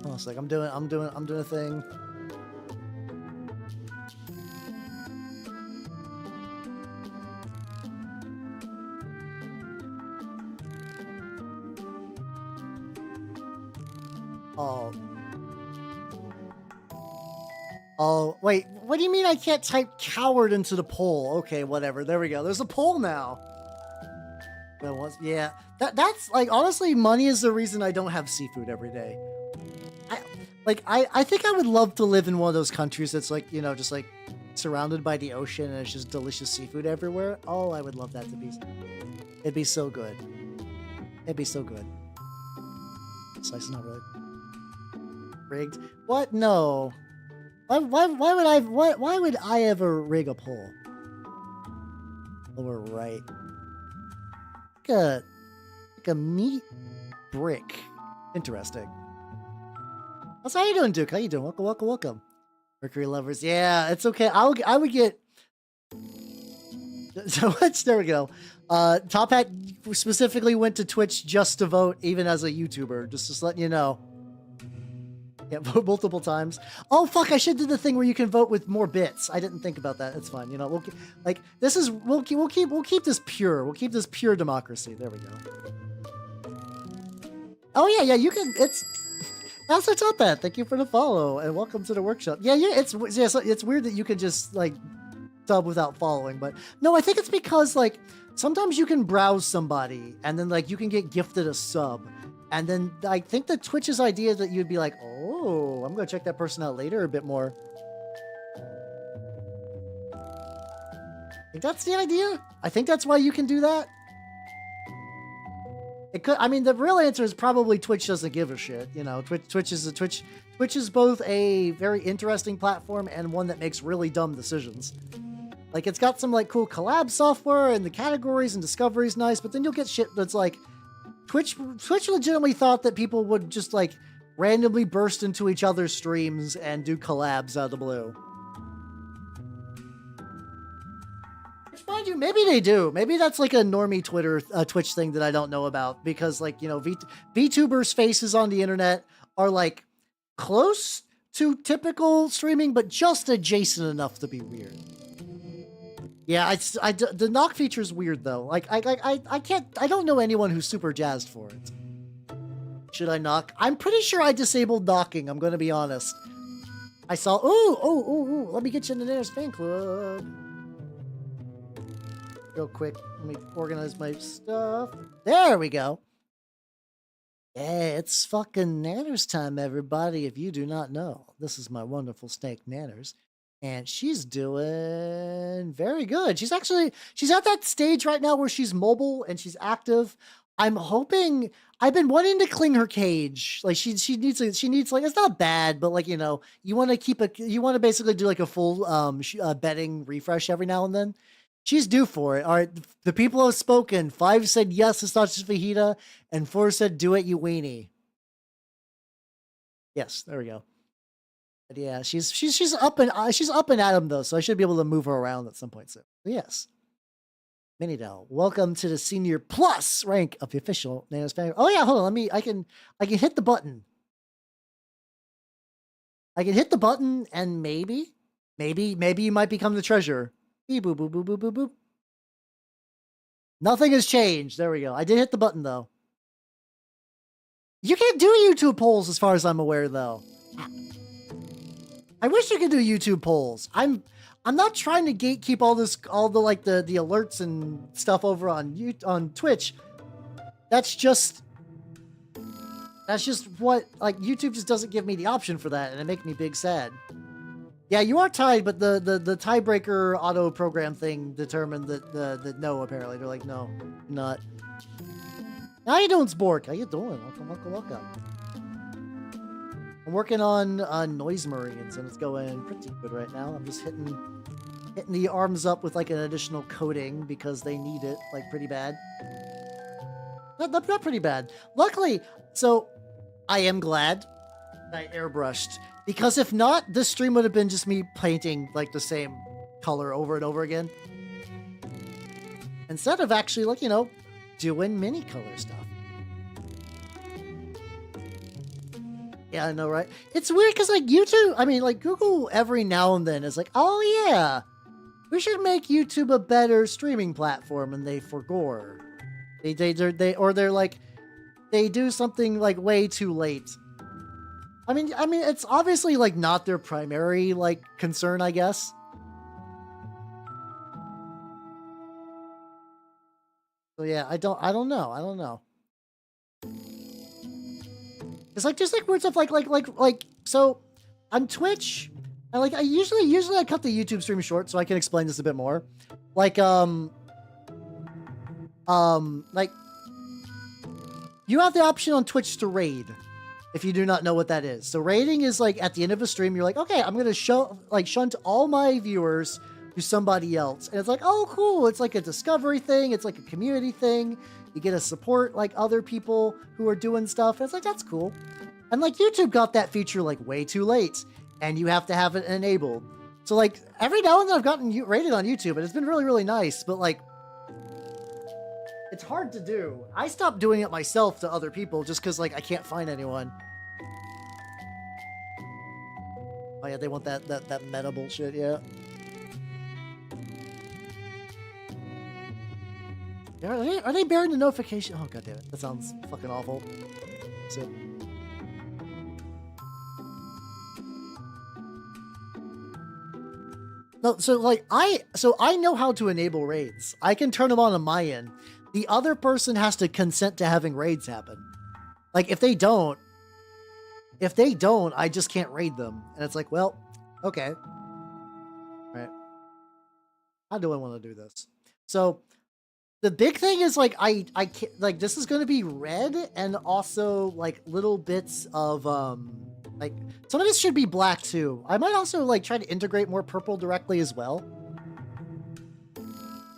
Oh, it's like I'm doing a thing. Oh, wait. What do you mean I can't type coward into the poll? Okay, whatever. There we go. There's a poll now. Yeah. That's like, honestly, money is the reason I don't have seafood every day. I think I would love to live in one of those countries that's like, just like surrounded by the ocean and it's just delicious seafood everywhere. Oh, I would love that to be. It'd be so good. It'd be so good. Slice is not really rigged. What? No. Why would I ever rig a poll? Lower right. Like a meat brick. Interesting. How you doing, Duke? How you doing? Welcome. Mercury lovers. Yeah, it's okay. I would get so much. There we go. Top Hat specifically went to Twitch just to vote, even as a YouTuber. Just letting you know. Yeah, vote multiple times. Oh fuck! I should do the thing where you can vote with more bits. I didn't think about that. It's fine. We'll keep this pure. We'll keep this pure democracy. There we go. Oh yeah. You can. That's what's up, Pat. Thank you for the follow and welcome to the workshop. Yeah. It's weird that you can just like sub without following, but no, I think it's because like sometimes you can browse somebody and then like you can get gifted a sub. And then I think the Twitch's idea that you'd be like, oh, I'm going to check that person out later a bit more. I think that's the idea. I think that's why you can do that. It could. I mean, the real answer is probably Twitch doesn't give a shit. Twitch is both a very interesting platform and one that makes really dumb decisions. Like, it's got some like cool collab software and the categories and discovery's nice, but then you'll get shit that's like, Twitch legitimately thought that people would just like randomly burst into each other's streams and do collabs out of the blue. Which, mind you, maybe they do. Maybe that's like a normie Twitch thing that I don't know about, because like, VTubers' faces on the internet are like close to typical streaming, but just adjacent enough to be weird. Yeah, the knock feature is weird though. Like I don't know anyone who's super jazzed for it. Should I knock? I'm pretty sure I disabled knocking. I'm gonna be honest. I saw. Ooh! Let me get you in the Nanners fan club. Real quick, let me organize my stuff. There we go. Yeah, it's fucking Nanners time, everybody. If you do not know, this is my wonderful snake Nanners. And she's doing very good. She's at that stage right now where she's mobile and she's active. I'm hoping I've been wanting to clean her cage. Like she needs like it's not bad, but like you want to basically do like a full bedding refresh every now and then. She's due for it. All right, the people have spoken. 5 said yes, it's not just fajita, and 4 said do it, you weenie. Yes, there we go. But yeah, she's up and at him though, so I should be able to move her around at some point soon. But yes. Minidell, welcome to the Senior Plus rank of the official Nano's family. Oh yeah, hold on. I can hit the button. I can hit the button and maybe you might become the treasurer. Beep boop boop boop boop boop boop. Nothing has changed. There we go. I did hit the button though. You can't do YouTube polls as far as I'm aware though. I wish you could do YouTube polls. I'm not trying to gatekeep all the alerts and stuff over on Twitch. That's just what YouTube just doesn't give me the option for that, and it makes me big sad. Yeah, you are tied, but the tiebreaker auto program thing determined that no, apparently. They're like, no, not. How you doing, Spork? How you doing? Welcome. I'm working on noise marines, and it's going pretty good right now. I'm just hitting the arms up with like an additional coating because they need it like pretty bad. Not pretty bad. Luckily, so I am glad I airbrushed, because if not, this stream would have been just me painting like the same color over and over again, instead of actually doing mini color stuff. Yeah, I know, right? It's weird because YouTube, Google every now and then is like, oh yeah, we should make YouTube a better streaming platform, and they forgore. They do something like way too late. I mean, it's obviously like not their primary concern, I guess. So yeah, I don't know. It's just words of so on Twitch, I usually I cut the YouTube stream short so I can explain this a bit more. You have the option on Twitch to raid, if you do not know what that is. So raiding is at the end of a stream, you're like, okay, I'm gonna shunt all my viewers to somebody else, and it's like, oh cool, it's like a discovery thing, it's like a community thing. You get to support other people who are doing stuff. And it's like, that's cool. And YouTube got that feature way too late, and you have to have it enabled. So every now and then I've gotten rated on YouTube, and it's been really, really nice. But it's hard to do. I stopped doing it myself to other people just because I can't find anyone. Oh yeah, they want that meta bullshit, yeah. Are they bearing the notification? Oh god damn it, that sounds fucking awful. So, no, so I know how to enable raids. I can turn them on my end. The other person has to consent to having raids happen. If they don't, I just can't raid them. And it's like, well, okay. All right. How do I want to do this? So the big thing is I can't, this is going to be red, and also little bits of some of this should be black too. I might also try to integrate more purple directly as well.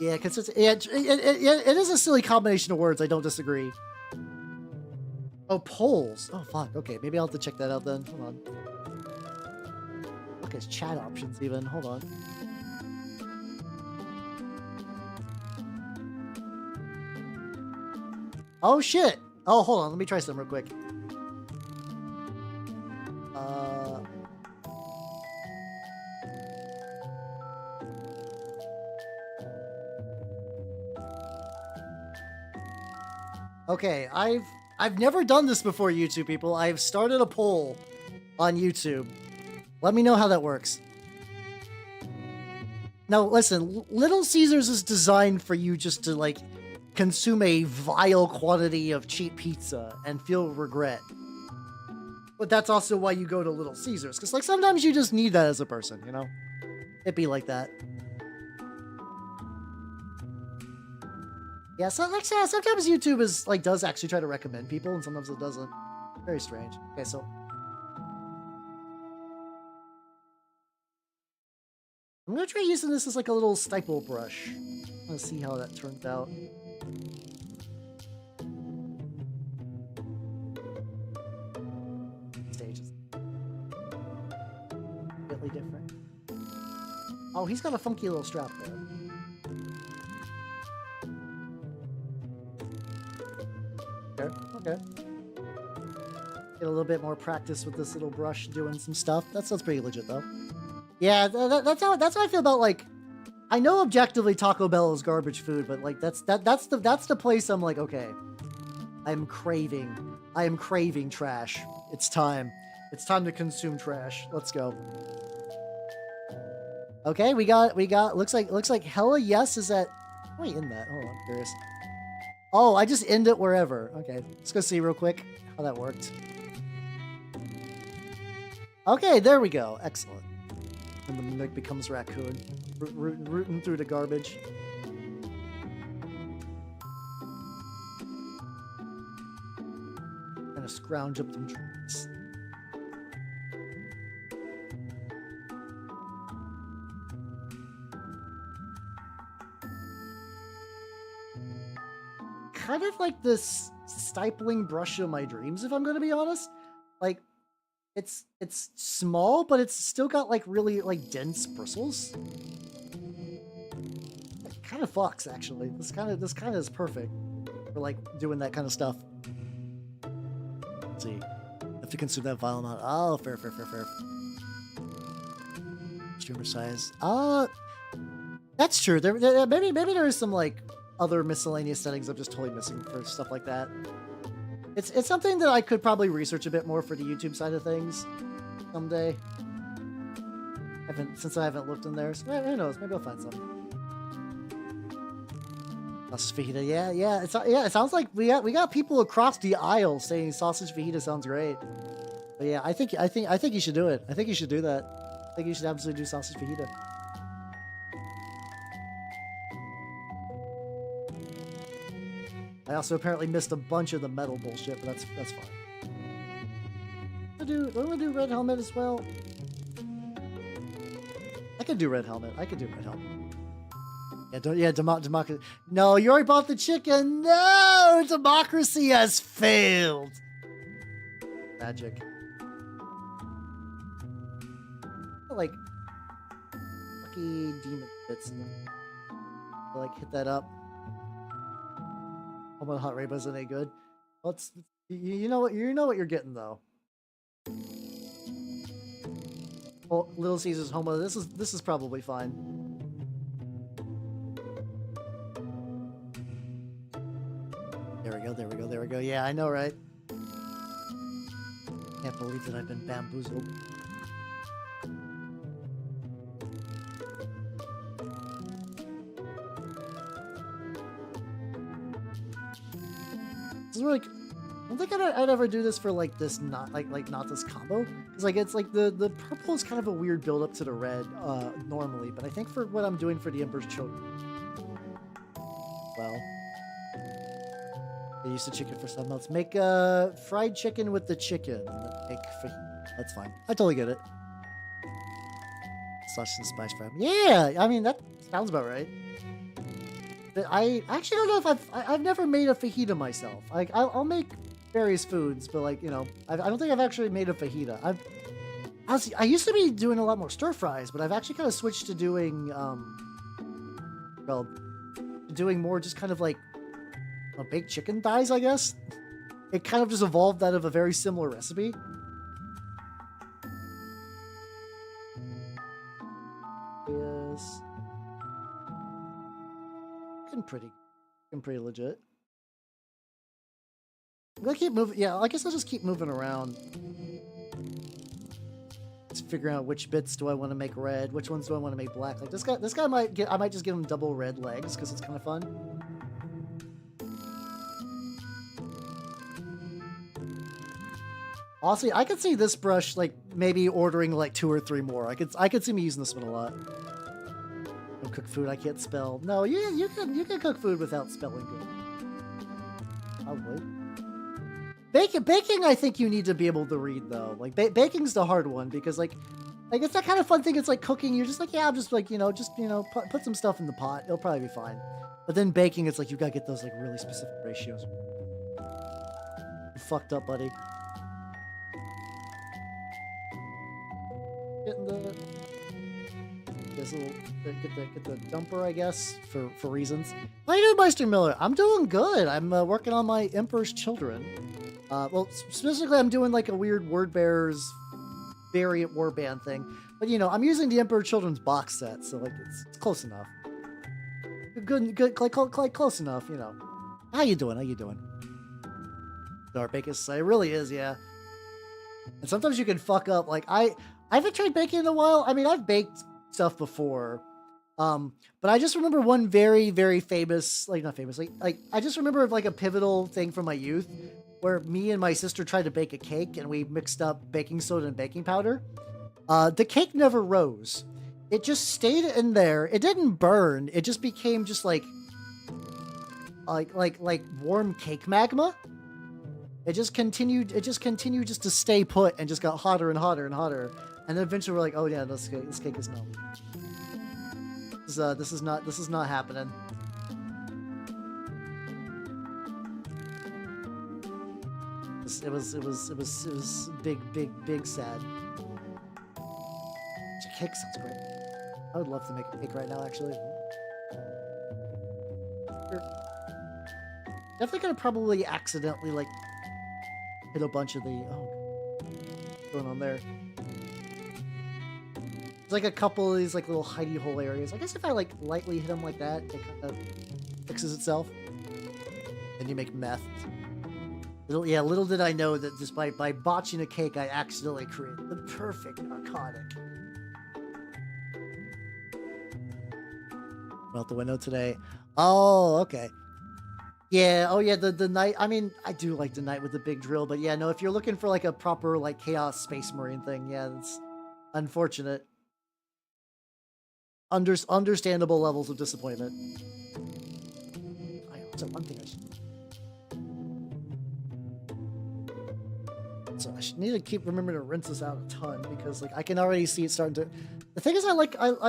Yeah, because it is a silly combination of words. I don't disagree. Oh, polls. Oh fuck. Okay, maybe I'll have to check that out then. Hold on. Look, it's chat options even. Hold on. Oh shit! Oh, hold on. Let me try some real quick. Okay, I've never done this before, YouTube people. I've started a poll on YouTube. Let me know how that works. Now, listen, Little Caesars is designed for you just to consume a vile quantity of cheap pizza and feel regret. But that's also why you go to Little Caesars, because sometimes you just need that as a person, you know? It'd be like that. Yeah, so like sometimes YouTube is like does actually try to recommend people, and sometimes it doesn't. Very strange. Okay, so I'm gonna try using this as like a little stipple brush. I'm gonna see how that turns out. Stages. Completely different. Oh, he's got a funky little strap there. Okay. Get a little bit more practice with this little brush doing some stuff. That sounds pretty legit though. Yeah, that's how I feel about like. I know objectively Taco Bell is garbage food, but like that's the place I'm like, okay, I am craving trash. It's time to consume trash. Let's go. Okay, we got looks like hella yes is at. Wait, in that. Hold on, I'm curious. Oh, I just end it wherever. Okay, let's go see real quick how that worked. Okay, there we go. Excellent. And the mimic becomes raccoon, rooting through the garbage. Gonna scrounge up them trees. Kind of like this stifling brush of my dreams, if I'm gonna be honest. Like, it's small, but it's still got like really like dense bristles. It kind of fucks actually. This kind of is perfect for like doing that kind of stuff. Let's see. Have to consume that vile amount. Oh, fair. Streamer size. That's true. Maybe there is some like other miscellaneous settings I'm just totally missing for stuff like that. It's something that I could probably research a bit more for the YouTube side of things someday. Since I haven't looked in there, so who knows? Maybe I'll find some. Sausage fajita, yeah. It sounds like we got people across the aisle saying sausage fajita sounds great. But yeah, I think you should do it. I think you should do that. I think you should absolutely do sausage fajita. I also apparently missed a bunch of the metal bullshit, but that's fine. I'm gonna do red helmet as well. I could do red helmet. Yeah, democracy. No, you already bought the chicken. No, democracy has failed. Magic. Like lucky demon bits. Like hit that up. Home Hot Rainbow isn't any good. Let's you know what you're getting though. Oh, Little Caesar's Homo. This is probably fine. There we go. Yeah, I know, right? Can't believe that I've been bamboozled. This is like, I don't think I'd ever do this for like this not this combo, because like it's like the purple is kind of a weird build up to the red normally, but I think for what I'm doing for the Emperor's Children, well, I used the chicken for something else. Make fried chicken with the chicken. That's fine. I totally get it. Sausage and spice fry. Yeah, I mean that sounds about right. But I actually don't know if I've never made a fajita myself. Like I'll make various foods, but like, you know, I don't think I've actually made a fajita. I used to be doing a lot more stir fries, but I've actually kind of switched to doing doing more just kind of like baked chicken thighs, I guess. It kind of just evolved out of a very similar recipe. Yes. Pretty legit. I'm gonna keep moving. Yeah, I guess I'll just keep moving around. Just figuring out which bits do I want to make red, which ones do I want to make black. Like this guy I might just give him double red legs because it's kind of fun. Honestly, I could see this brush like maybe ordering like 2 or 3 more. I could see me using this one a lot. Don't cook food I can't spell. No, you can cook food without spelling good. Probably. Baking, I think you need to be able to read though. Like baking's the hard one because like it's that kind of fun thing. It's like cooking. You're just like, yeah, I'm just like, put some stuff in the pot. It'll probably be fine. But then baking, it's like you gotta get those like really specific ratios. You fucked up, buddy. Getting the get the dumper, I guess, for reasons. How you doing, Meister Miller? I'm doing good. I'm working on my Emperor's Children. Well, specifically, I'm doing like a weird Word Bears variant warband thing. But I'm using the Emperor Children's box set, so like it's close enough. Good, like close enough. How you doing? How you doing? Darkbacus, it really is, yeah. And sometimes you can fuck up. Like I haven't tried baking in a while. I mean, I've baked stuff before, but I just remember one very, very famous, like not famous, like I just remember like a pivotal thing from my youth where me and my sister tried to bake a cake and we mixed up baking soda and baking powder. The cake never rose. It just stayed in there. It didn't burn. It just became just like warm cake magma. It just continued just to stay put and just got hotter and hotter and hotter. And then eventually we're like, oh yeah, this cake is no. This is not happening. It was big sad. Cake sounds great. I would love to make a cake right now, actually. Definitely gonna probably accidentally like hit a bunch of the what's going on there. There's like a couple of these like little hidey hole areas. I guess if I like lightly hit them like that, it kind of fixes itself. Then you make meth. Little did I know that just by botching a cake, I accidentally created the perfect narcotic. Out the window today. Oh, okay. Yeah, oh yeah, the night, I mean, I do like the night with the big drill, but yeah, no, if you're looking for like a proper like Chaos Space Marine thing, yeah, that's unfortunate. Understandable levels of disappointment. So one thing I should need to keep remembering to rinse this out a ton because like I can already see it starting to. The thing is, I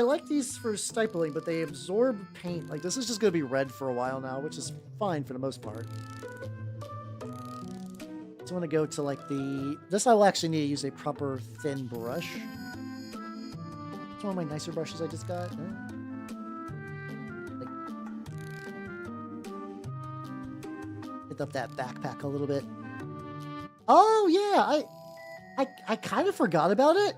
like these for stippling, but they absorb paint. Like this is just gonna be red for a while now, which is fine for the most part. Just want to go to like this. I will actually need to use a proper thin brush. It's one of my nicer brushes I just got. Hit up that backpack a little bit. Oh yeah, I kind of forgot about it.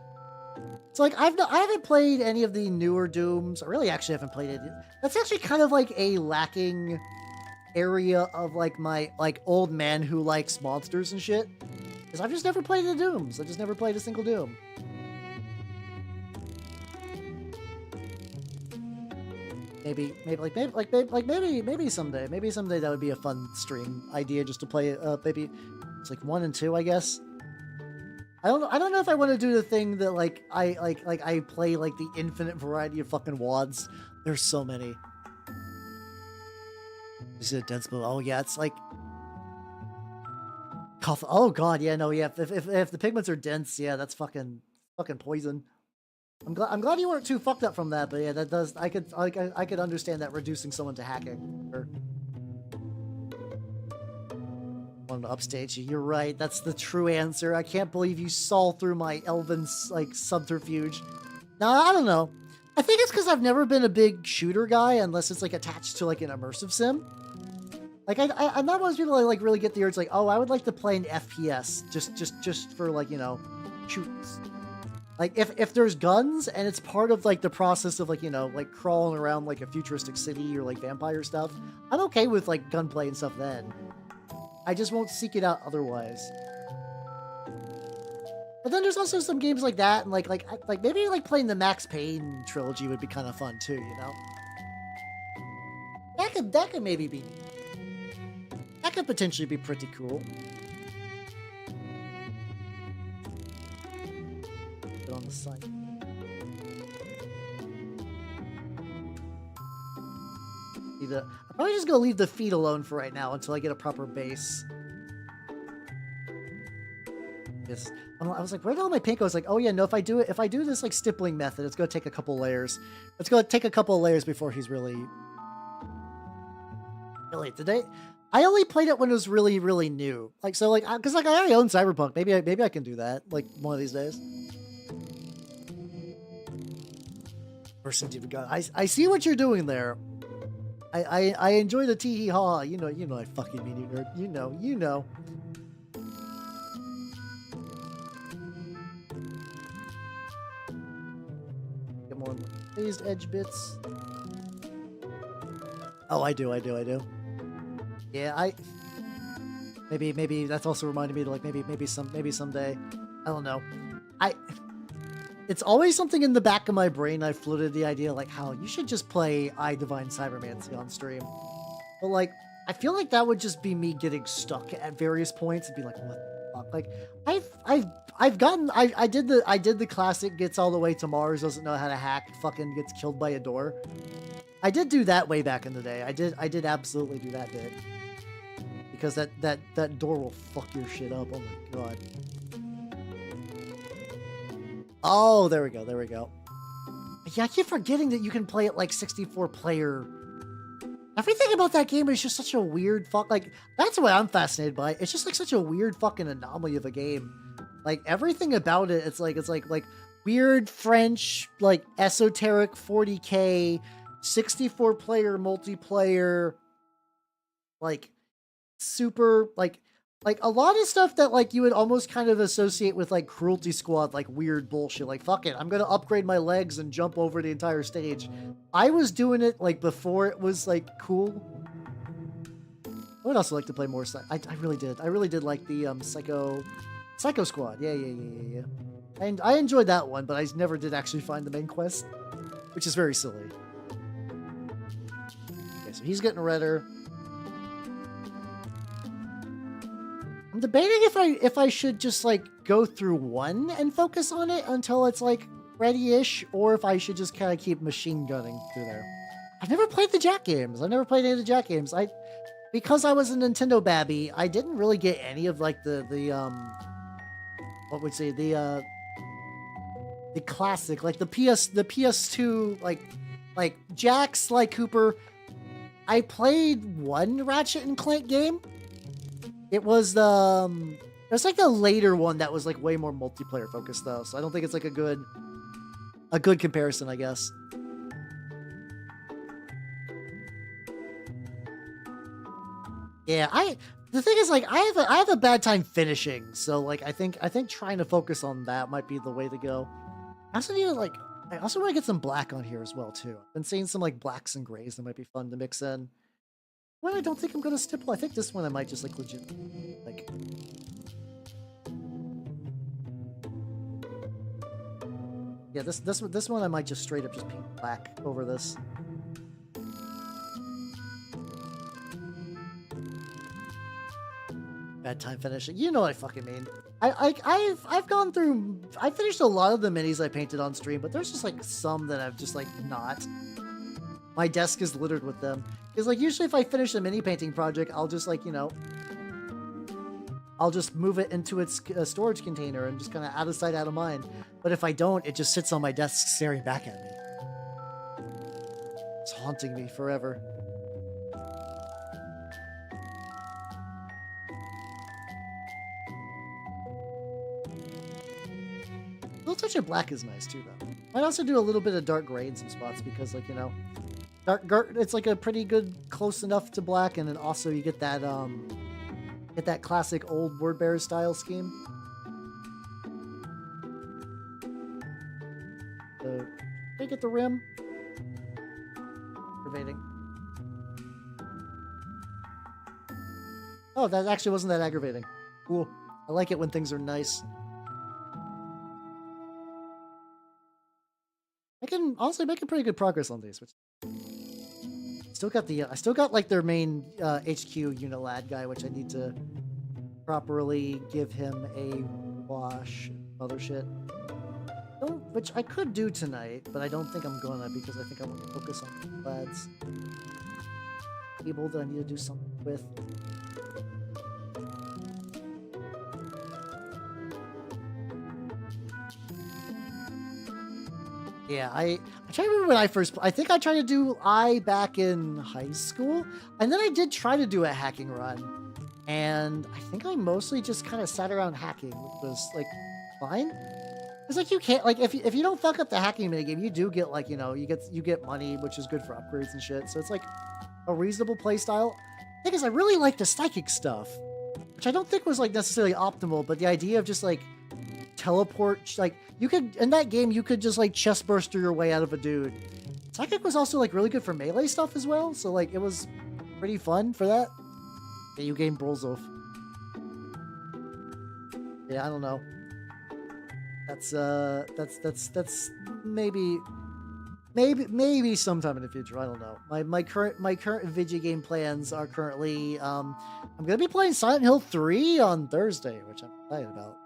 It's like I haven't played any of the newer Dooms. I really actually haven't played it. That's actually kind of like a lacking area of like my like old man who likes monsters and shit. Because I've just never played the Dooms. I've just never played a single Doom. Maybe someday. Maybe someday that would be a fun stream idea just to play maybe it's like 1 and 2, I guess. I don't know if I want to do the thing that like I play like the infinite variety of fucking WODs. There's so many. Is it a dense blue? Oh yeah, it's like cough. Oh god, yeah, no, yeah. If the pigments are dense, yeah, that's fucking poison. I'm glad you weren't too fucked up from that, but yeah, that does. I could understand that reducing someone to hacking. Or wanted to upstage you. You're right. That's the true answer. I can't believe you saw through my elven like subterfuge. No, I don't know. I think it's because I've never been a big shooter guy unless it's like attached to like an immersive sim. Like I'm not one of those people that like really get the urge like, oh, I would like to play an FPS just for like, shoots. Like if there's guns and it's part of like the process of like, like crawling around like a futuristic city or like vampire stuff, I'm okay with like gunplay and stuff then. I just won't seek it out otherwise. But then there's also some games like that and like maybe like playing the Max Payne trilogy would be kind of fun too, That could maybe be. That could potentially be pretty cool. Put on the site. I'm probably just gonna leave the feet alone for right now until I get a proper base. Yes. I was like, where did all my paint go? I was like, oh yeah, no, if I do this like stippling method, it's gonna take a couple layers. It's gonna take a couple of layers before he's really today. I only played it when it was really, really new. Like, so like, cause like I already own Cyberpunk. Maybe I can do that like one of these days. Person to God. I see what you're doing there. I enjoy the tee hee haw. You know I fucking mean you nerd. You know. Get more raised edge bits. Oh, I do. Yeah, maybe that's also reminded me to like maybe someday. I don't know. It's always something in the back of my brain. I floated the idea like how you should just play I Divine Cybermancy on stream. But like I feel like that would just be me getting stuck at various points and be like, what the fuck? Like I did the classic gets all the way to Mars, doesn't know how to hack, fucking gets killed by a door. I did do that way back in the day. I did absolutely do that bit. Because that door will fuck your shit up. Oh my god. Oh, there we go. Yeah, I keep forgetting that you can play it like 64 player. Everything about that game is just such a weird fuck. Like, that's what I'm fascinated by. It's just like such a weird fucking anomaly of a game. Like, everything about it, it's like weird French, like esoteric 40K, 64 player multiplayer, like super, like a lot of stuff that like you would almost kind of associate with like Cruelty Squad, like weird bullshit. Like, fuck it, I'm gonna upgrade my legs and jump over the entire stage. I was doing it like before it was like cool. I would also like to play more. I really did like the Psycho Squad. Yeah. And I enjoyed that one, but I never did actually find the main quest, which is very silly. Okay, so he's getting redder. I'm debating if I should just like go through one and focus on it until it's like ready-ish, or if I should just kind of keep machine gunning through there. I've never played the Jack games. I've never played any of the Jack games. Because I was a Nintendo babby, I didn't really get any of like the what would say the classic, like the PS2 like Jack, Sly Cooper. I played one Ratchet and Clank game. It was it's like the later one that was like way more multiplayer focused though, so I don't think it's like a good comparison, I guess. Yeah, the thing is like I have a bad time finishing, so like I think trying to focus on that might be the way to go. I also want to get some black on here as well too. I've been seeing some like blacks and grays that might be fun to mix in. Well, I don't think I'm gonna stipple. I think this one I might just like legit like. Yeah, this one I might just straight up just paint black over this. Bad time finishing. You know what I fucking mean. I've gone through. I finished a lot of the minis I painted on stream, but there's just like some that I've just like not. My desk is littered with them. Because like usually if I finish a mini painting project, I'll just like, you know, I'll just move it into its storage container and just kind of out of sight, out of mind. But if I don't, it just sits on my desk staring back at me. It's haunting me forever. A little touch of black is nice too, though. I'd also do a little bit of dark gray in some spots because, like, you know, dark it's like a pretty good close enough to black, and then also you get that classic old word bearer style scheme. So, can I get the rim? Aggravating. Oh, that actually wasn't that aggravating. Cool. I like it when things are nice. I can honestly making pretty good progress on these, which I still got like their main HQ unit lad guy, which I need to properly give him a wash, other shit. Which I could do tonight, but I don't think I'm gonna because I think I want to focus on lads. cable that I need to do something with. Yeah, I try to remember when I think I tried to do back in high school, and then I did try to do a hacking run, and I think I mostly just kind of sat around hacking, which was like fine. It's like you can't like if you don't fuck up the hacking minigame, you do get like you get money, which is good for upgrades and shit. So it's like a reasonable play style. Thing is, I really like the psychic stuff, which I don't think was like necessarily optimal, but the idea of just like teleport, like you could in that game you could just like chest burster your way out of a dude. Psychic was also like really good for melee stuff as well, so like it was pretty fun for that. Yeah, you gained Brolzov. Yeah, I don't know. That's maybe sometime in the future. I don't know. My current video game plans are currently I'm gonna be playing Silent Hill 3 on Thursday, which I'm excited about.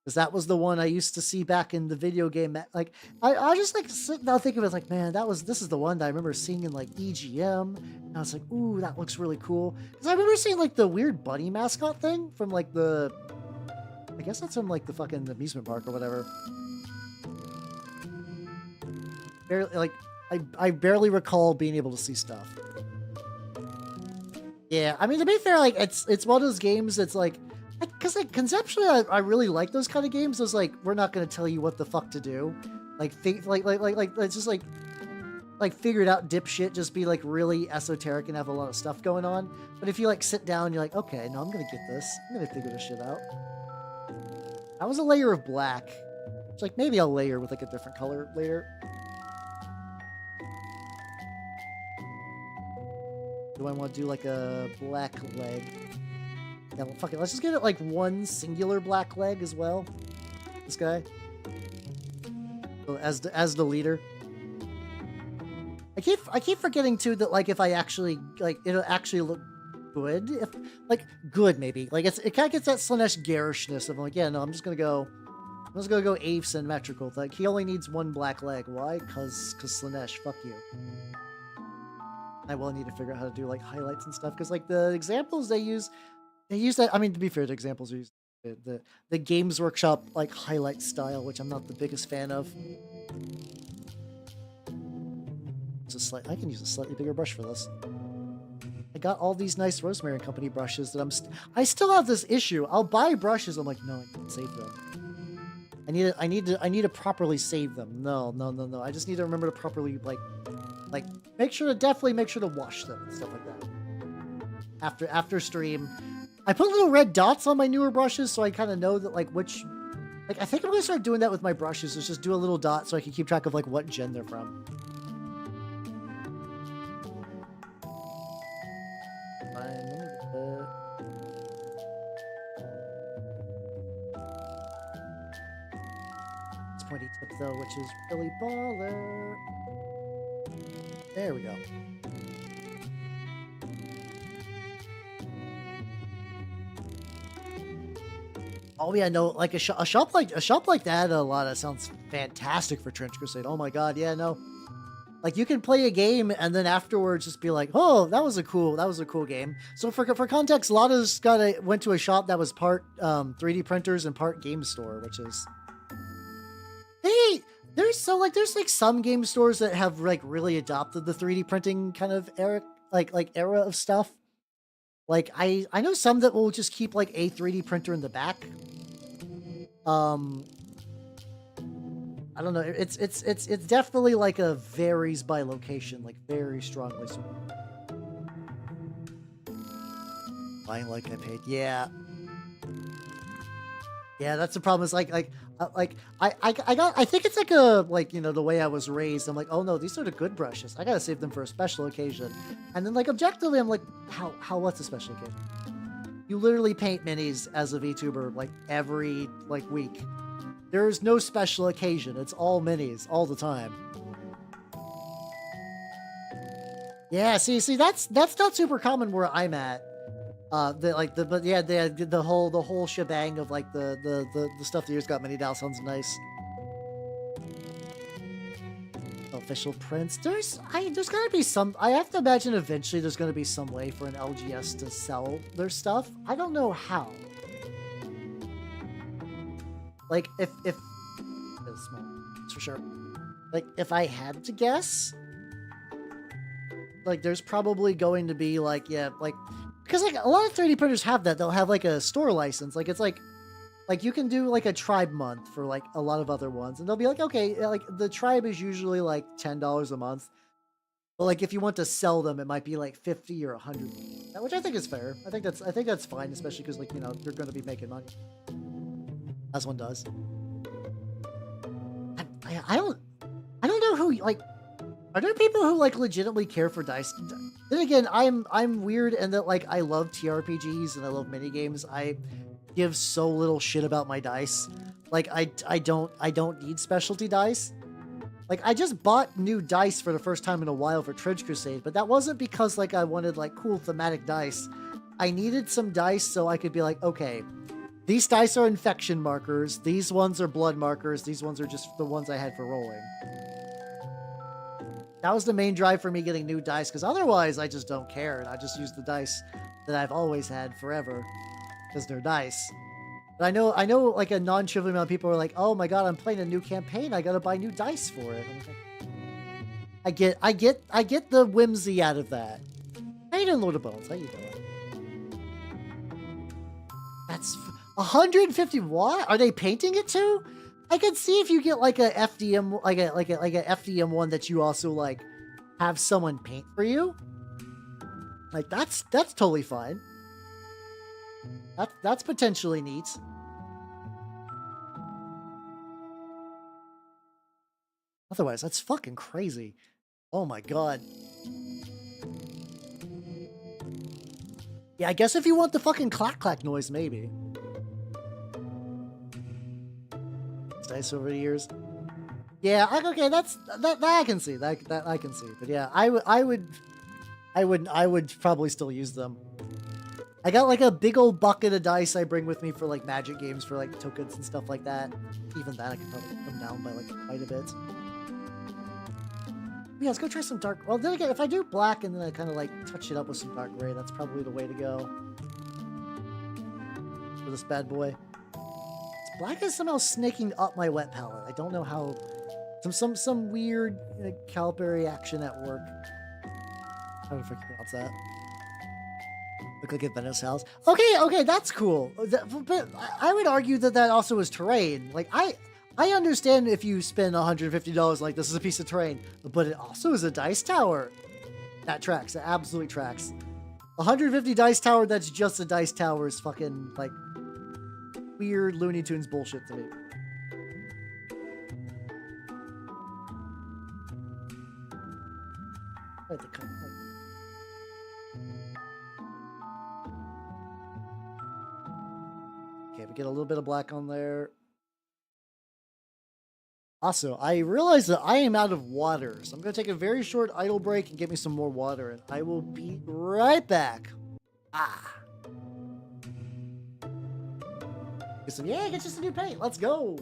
Because that was the one I used to see back in the video game. Like I just like sit now thinking of it like, man, this is the one that I remember seeing in like EGM. And I was like, ooh, that looks really cool. Because I remember seeing like the weird bunny mascot thing from like I guess that's from like the fucking amusement park or whatever. Barely like I barely recall being able to see stuff. Yeah, I mean to be fair, like it's one of those games that's like because like conceptually I really like those kind of games. Those like we're not gonna tell you what the fuck to do. Like it's just like figure it out dipshit, just be like really esoteric and have a lot of stuff going on. But if you like sit down, you're like, okay, no, I'm gonna get this. I'm gonna figure this shit out. That was a layer of black. It's like maybe I'll layer with like a different color later. Do I want to do like a black leg? Yeah, well, fuck it. Let's just get it like one singular black leg as well. This guy. So as the leader. I keep forgetting too that like if I actually like it'll actually look good, if like good maybe like it kind of gets that Slanesh garishness of like, yeah, no, I'm just gonna go Ave symmetrical. Like he only needs one black leg. Why? Cause Slanesh, fuck you. I will need to figure out how to do like highlights and stuff because like the examples they use that. I mean, to be fair, the examples are used the Games Workshop like highlight style, which I'm not the biggest fan of. I can use a slightly bigger brush for this. I got all these nice Rosemary and Company brushes that I still have this issue. I'll buy brushes. I'm like, no, I can't save them. I need to properly save them. No. I just need to remember to properly like definitely make sure to wash them and stuff like that. After stream, I put little red dots on my newer brushes so I kind of know that like which, like I think I'm gonna start doing that with my brushes. Is just do a little dot so I can keep track of like what gen they're from. Pointy tip though, which is really baller. There we go. Oh yeah, no, like a shop like that. A lot of sounds fantastic for Trench Crusade. Oh my god, yeah, no. Like you can play a game and then afterwards just be like, oh, that was a cool game. So for context, Lada's went to a shop that was part 3D printers and part game store, which is. Hey, there's some game stores that have like really adopted the 3D printing kind of era, like era of stuff. Like I know some that will just keep like a 3D printer in the back. I don't know. It's definitely like a varies by location, like very strongly. So buying like I paid, yeah. Yeah, that's the problem. Is I think it's like the way I was raised. I'm like, oh no, these are the good brushes. I gotta save them for a special occasion. And then like objectively, I'm like, what's a special occasion? You literally paint minis as a VTuber like every like week. There's no special occasion. It's all minis all the time. Yeah, see, that's not super common where I'm at. The whole shebang of like the stuff that you just got many down sounds nice. Oh official prints. There's gotta be some. I have to imagine eventually there's gonna be some way for an LGS to sell their stuff. I don't know how. Like if it's small, that's for sure. Like if I had to guess, like there's probably going to be like, yeah, like because like a lot of 3D printers have that. They'll have like a store license. Like it's like you can do like a tribe month for like a lot of other ones, and they'll be like, okay, like the tribe is usually like $10 a month. But like if you want to sell them, it might be like 50 or 100, which I think is fair. I think that's fine, especially because like, you know, you're going to be making money, as one does. I don't know who like. Are there people who like legitimately care for dice? Then again, I'm weird in that like I love TRPGs and I love minigames. I give so little shit about my dice. Like I don't need specialty dice. Like I just bought new dice for the first time in a while for Trench Crusade, but that wasn't because like I wanted like cool thematic dice. I needed some dice so I could be like, okay, these dice are infection markers, these ones are blood markers, these ones are just the ones I had for rolling. That was the main drive for me getting new dice, because otherwise I just don't care, and I just use the dice that I've always had forever, because they're dice. But I know like a non-trivial amount of people are like, oh my god, I'm playing a new campaign, I gotta buy new dice for it. I'm like, I get the whimsy out of that. How you doing, Lord of Bones? How you doing? That's 150 watt? Are they painting it too? I could see if you get like a FDM, like a FDM one that you also like have someone paint for you. Like that's totally fine. That's potentially neat. Otherwise, that's fucking crazy. Oh my god. Yeah, I guess if you want the fucking clack clack noise, maybe. Dice over the years. Yeah, okay, that I can see. That I can see. But yeah, I would probably still use them. I got like a big old bucket of dice I bring with me for like Magic games, for like tokens and stuff like that. Even that I could probably come down by like quite a bit. Yeah, let's go try some dark. Well, then again, if I do black and then I kind of like touch it up with some dark gray, that's probably the way to go for this bad boy. Black is somehow snaking up my wet palette. I don't know how. Some weird caliberry action at work. How do I freaking pronounce that? Look like a Venice house. Okay, that's cool. But I would argue that also is terrain. Like I understand if you spend $150 like this is a piece of terrain, but it also is a dice tower. That tracks. That absolutely tracks. 150 dice tower that's just a dice tower is fucking like weird Looney Tunes bullshit to me. Okay, we get a little bit of black on there. Also, I realize that I am out of water, so I'm going to take a very short idle break and get me some more water, and I will be right back. Yeah, get you some new paint. Let's go.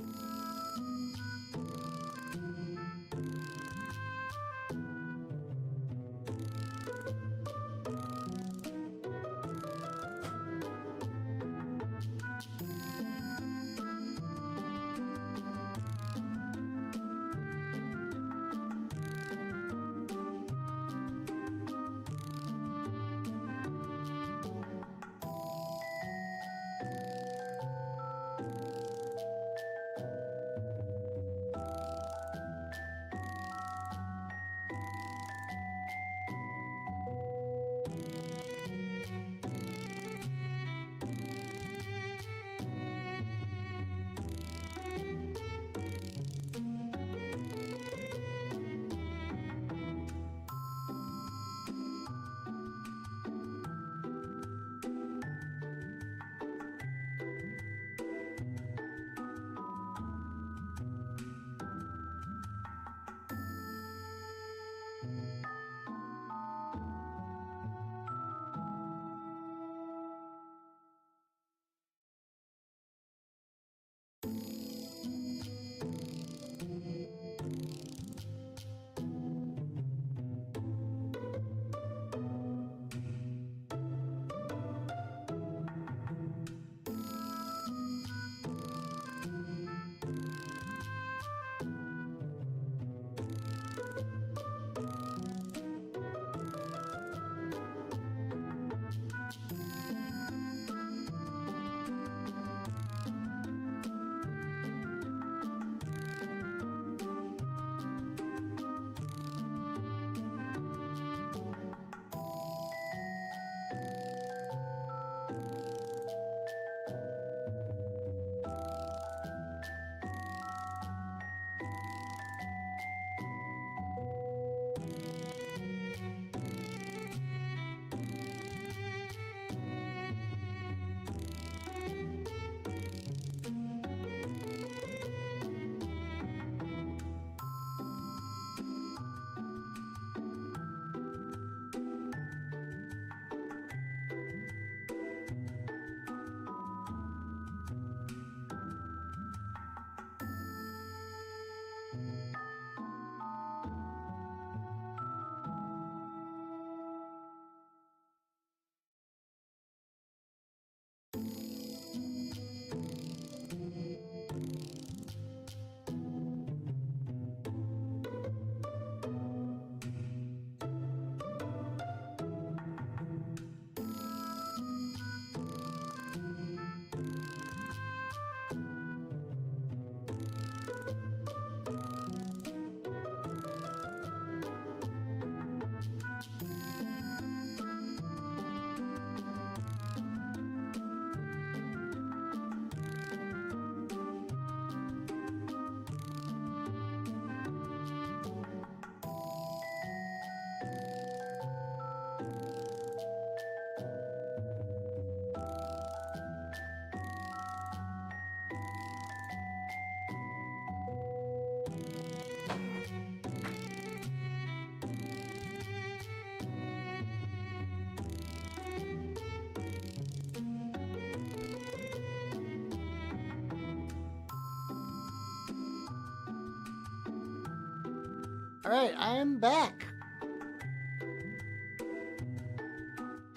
All right, I'm back.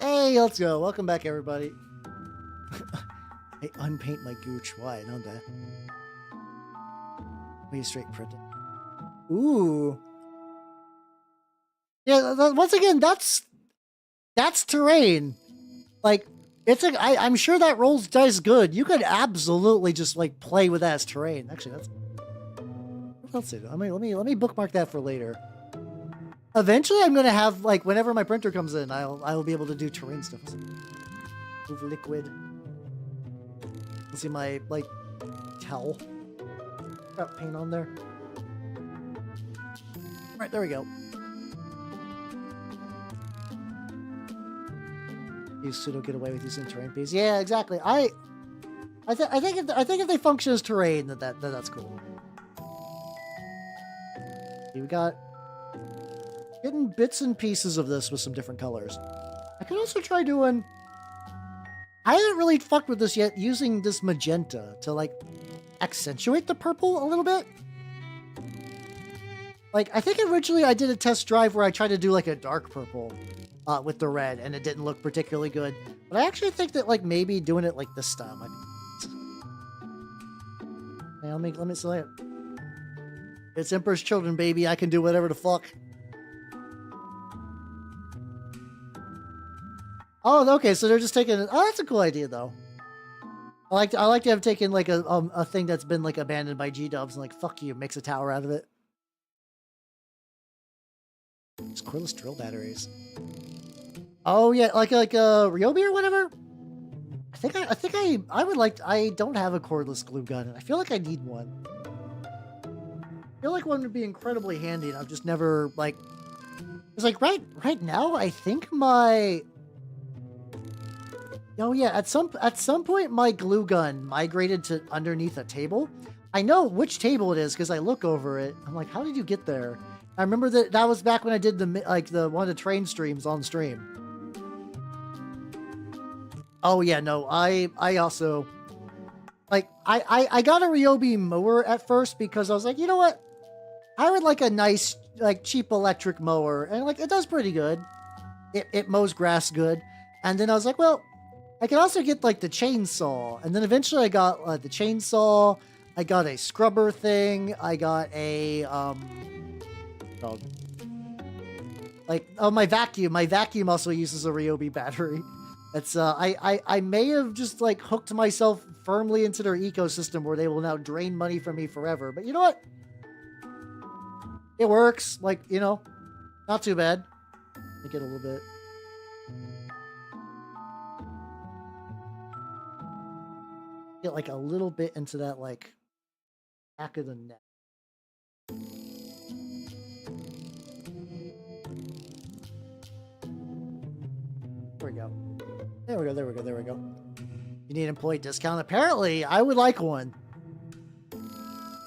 Hey, let's go. Welcome back, everybody. Hey, unpaint my gooch. Why? Not that. Maybe straight print it. Ooh. Yeah, once again, that's terrain. Like, I'm sure that rolls dice good. You could absolutely just like play with that as terrain. Actually, that's. Let's see. Let me bookmark that for later. Eventually, I'm gonna have like whenever my printer comes in, I'll be able to do terrain stuff. Move liquid. Let's see my like towel. Got paint on there. All right, there we go. You pseudo get away with using terrain piece. Yeah, exactly. I think if they function as terrain, that's cool. We got getting bits and pieces of this with some different colors. I could also try doing. I haven't really fucked with this yet, using this magenta to like accentuate the purple a little bit. Like I think originally I did a test drive where I tried to do like a dark purple with the red, and it didn't look particularly good. But I actually think that like maybe doing it like this style might be. Yeah, let me say it. It's Emperor's Children, baby. I can do whatever the fuck. Oh, okay. So they're just taking. Oh, that's a cool idea, though. I like to have taken like a thing that's been like abandoned by G-dubs and like fuck you, makes a tower out of it. It's cordless drill batteries. Oh yeah, like Ryobi or whatever. I would like. I don't have a cordless glue gun, and I feel like I need one. I feel like one would be incredibly handy, and I've just never like. It's like right now. I think my. Oh yeah, at some point my glue gun migrated to underneath a table. I know which table it is because I look over it. I'm like, how did you get there? I remember that was back when I did the one of the train streams on stream. Oh yeah, no, I also like I got a Ryobi mower at first because I was like, you know what? I would like a nice like cheap electric mower, and like it does pretty good. It mows grass good. And then I was like, well, I can also get like the chainsaw. And then eventually I got the chainsaw. I got a scrubber thing. I got a my vacuum. My vacuum also uses a Ryobi battery. It's I may have just like hooked myself firmly into their ecosystem where they will now drain money from me forever. But you know what? It works. Like, you know, not too bad. Make it a little bit. Get like a little bit into that like back of the neck. There we go. There we go. There we go. There we go. You need an employee discount? Apparently, I would like one.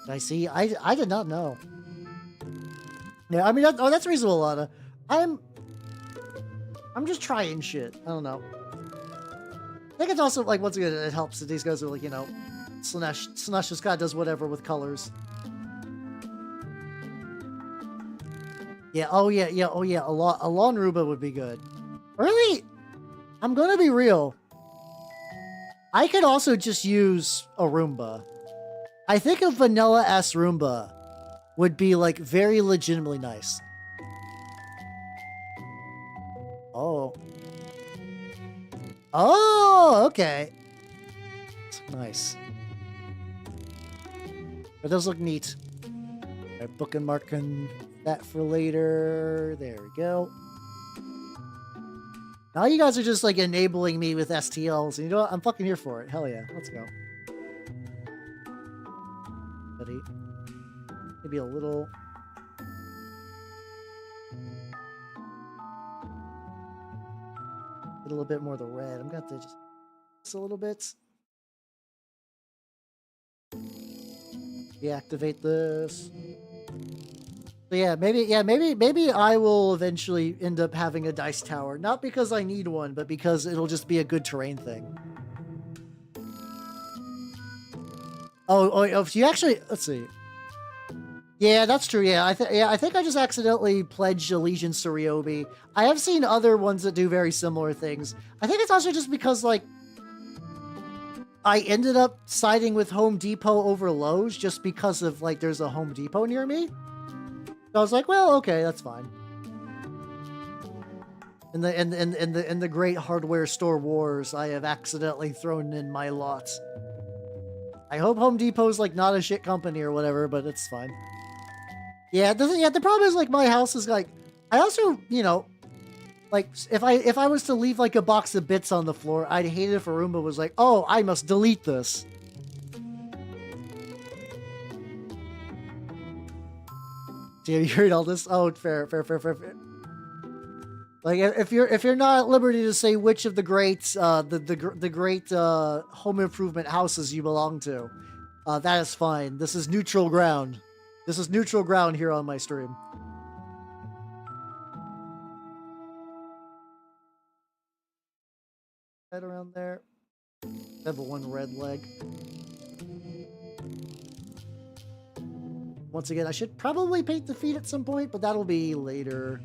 I see. I did not know. Yeah, I mean, that's reasonable, Lana. I'm just trying shit. I don't know. I think it's also like once again it helps that these guys are like, you know, Slanesh just kind of does whatever with colors. Yeah. Oh yeah. Yeah. Oh yeah. A lawn Ruba would be good. Really? I'm gonna be real. I could also just use a Roomba. I think a vanilla S Roomba would be like very legitimately nice. Oh. Oh, okay. Nice. That does look neat. Right, book and marking that for later. There we go. Now you guys are just like enabling me with STLs. And you know what? I'm fucking here for it. Hell yeah. Let's go. Buddy. Maybe a little. Get a little bit more of the red. I'm going to have to just a little bit. Deactivate this. So yeah, maybe I will eventually end up having a dice tower. Not because I need one, but because it'll just be a good terrain thing. Oh, if you actually, let's see. Yeah, that's true. Yeah, I think I just accidentally pledged allegiance to Ryobi. I have seen other ones that do very similar things. I think it's also just because like I ended up siding with Home Depot over Lowe's just because of like there's a Home Depot near me. So I was like, well, okay, that's fine. In the great hardware store wars, I have accidentally thrown in my lot. I hope Home Depot's like not a shit company or whatever, but it's fine. Yeah, the problem is like my house is like I also, you know, like if I was to leave like a box of bits on the floor, I'd hate it if a Roomba was like, "Oh, I must delete this." Do you heard all this? Oh, fair. Like if you're not at liberty to say which of the great the great home improvement houses you belong to, that is fine. This is neutral ground. This is neutral ground here on my stream. Right around there. I have a one red leg. Once again, I should probably paint the feet at some point, but that'll be later.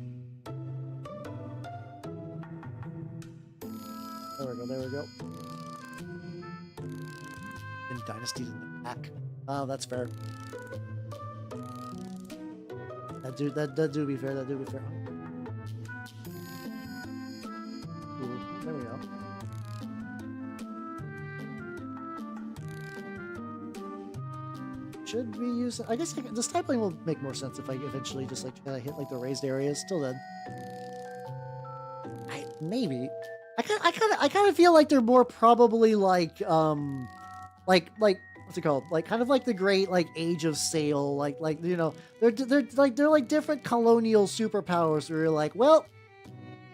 There we go. And Dynasty's in the back. Oh, that's fair. That do be fair. That do be fair. Ooh, there we go. Should we use? I guess this typing will make more sense if I eventually just like hit like the raised areas. Till then, maybe. I kind of feel like they're more probably like what's it called? Like kind of like the great like Age of Sail, like you know they're like different colonial superpowers where you're like, well,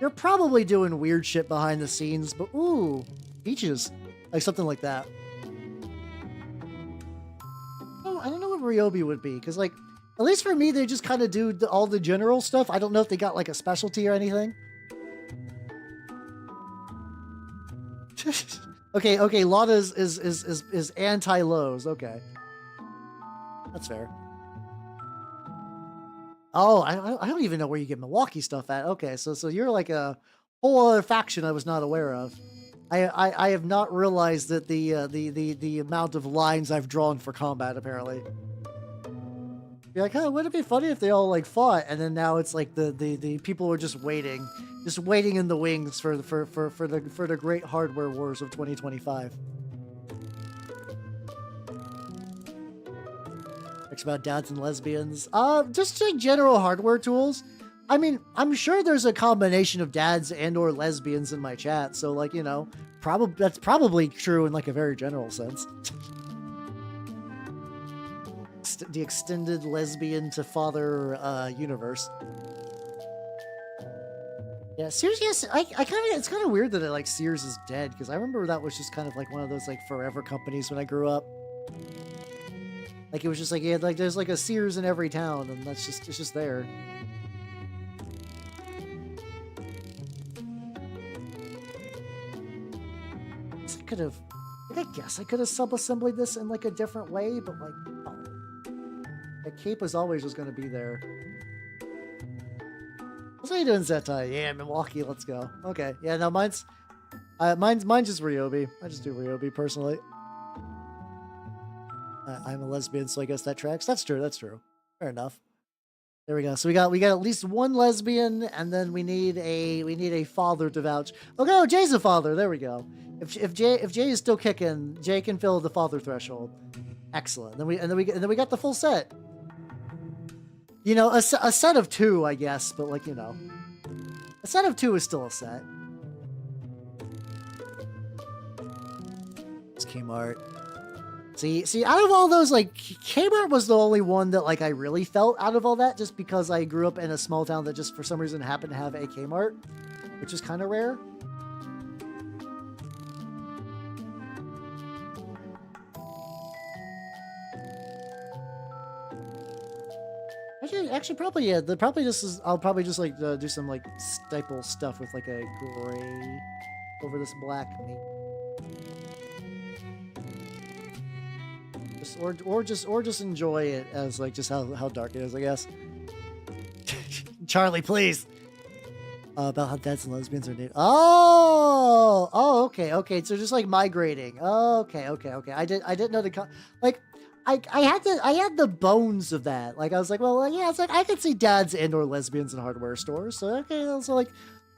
you're probably doing weird shit behind the scenes, but ooh, peaches, like something like that. Oh, I don't know what Ryobi would be because like at least for me they just kind of do all the general stuff. I don't know if they got like a specialty or anything. Okay, Lotta is anti-lows. Okay. That's fair. Oh, I don't even know where you get Milwaukee stuff at. Okay, so you're like a whole other faction I was not aware of. I have not realized that the amount of lines I've drawn for combat apparently. You're like, huh, wouldn't it be funny if they all like fought and then now it's like the people are just waiting in the wings for the great hardware wars of 2025. Talks about dads and lesbians. Just like general hardware tools. I mean, I'm sure there's a combination of dads and or lesbians in my chat, so like, you know, that's probably true in like a very general sense. The extended lesbian to father universe. Yeah, Sears. Yes, I kind of. It's kind of weird that like Sears is dead because I remember that was just kind of like one of those like forever companies when I grew up. Like it was just like yeah, like there's like a Sears in every town, and it's just there. I guess I could have sub-assembled this in like a different way, but like, oh. The cape was always just going to be there. What's you doing, Zetai? Yeah, Milwaukee, let's go. Okay, yeah, no, mine's just Ryobi. I just do Ryobi personally. I'm a lesbian, so I guess that tracks. That's true. Fair enough. There we go. So we got at least one lesbian, and then we need a father to vouch. Oh no, Jay's a father. There we go. If Jay is still kicking, Jay can fill the father threshold. Excellent. Then we got the full set. You know, a set of two, I guess, but like you know, a set of two is still a set. It's Kmart. See, out of all those, like, Kmart was the only one that, like, I really felt out of all that, just because I grew up in a small town that just, for some reason, happened to have a Kmart, which is kind of rare. Actually, probably, yeah, I'll probably just, like, do some, like, staple stuff with, like, a gray over this black meat. Or just enjoy it as like just how dark it is, I guess. Charlie, please. About how dads and lesbians are dating. Oh, okay. So just like migrating. Okay. I didn't know like I had the bones of that. Like I was like, well, yeah, it's like I could see dads and or lesbians in hardware stores. So okay, so like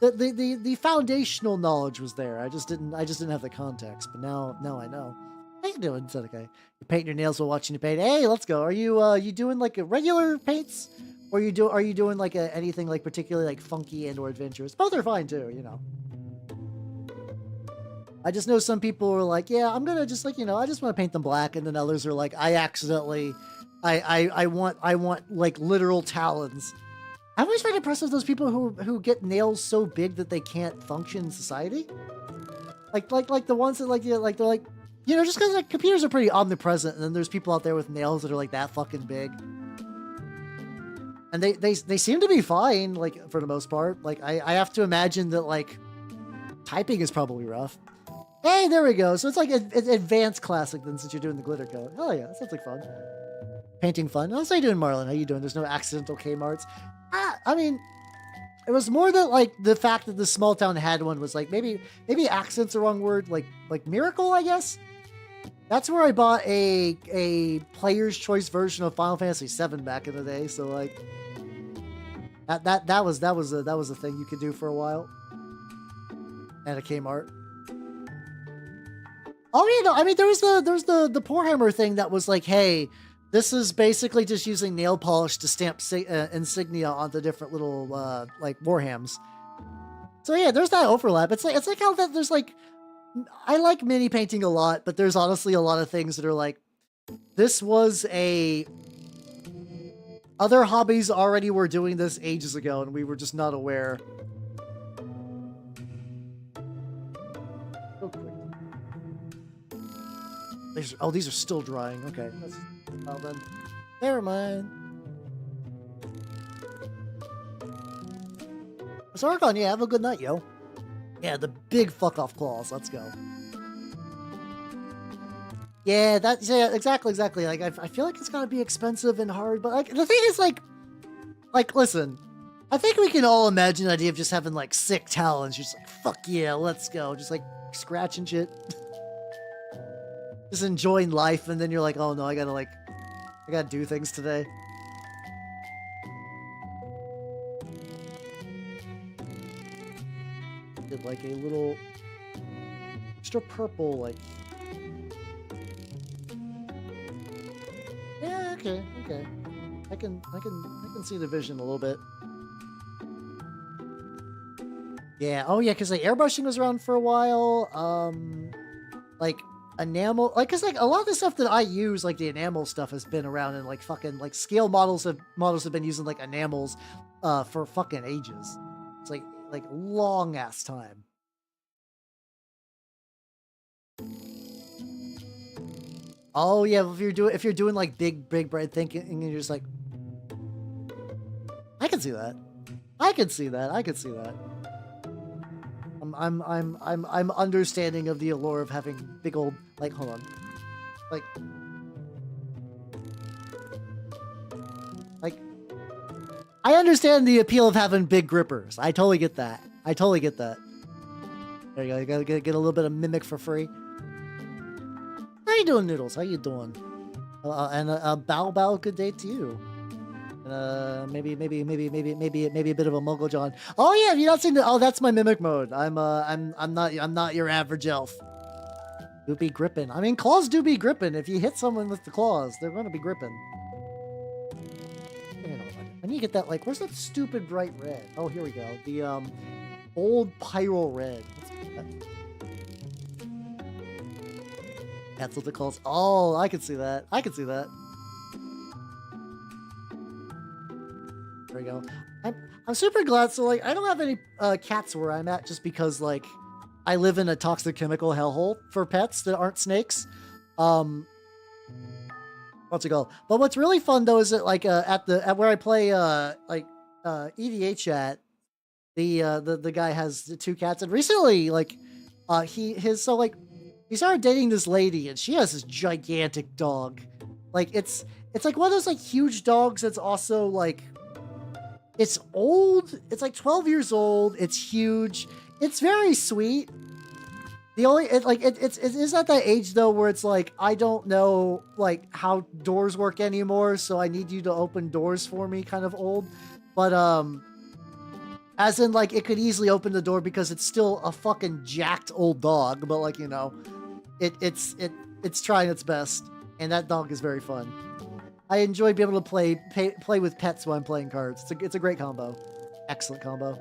the foundational knowledge was there. I just didn't have the context. But now I know. How you doing, Seneca? You painting your nails while watching you paint. Hey, let's go. Are you doing like a regular paints? Or are you doing like anything like particularly like funky and or adventurous? Both are fine too, you know. I just know some people are like, yeah, I'm gonna just like, you know, I just want to paint them black, and then others are like, I want like literal talons. I always find it impressive those people who get nails so big that they can't function in society. Like the ones that like, yeah, like they're like, you know, just because like computers are pretty omnipresent, and then there's people out there with nails that are like that fucking big. And they seem to be fine, like, for the most part. Like, I have to imagine that, like, typing is probably rough. Hey, there we go. So it's like an advanced classic then, since you're doing the glitter coat. Oh, yeah, that sounds like fun. Painting fun. How's you doing, Marlon? How you doing? There's no accidental Kmarts. I mean, it was more that, like, the fact that the small town had one was, like, maybe accent's the wrong word. Like miracle, I guess? That's where I bought a player's choice version of Final Fantasy VII back in the day. So, like... That was a thing you could do for a while. And a Kmart. Oh, you know, I mean, there was the Warhammer thing that was like, hey, this is basically just using nail polish to stamp insignia onto different little like Warhams. So yeah, there's that overlap. It's like how that there's like, I like mini painting a lot, but there's honestly a lot of things that are like, this was other hobbies already were doing this ages ago, and we were just not aware. Real quick. These are still drying. Okay. Well then. Never mind. Sargon, yeah, have a good night, yo. Yeah, the big fuck off claws. Let's go. Yeah, exactly. Like, I feel like it's gotta be expensive and hard, but like, the thing is, like, listen, I think we can all imagine the idea of just having like sick talons. You're just like, fuck yeah, let's go. Just like scratching shit. Just enjoying life, and then you're like, oh no, I gotta do things today. Did like a little extra purple, like. Yeah, okay. I can see the vision a little bit. Yeah, oh yeah, because like airbrushing was around for a while. Like enamel, like, cause like a lot of the stuff that I use, like the enamel stuff, has been around, and like fucking like scale models have been using like enamels for fucking ages. It's like long ass time. Oh yeah, if you're doing like big bread thinking, and you're just like, I can see that. I'm understanding of the allure of having big old, like, hold on, like I understand the appeal of having big grippers. I totally get that. There you go. You gotta get a little bit of mimic for free. How you doing, Noodles? How you doing? And bow, good day to you. Maybe a bit of a Muggle John. Oh yeah, have you not seen the? Oh, that's my mimic mode. I'm not your average elf. Do be gripping. I mean, claws do be gripping. If you hit someone with the claws, they're gonna be gripping. I need to get that. Like, where's that stupid bright red? Oh, here we go. The old pyro red. That's what it calls. Oh, I can see that. There we go. I'm super glad. So like, I don't have any cats where I'm at, just because like I live in a toxic chemical hellhole for pets that aren't snakes. What's it called? But what's really fun though is that like at where I play EDH at, the guy has the 2 cats, and recently like he started dating this lady, and she has this gigantic dog. Like it's like one of those like huge dogs that's also like it's old. It's like 12 years old. It's huge. It's very sweet. The only it's at that age though where it's like I don't know like how doors work anymore, so I need you to open doors for me kind of old. But as in like it could easily open the door because it's still a fucking jacked old dog, but like, you know, it's trying its best, and that dog is very fun. I enjoy being able to play with pets while I'm playing cards. It's a great combo. Excellent combo.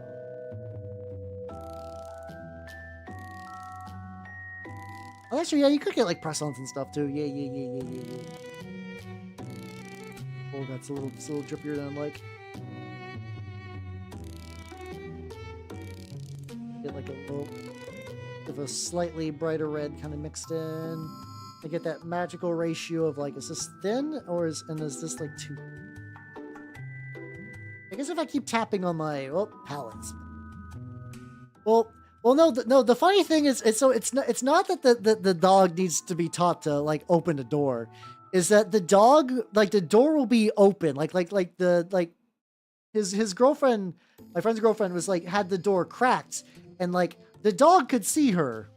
Oh, that's true. Yeah, you could get like press-ons and stuff too. Yeah. Oh, that's it's a little drippier than I'd like. Get like a little of a slightly brighter red kind of mixed in. I get that magical ratio of like, is this thin or is this like too? I guess if I keep tapping on my palettes. Well, no. The funny thing is, it's not that the dog needs to be taught to like open the door. Is that the dog like the door will be open like his girlfriend, my friend's girlfriend was like had the door cracked and like the dog could see her.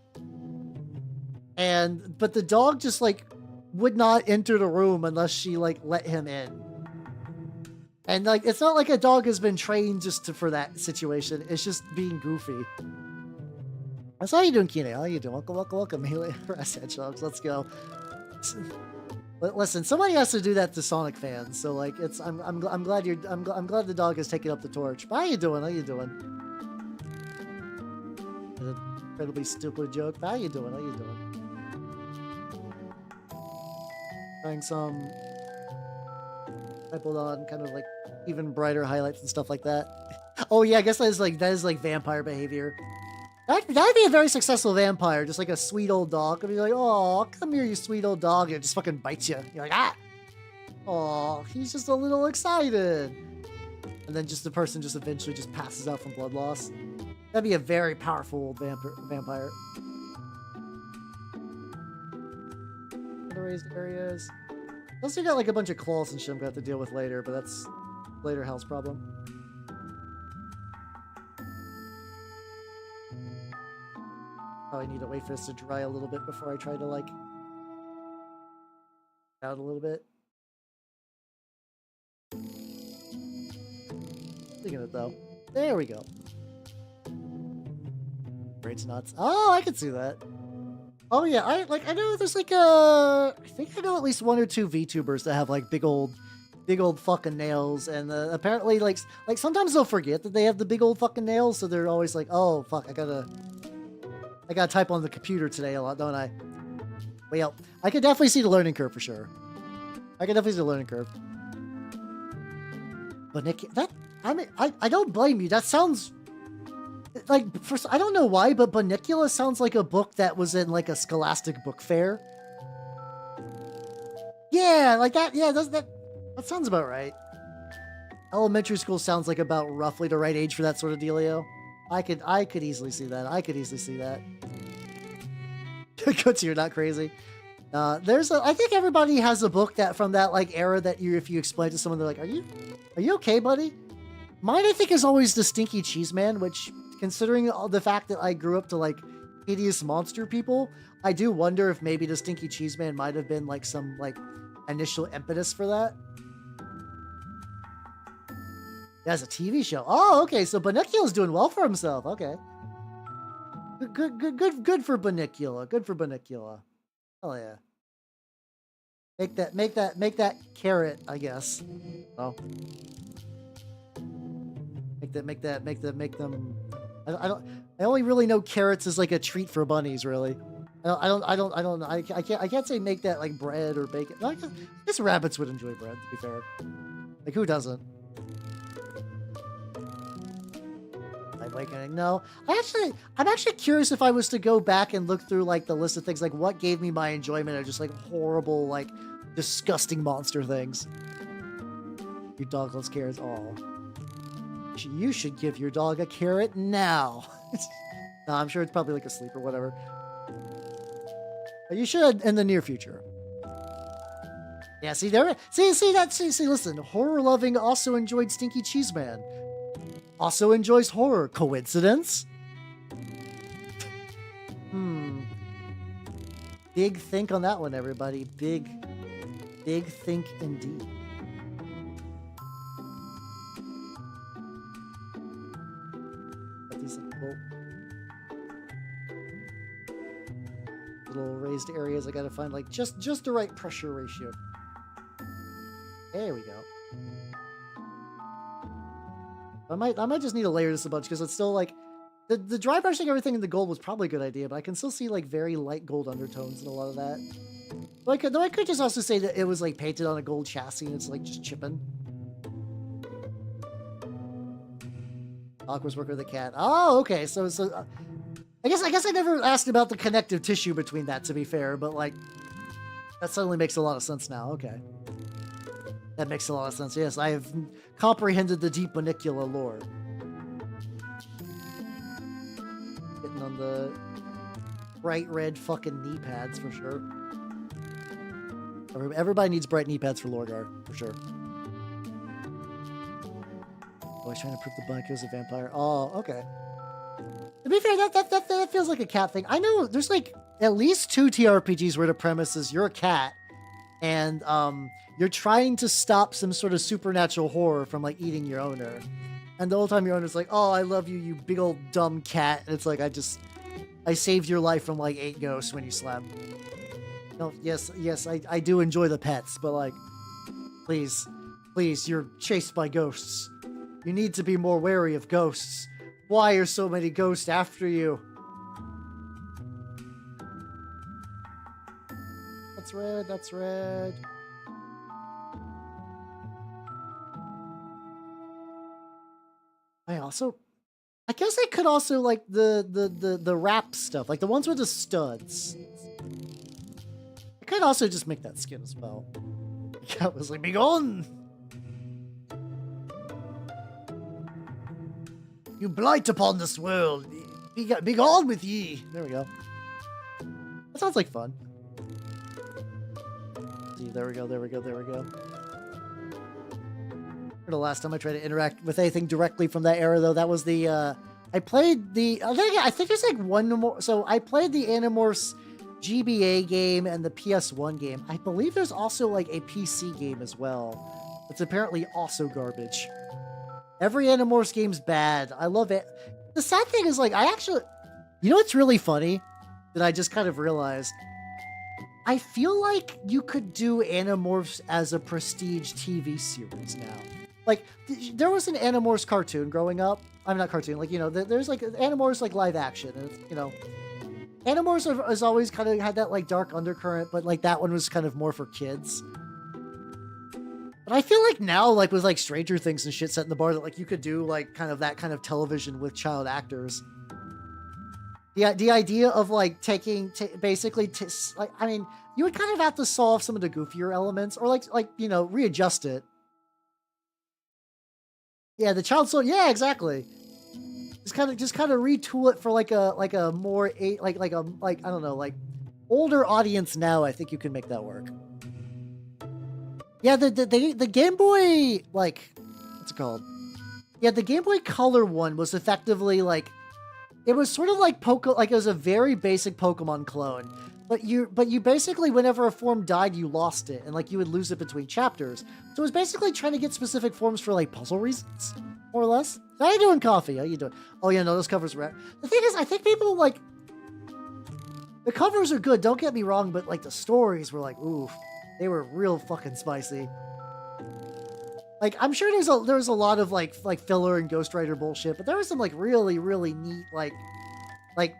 But the dog just like would not enter the room unless she like let him in. And like it's not like a dog has been trained for that situation. It's just being goofy. So how you doing, Kine? How you doing? Welcome, Melee Rest Hedgehogs. Let's go. Listen, somebody has to do that to Sonic fans. So like I'm glad I'm glad the dog has taken up the torch. But how you doing? How you doing? An incredibly stupid joke. But how you doing? How you doing? Trying some typed on kind of like even brighter highlights and stuff like that. Oh yeah, I guess that is like vampire behavior. That'd be a very successful vampire, just like a sweet old dog. Could be like, oh, come here, you sweet old dog, and it just fucking bites you. You're like, ah, oh, he's just a little excited, and then just the person just eventually just passes out from blood loss. That'd be a very powerful old vampire. Raised areas. Also got like a bunch of claws and shit I'm gonna have to deal with later, but that's later Hal's problem. Probably need to wait for this to dry a little bit before I try to like out a little bit. Look at it though. There we go. Great nuts. Oh, I can see that. Oh yeah, I know there's like I think I know at least 1 or 2 VTubers that have like big old fucking nails, and apparently like sometimes they'll forget that they have the big old fucking nails, so they're always like, oh fuck, I gotta type on the computer today a lot, don't I? Well, I could definitely see the learning curve for sure. I can definitely see the learning curve. But Nick, I don't blame you. That sounds like, I don't know why, but Bunnicula sounds like a book that was in like a Scholastic book fair. Yeah, like that. Yeah, that sounds about right. Elementary school sounds like about roughly the right age for that sort of dealio. I could easily see that. I Good, you're not crazy. I think everybody has a book that from that like era that if you explain to someone, they're like, are you okay, buddy? Mine, I think, is always the Stinky Cheese Man, which, considering all the fact that I grew up to like hideous monster people, I do wonder if maybe the Stinky Cheese Man might have been like some like initial impetus for that. That's a TV show. Oh, okay. So Bunnicula's doing well for himself. Okay. Good for Bunnicula. Good for Bunnicula. Oh yeah. Make that carrot, I guess. Oh. Make them. I only really know carrots as like a treat for bunnies, really. I can't say make that like bread or bacon. No, I guess rabbits would enjoy bread, to be fair. Like, who doesn't? Awakening. No, I'm actually curious if I was to go back and look through like the list of things, like what gave me my enjoyment of just like horrible, like disgusting monster things. Your dog loves carrots. Oh, you should give your dog a carrot now. No, I'm sure it's probably like asleep or whatever. But you should in the near future. Yeah, see there. See. Listen, horror loving also enjoyed Stinky Cheese Man. Also enjoys horror. Coincidence? Big think on that one, everybody. Big think indeed. Got these little raised areas. I gotta find like just the right pressure ratio. There we go. I might just need to layer this a bunch because it's still like the dry brushing everything in the gold was probably a good idea, but I can still see like very light gold undertones in a lot of that. Though I could just also say that it was like painted on a gold chassis and it's like just chipping. Aqua's working with a cat. Oh, okay. So I guess I never asked about the connective tissue between that, to be fair, but like that suddenly makes a lot of sense now. Okay. That makes a lot of sense. Yes, I have comprehended the deep manicula lore. Getting on the bright red fucking knee pads for sure. Everybody needs bright knee pads for Lorgar, for sure. Always trying to prove the Bunko is a vampire. Oh, okay. To be fair, that feels like a cat thing. I know there's like at least 2 TRPGs where the premise is you're a cat and you're trying to stop some sort of supernatural horror from like eating your owner. And the whole time your owner's like, oh, I love you, you big old dumb cat. And it's like, I saved your life from like 8 ghosts when you slept. No, yes, I do enjoy the pets, but like, please, you're chased by ghosts. You need to be more wary of ghosts. Why are so many ghosts after you? That's red, that's red. I guess I could also like the wrap stuff, like the ones with the studs. I could also just make that skin as well. The cat was like, be gone! You blight upon this world. Be gone with ye. There we go. That sounds like fun. See, there we go. The last time I tried to interact with anything directly from that era, though, that was the, I played the, I think there's like one more, so I played the Animorphs GBA game and the PS1 game. I believe there's also like a PC game as well. It's apparently also garbage. Every Animorphs game's bad. I love it. The sad thing is, like, you know what's really funny that I just kind of realized? I feel like you could do Animorphs as a prestige TV series now. Like, there was an Animorphs cartoon growing up. I'm not cartoon, like, you know, there's like Animorphs like live action. And it's, you know, Animorphs has always kind of had that like dark undercurrent, but like that one was kind of more for kids. But I feel like now, like with like Stranger Things and shit set in the bar, that like you could do like kind of that kind of television with child actors. The idea of like taking basically like, I mean, you would kind of have to solve some of the goofier elements or like you know, readjust it. Yeah, the child soul. Yeah, exactly. Just kind of retool it for like a more like I don't know, like older audience now. I think you can make that work. Yeah, the Game Boy, like, what's it called? Yeah, the Game Boy Color one was effectively like, it was sort of like like it was a very basic Pokemon clone. But you basically, whenever a form died, you lost it, and like you would lose it between chapters. So it was basically trying to get specific forms for like puzzle reasons, more or less. How you doing, Coffee? How you doing? Oh yeah, no, those covers were. The thing is, I think people like the covers are good. Don't get me wrong, but like the stories were like, oof, they were real fucking spicy. Like I'm sure there's a lot of like filler and ghostwriter bullshit, but there was some like really neat like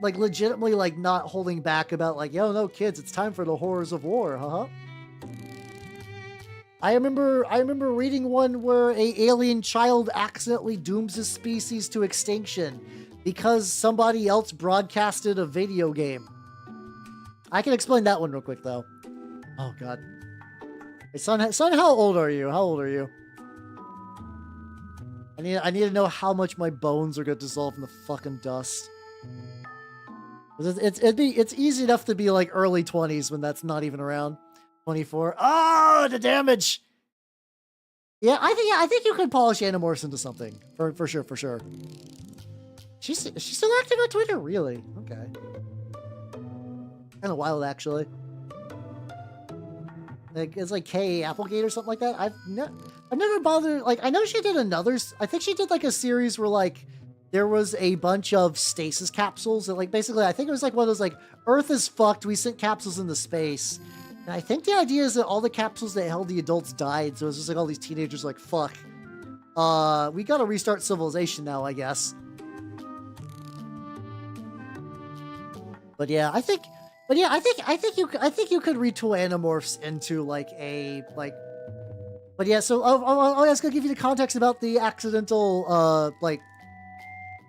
legitimately like not holding back about like, yo, no kids, it's time for the horrors of war, haha. I remember reading one where a alien child accidentally dooms his species to extinction because somebody else broadcasted a video game. I can explain that one real quick though. Oh god. Hey, son, how old are you? How old are you? I need to know how much my bones are gonna dissolve in the fucking dust. It's easy enough to be like early 20s when that's not even around. 24. Oh, the damage. Yeah, I think you could polish Animorphs into something for sure. She's still active on Twitter, really? Okay. Kind of wild, actually. Like it's like K Applegate or something like that. I've never bothered. Like I know she did another. I think she did like a series where like there was a bunch of stasis capsules that like basically I think it was like one of those like Earth is fucked. We sent capsules into space. And I think the idea is that all the capsules that held the adults died, so it's just like all these teenagers like, fuck. We gotta restart civilization now, I guess. But yeah, I think you could retool Animorphs into like a like. But yeah, so I was gonna give you the context about the accidental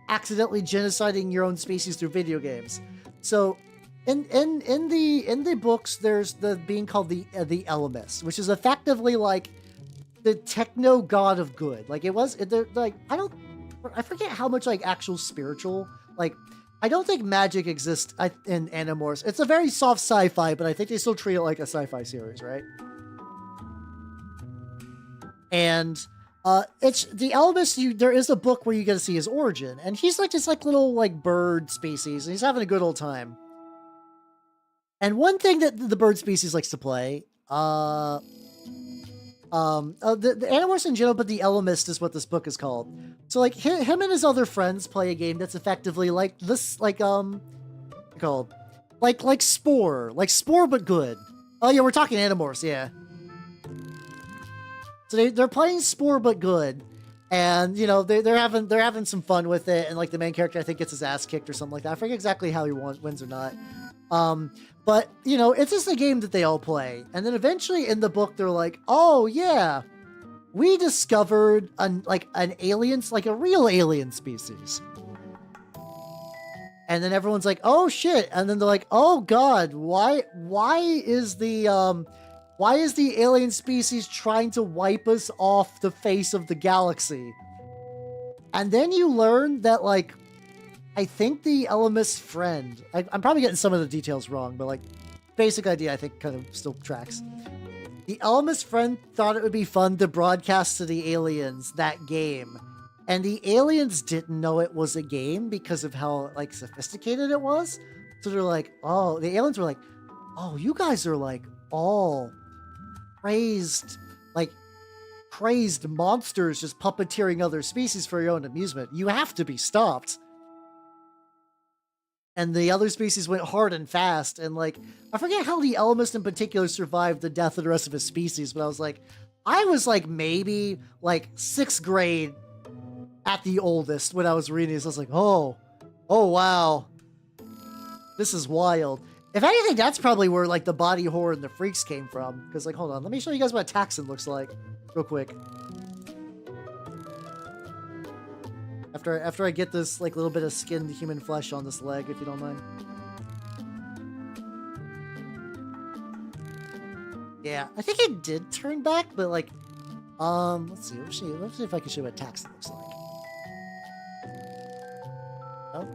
accidentally genociding your own species through video games. So. In the books, there's the being called the Ellimist, which is effectively like the techno god of good. Like it was, like I forget how much like actual spiritual. Like I don't think magic exists in Animorphs. It's a very soft sci-fi, but I think they still treat it like a sci-fi series, right? And it's the Ellimist. There is a book where you get to see his origin, and he's like this like little like bird species, and he's having a good old time. And one thing that the bird species likes to play, the Animorphs in general, but the Ellimist is what this book is called. So like him and his other friends play a game that's effectively like this, like called like Spore but good. Oh yeah, we're talking Animorphs, yeah. So they're playing Spore but good, and you know they're having some fun with it, and like the main character I think gets his ass kicked or something like that. I forget exactly how he wins or not. But, you know, it's just a game that they all play. And then eventually in the book, they're like, oh, yeah, we discovered an alien, like a real alien species. And then everyone's like, oh, shit. And then they're like, oh, God, why is the alien species trying to wipe us off the face of the galaxy? And then you learn that, like, I think the Ellimist's friend, I'm probably getting some of the details wrong, but like basic idea I think kind of still tracks. The Ellimist's friend thought it would be fun to broadcast to the aliens that game. And the aliens didn't know it was a game because of how like sophisticated it was. So they're like, oh, the aliens were like, oh, you guys are like all crazed monsters just puppeteering other species for your own amusement. You have to be stopped. And the other species went hard and fast. And like, I forget how the Ellimist in particular survived the death of the rest of his species, but I was like maybe like 6th grade at the oldest when I was reading this. I was like, oh wow, this is wild. If anything, that's probably where like the body horror and the freaks came from. Because like, hold on, let me show you guys what a Taxon looks like real quick. After I get this like little bit of skinned human flesh on this leg, if you don't mind. Yeah, I think it did turn back, but like, let's see if I can show you what Taxon looks like. Oh.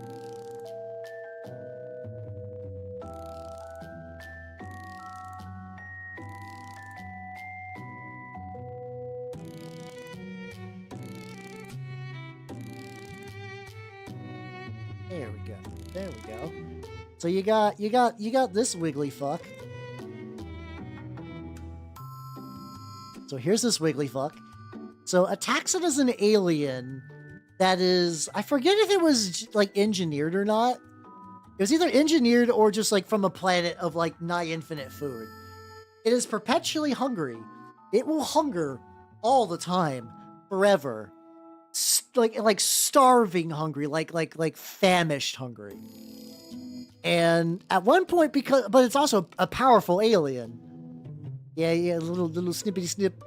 There we go. So you got this wiggly fuck. So here's this wiggly fuck. So a Taxon is an alien that is, I forget if it was like engineered or not. It was either engineered or just like from a planet of like nigh infinite food. It is perpetually hungry. It will hunger all the time, forever. Like starving hungry, like famished hungry. And at one point, but it's also a powerful alien. Yeah, little snippety snip.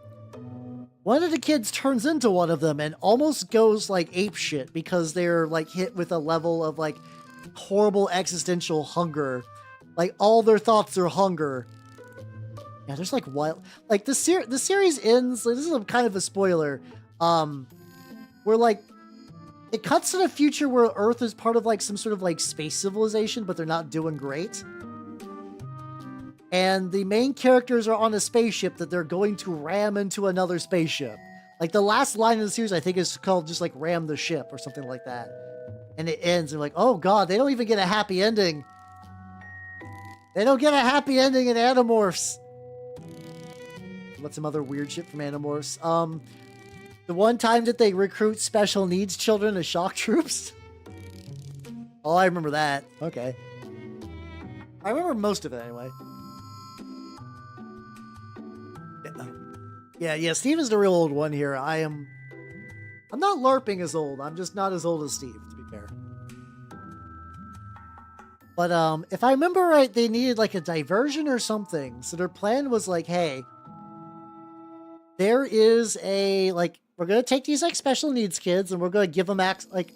One of the kids turns into one of them and almost goes like ape shit because they're like hit with a level of like horrible existential hunger. Like all their thoughts are hunger. Yeah, there's like wild, like the series ends. Like, this is kind of a spoiler. Where like it cuts to the future where Earth is part of like some sort of like space civilization, but they're not doing great. and the main characters are on a spaceship that they're going to ram into another spaceship. Like the last line of the series, I think, is called just like "Ram the Ship" or something like that. And it ends, and like, oh god, they don't even get a happy ending. They don't get a happy ending in Animorphs. What's some other weird shit from Animorphs? The one time that they recruit special needs children as shock troops. Oh, I remember that. Okay. I remember most of it anyway. Yeah, Steve is the real old one here. I'm not LARPing as old. I'm just not as old as Steve, to be fair. But if I remember right, they needed like a diversion or something. So their plan was like, hey, there is a, like, we're going to take these like special needs kids and we're going to give them like,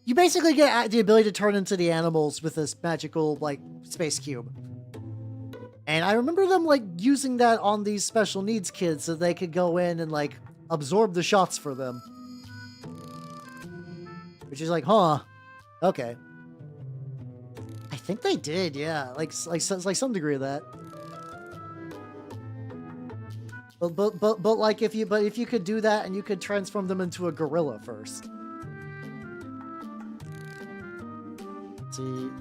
you basically get the ability to turn into the animals with this magical like space cube. And I remember them like using that on these special needs kids so they could go in and like absorb the shots for them. Which is like, huh, okay. I think they did, yeah, like some degree of that. But like if you could do that and you could transform them into a gorilla first. Let's see.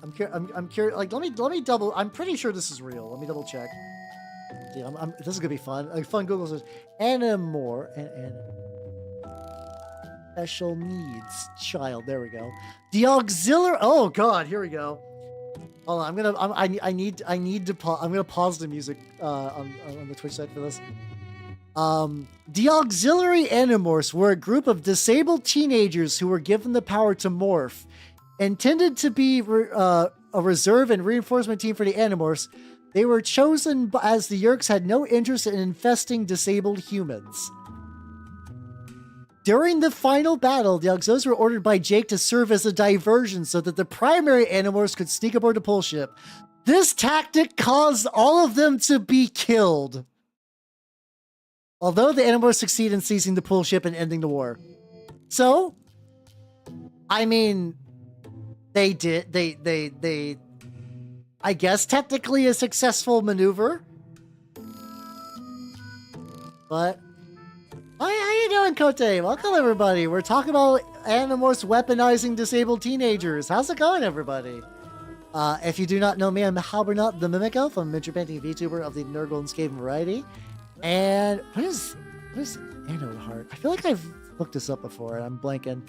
I'm curious. Like, let me double. I'm pretty sure this is real. Let me double check. Yeah, this is gonna be fun. A fun Google search. Animor and special needs child. There we go. The auxiliary. Oh God, here we go. Hold on. I need to pause. I'm gonna pause the music on the Twitch side for this. The auxiliary Animorphs were a group of disabled teenagers who were given the power to morph. Intended to be a reserve and reinforcement team for the Animorphs, they were chosen as the Yeerks had no interest in infesting disabled humans. During the final battle, the Auxiliaries were ordered by Jake to serve as a diversion so that the primary Animorphs could sneak aboard the pole ship. This tactic caused all of them to be killed. Although the Animorphs succeed in seizing the pole ship and ending the war. So, I mean, they I guess technically a successful maneuver. But how you doing, Kote? Welcome, everybody. We're talking about Animorphs weaponizing disabled teenagers. How's it going, everybody? If you do not know me, I'm Halbernut the Mimic Elf. I'm a miniature-painting VTuber of the Nerd Golden Scave variety. And what is Anode Heart? I feel like I've looked this up before, and I'm blanking.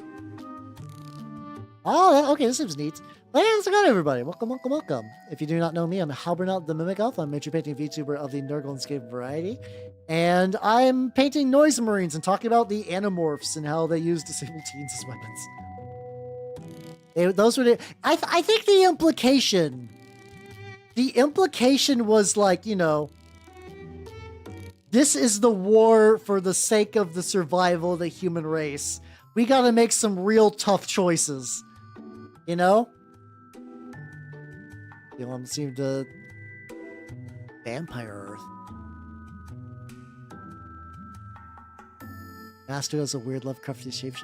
Oh, okay, this seems neat. But hey, how's it going, everybody? Welcome. If you do not know me, I'm Halbernut the Mimic Elf. I'm a miniature-painting VTuber of the Nerd Golden Scave variety. And I'm painting Noise Marines and talking about the Animorphs and how they use disabled teens as weapons. Those were the... I think the implication was like, you know, this is the war for the sake of the survival of the human race. We gotta make some real tough choices. You know? You want to see the Vampire Earth. Master has a weird Lovecrafty shape.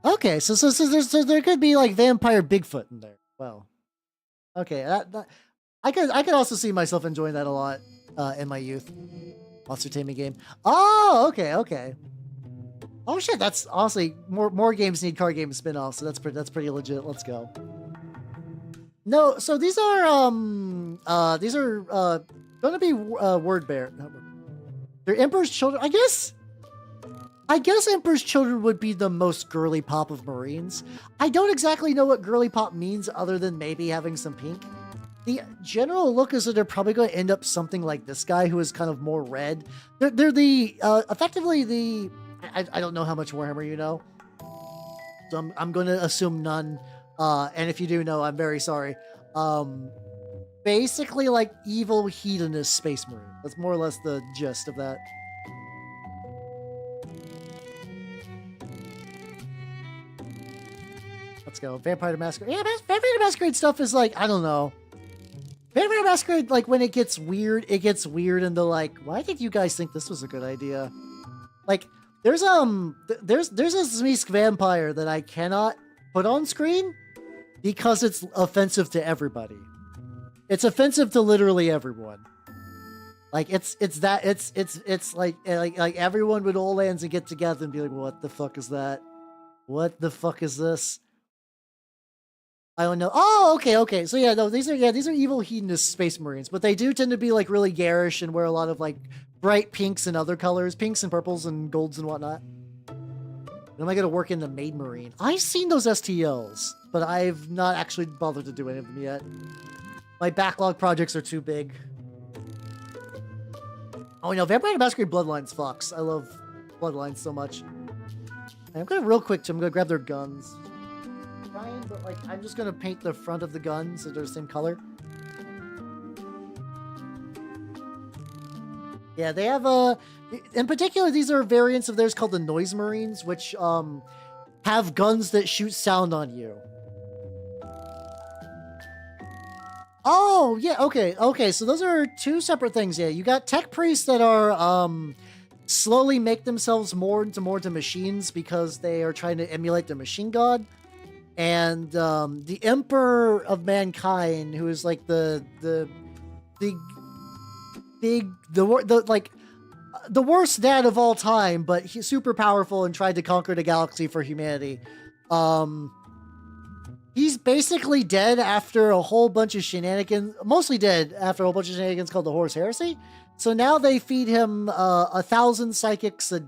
Okay, so there could be like vampire Bigfoot in there. Well, okay, I could also see myself enjoying that a lot in my youth. Monster Taming game. Oh, okay. Oh shit, that's honestly more games need card game spin-offs, so that's pretty legit. Let's go. No, so these are gonna be word bear. They're Emperor's Children. I guess Emperor's Children would be the most girly pop of Marines. I don't exactly know what girly pop means other than maybe having some pink. The general look is that they're probably going to end up something like this guy who is kind of more red. They're the effectively the I don't know how much Warhammer you know, so I'm going to assume none. And if you do know, I'm very sorry. Basically like evil hedonist space marine. That's more or less the gist of that. Let's go. Vampire the Masquerade. Yeah, Vampire the Masquerade stuff is like, I don't know. Vampire the Masquerade, like when it gets weird and they're like, why did you guys think this was a good idea? Like, there's a Zmisk vampire that I cannot put on screen because it's offensive to everybody. It's offensive to literally everyone. Like it's like everyone would all lands and get together and be like, what the fuck is that? What the fuck is this? I don't know. Oh, okay. So yeah, no, these are evil hedonist space marines, but they do tend to be like really garish and wear a lot of like bright pinks and other colors, pinks and purples and golds and whatnot. Am I gonna work in the maid marine? I've seen those STLs, but I've not actually bothered to do any of them yet. My backlog projects are too big. Oh no, Vampire Masquerade Bloodlines fucks. I love Bloodlines so much. I'm gonna grab their guns. Fine, but like I'm just gonna paint the front of the gun so they're the same color. Yeah, they have in particular, these are variants of theirs called the Noise Marines, which have guns that shoot sound on you. Oh, yeah, okay, so those are two separate things, yeah. You got tech priests that are, slowly make themselves more into machines because they are trying to emulate the machine god. And, the Emperor of Mankind, who is like the worst dad of all time, but he's super powerful and tried to conquer the galaxy for humanity. He's basically dead after a whole bunch of shenanigans, mostly dead after a whole bunch of shenanigans called the Horus Heresy. So now they feed him 1,000 psychics a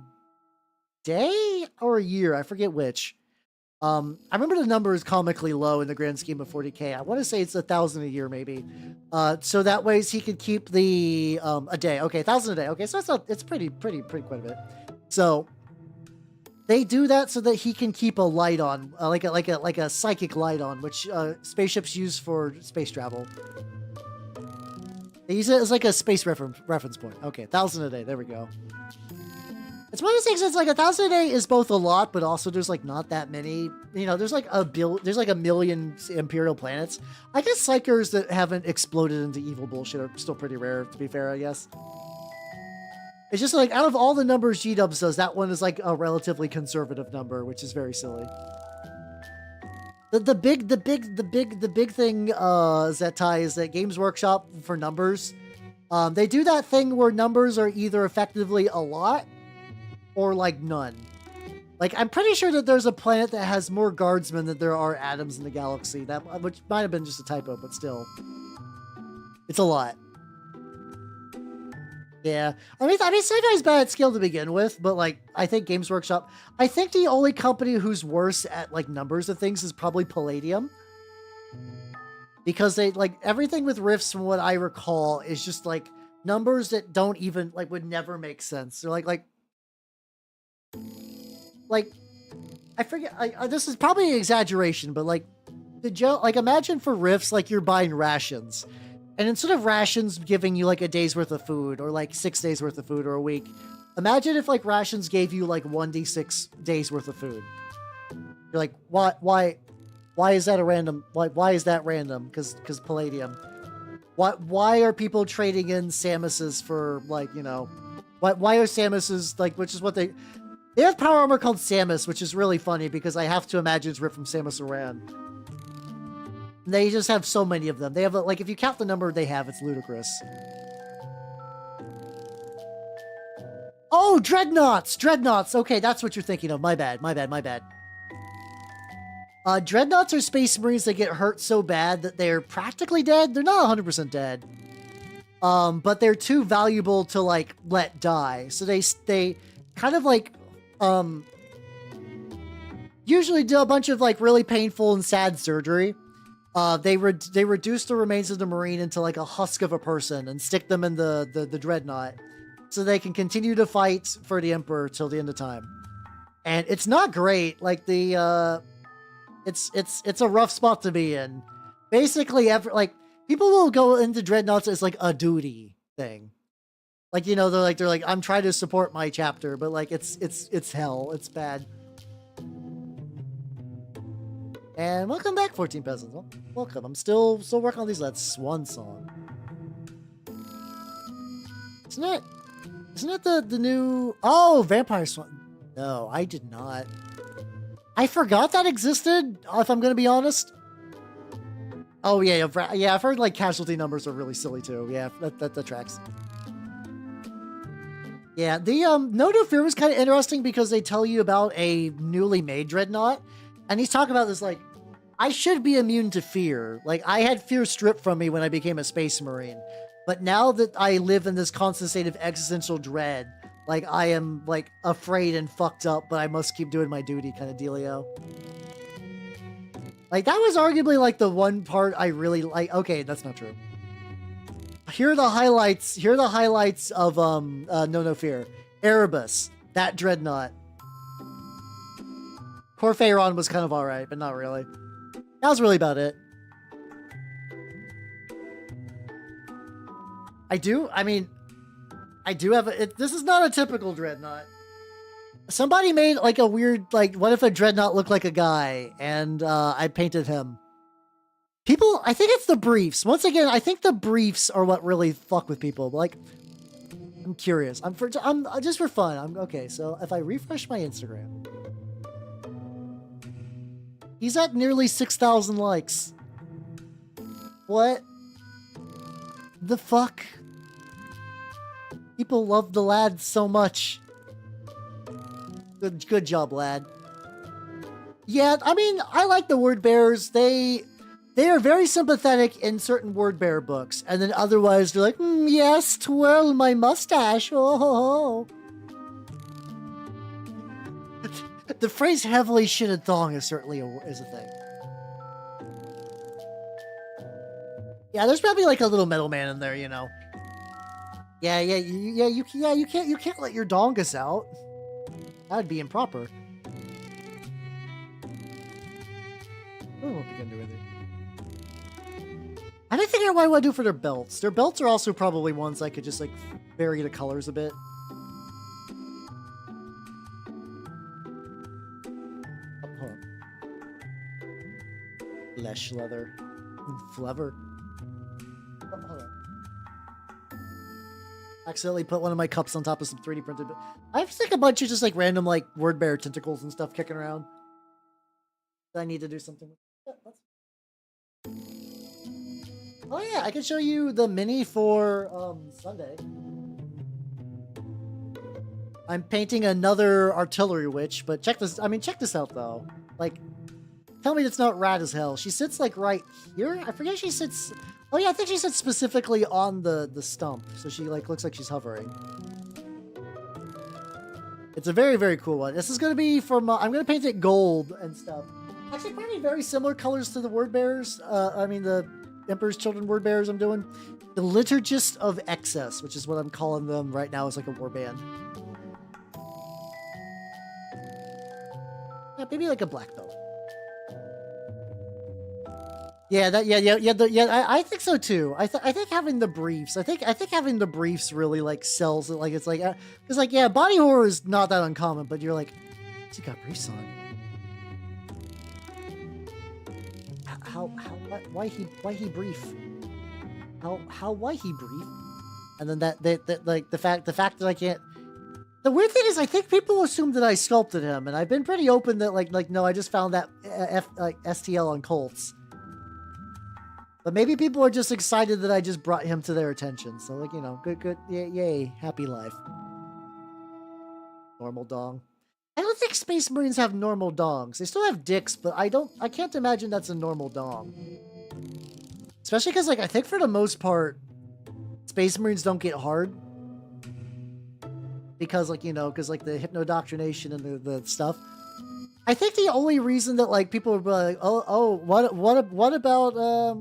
day or a year. I forget which. I remember the number is comically low in the grand scheme of 40K. I want to say it's 1,000 a year, maybe. So that way he could keep the a day. Okay, 1,000 a day. Okay, so it's pretty quite a bit. So they do that so that he can keep a light on, like a psychic light on, which spaceships use for space travel. They use it as like a space reference point. Okay, 1,000 a day. There we go. It's one of those things that's like 1,000 a day is both a lot, but also there's like not that many. You know, there's like a million Imperial planets. I guess psychers that haven't exploded into evil bullshit are still pretty rare, to be fair, I guess. It's just like out of all the numbers G-Dubs does, that one is like a relatively conservative number, which is very silly. The big thing, Zetai, is that Games Workshop for numbers, they do that thing where numbers are either effectively a lot or like none. Like I'm pretty sure that there's a planet that has more guardsmen than there are atoms in the galaxy. Which might have been just a typo, but still, it's a lot. Yeah, I mean, Sci-Fi's bad at skill to begin with, but like, I think Games Workshop, I think the only company who's worse at like numbers of things is probably Palladium. Because they, like, everything with Rifts, from what I recall, is just like numbers that don't even, like, would never make sense. They're like, I forget, this is probably an exaggeration, but like, imagine for Rifts, like, you're buying rations. And instead of rations giving you like a day's worth of food or like 6 days worth of food or a week, imagine if like rations gave you like 1d6 days worth of food. You're like, why is that a random? Why is that random? Because Palladium. Why are people trading in Samuses for like, you know, why are Samuses like, which is what they have power armor called Samus, which is really funny because I have to imagine it's ripped from Samus Aran. They just have so many of them. They have, like, if you count the number they have, it's ludicrous. Oh, Dreadnoughts! Dreadnoughts! Okay, that's what you're thinking of. My bad. Dreadnoughts are Space Marines that get hurt so bad that they're practically dead. They're not 100% dead. But they're too valuable to, like, let die. So they kind of, like, usually do a bunch of, like, really painful and sad surgery. They reduce the remains of the Marine into like a husk of a person and stick them in the Dreadnought so they can continue to fight for the Emperor till the end of time. And it's not great. Like it's a rough spot to be in. Basically, people will go into Dreadnoughts as like a duty thing. Like, you know, they're like, I'm trying to support my chapter, but like it's hell. It's bad. And welcome back, 14 Peasants. Well, welcome. I'm still working on these. That Swan Song. Isn't it the new... Oh, Vampire Swan. No, I did not. I forgot that existed, if I'm going to be honest. Oh yeah, yeah. I've heard like casualty numbers are really silly too. Yeah, that tracks. Yeah, the No Fear was kind of interesting because they tell you about a newly made dreadnought, and he's talking about this like, I should be immune to fear. Like I had fear stripped from me when I became a space marine, but now that I live in this constant state of existential dread, like I am like afraid and fucked up, but I must keep doing my duty, kind of dealio. Like that was arguably like the one part I really like. Okay, that's not true. Here are the highlights. Here are the highlights of No Fear. Erebus, that dreadnought. Poor Pharaon was kind of alright, but not really. That was really about it. I do have this is not a typical dreadnought. Somebody made like a weird, like, what if a dreadnought looked like a guy, and I painted him. People, I think it's the briefs. Once again, I think the briefs are what really fuck with people. Like, I'm curious. I'm just for fun. Okay. So if I refresh my Instagram, he's at nearly 6,000 likes. What the fuck? People love the lad so much. Good job, lad. Yeah, I mean, I like the word bearers. They are very sympathetic in certain word bearer books, and then otherwise they're like, yes, twirl my mustache. Oh, ho, ho. The phrase "heavily shitted thong" is certainly is a thing. Yeah, there's probably like a little metal man in there, you know. Yeah, you can't let your dongus out. That'd be improper. Oh, what we can do with it? I didn't figure out what I want to do for their belts. Their belts are also probably ones I could just like vary the colors a bit. Oh, hold on. Flesh leather. Flever. Oh, hold on. Accidentally put one of my cups on top of some 3D printed. I have like a bunch of just like random like word bearer tentacles and stuff kicking around. I need to do something with. Oh yeah, I can show you the mini for Sunday. I'm painting another artillery witch, but check this. I mean, check this out though. Like, tell me it's not rad as hell. She sits like right here. I forget she sits. Oh yeah, I think she sits specifically on the stump, so she like looks like she's hovering. It's a very, very cool one. This is gonna be from. I'm gonna paint it gold and stuff. Actually, probably very similar colors to the word bearers. I mean the Emperor's Children word bearers I'm doing. The Liturgist of Excess, which is what I'm calling them right now, is like a war band. Yeah, maybe like a black belt. Yeah, I think so too. I think having the briefs, I think having the briefs really like sells it. Like it's like, because like yeah, body horror is not that uncommon, but you're like, what's he got briefs on? Why he brief? Why he brief? And then that like the fact that I can't. The weird thing is, I think people assume that I sculpted him, and I've been pretty open that like no, I just found that STL on Colts. But maybe people are just excited that I just brought him to their attention. So like, you know, good, yay, happy life. Normal dong. I don't think Space Marines have normal dongs. They still have dicks, but I can't imagine that's a normal dong. Especially because like, I think for the most part, Space Marines don't get hard. Because like, you know, because like the hypnodoctrination and the stuff. I think the only reason that like people would be like, what about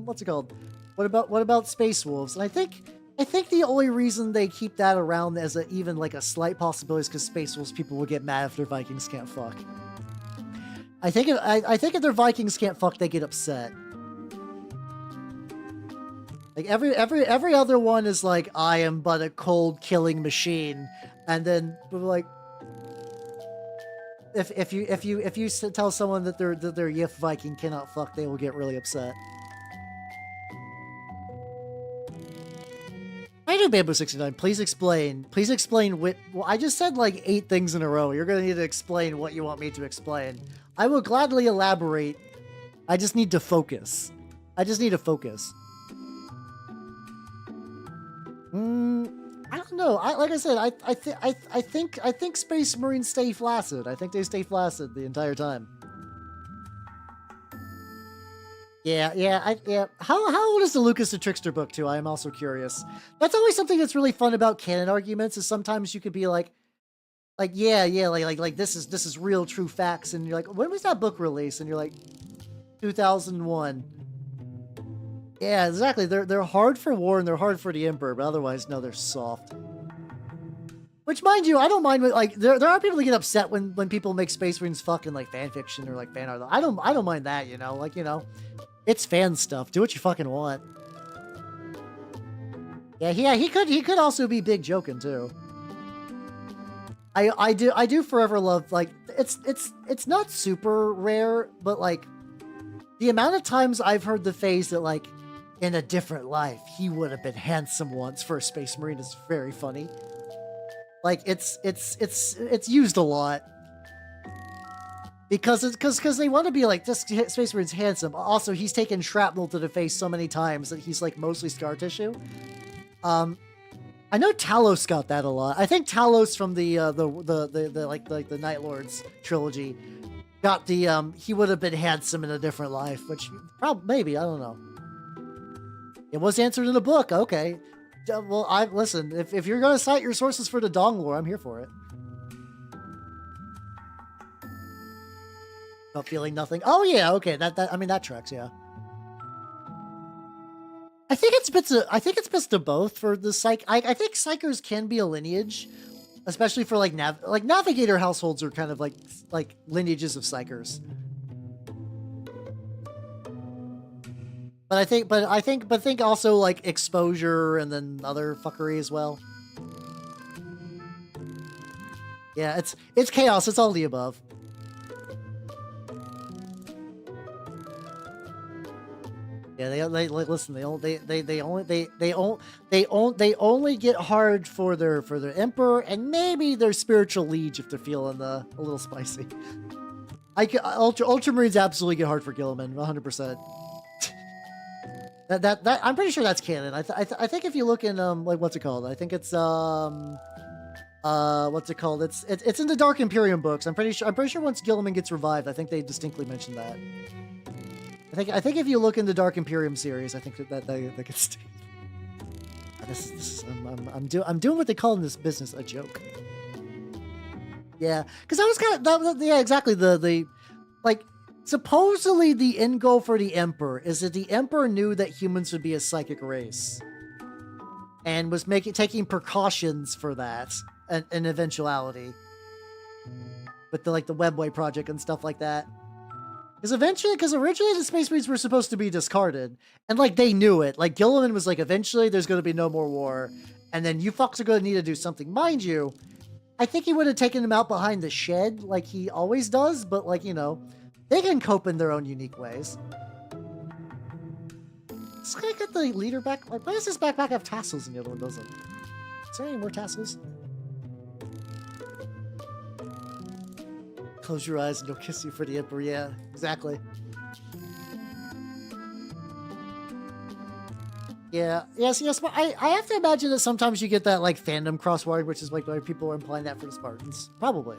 what's it called? What about Space Wolves? And I think the only reason they keep that around as even like a slight possibility is because Space Wolves people will get mad if their Vikings can't fuck. I think if their Vikings can't fuck, they get upset. Like every other one is like, I am but a cold killing machine, and then like. If you tell someone that their Yif Viking cannot fuck, they will get really upset. I do Bamboo 69. Please explain. Please explain what. Well, I just said like 8 things in a row. You're gonna need to explain what you want me to explain. I will gladly elaborate. I just need to focus. I just need to focus. I don't know. Like I said, I think Space Marines stay flaccid. I think they stay flaccid the entire time. Yeah. How old is the Lucas the Trickster book too? I am also curious. That's always something that's really fun about canon arguments. Is sometimes you could be like this is real true facts, and you're like, when was that book released? And you're like, 2001. Yeah, exactly. They're hard for war and they're hard for the Emperor, but otherwise, no, they're soft. Which, mind you, I don't mind. Like, there are people that get upset when people make Space Marines fucking like fan fiction or like fan art. I don't mind that, you know. Like, you know, it's fan stuff. Do what you fucking want. Yeah, he could also be big joking too. I do forever love, like, it's not super rare, but like the amount of times I've heard the phrase that, like, in a different life he would have been handsome once for a Space Marine is very funny. Like, it's used a lot because they want to be like, this Space Marine's handsome. Also, he's taken shrapnel to the face so many times that he's like mostly scar tissue. I know Talos got that a lot. I think Talos from the Night Lords trilogy got the he would have been handsome in a different life, which probably, maybe, I don't know. It was answered in the book. Okay. Well, listen, if you're going to cite your sources for the Dong lore, I'm here for it. Not feeling nothing. Oh yeah, okay. I mean, that tracks, yeah. I think it's bits of both for the psych. I think psychers can be a lineage, especially for like navigator households are kind of like lineages of psychers. But I think also like exposure and then other fuckery as well. Yeah, it's chaos. It's all the above. Yeah, they listen. They only get hard for their emperor and maybe their spiritual liege if they're feeling a little spicy. Ultramarines absolutely get hard for Gilliman, 100%. That I'm pretty sure that's canon. I think if you look in like, what's it called? I think it's what's it called? It's in the Dark Imperium books. I'm pretty sure once Gilliman gets revived, I think they distinctly mention that. I think if you look in the Dark Imperium series, I think that gets stated. I'm doing what they call in this business a joke. Yeah, because that was kind of yeah, exactly the like. Supposedly, the end goal for the Emperor is that the Emperor knew that humans would be a psychic race, and was taking precautions for that, an eventuality, with the Webway project and stuff like that. Because originally the Space Marines were supposed to be discarded, and like they knew it. Like Gilliman was like, eventually there's going to be no more war, and then you fucks are going to need to do something. Mind you, I think he would have taken them out behind the shed like he always does, but like, you know. They can cope in their own unique ways. Let's get the leader back. Like, why does this backpack have tassels and the other one doesn't? Is there any more tassels? Close your eyes and he'll kiss you for the Emperor. Yeah, exactly. Yeah, yes, but I have to imagine that sometimes you get that like fandom crossword, which is like why people are implying that for the Spartans. Probably.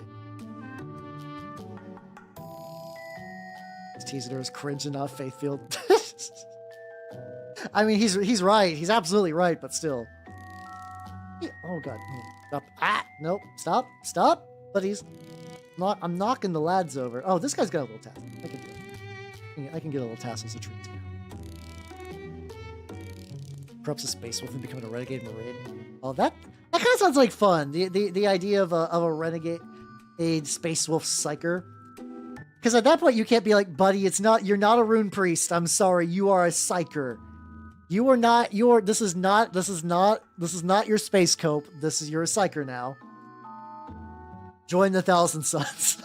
Teaser is cringe enough, Faithfield. I mean, he's right. He's absolutely right, but still. Oh god. Stop. Ah, nope. Stop. But he's not. I'm knocking the lads over. Oh, this guy's got a little tassel. I can get a little tassel as a treat. Corrupts a space wolf and becoming a renegade marine. Oh, that kind of sounds like fun. The idea of a renegade, a space wolf psyker. Because at that point you can't be like, buddy, you're not a rune priest. I'm sorry, you are a psyker. You are not this is not your space cope. You're a psyker now. Join the Thousand Sons.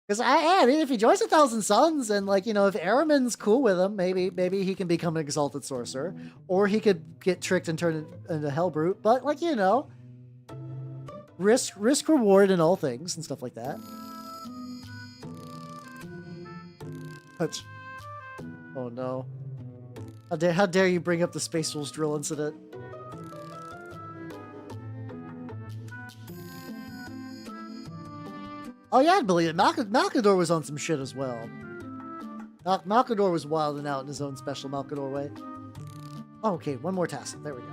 Because I mean, if he joins the Thousand Sons and like, you know, if Aramin's cool with him, maybe he can become an exalted sorcerer, or he could get tricked and turn into Hellbrute. But like, you know, risk reward in all things and stuff like that. much. Oh no. How dare you bring up the Space Wolves drill incident? Oh yeah, I'd believe it. Malkador was on some shit as well. Malkador was wilding out in his own special Malkador way. Oh, okay, one more tassel. There we go.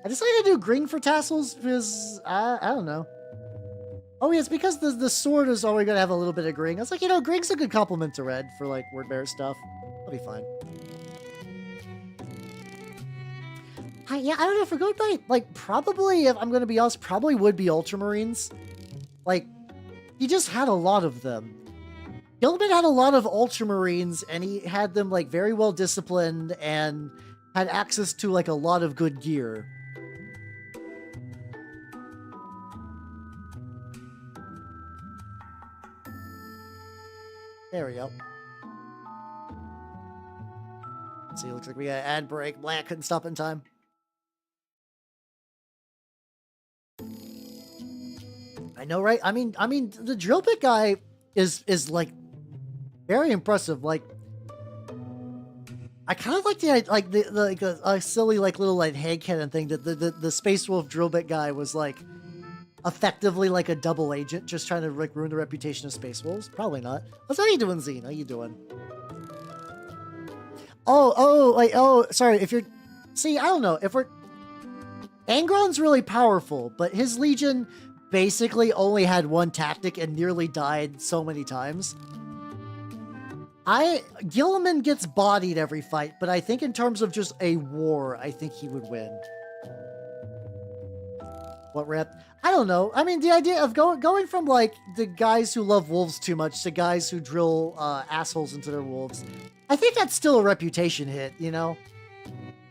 I decided to do green for tassels because I don't know. Oh yeah, it's because the sword is already gonna have a little bit of green. I was like, you know, green's a good complement to red for like word bearer stuff. I'll be fine. Yeah, I don't know if we're going by like probably, if I'm gonna be honest, probably would be Ultramarines. Like, he just had a lot of them. Gilman had a lot of Ultramarines, and he had them like very well disciplined and had access to like a lot of good gear. There we go. Let's see, looks like we got an ad break. Blah, couldn't stop in time. I know, right? I mean, the drill bit guy is like very impressive. Like, I kind of like the silly like little like headcanon thing that the Space Wolf drill bit guy was like effectively like a double agent, just trying to like ruin the reputation of Space Wolves. Probably not. What's how you doing, Zine? How you doing? Sorry. If you're, see, I don't know if we're. Angron's really powerful, but his Legion basically only had one tactic and nearly died so many times. Gilliman gets bodied every fight, but I think in terms of just a war, I think he would win. What rep? I don't know. I mean, the idea of going from like the guys who love wolves too much to guys who drill assholes into their wolves, I think that's still a reputation hit, you know?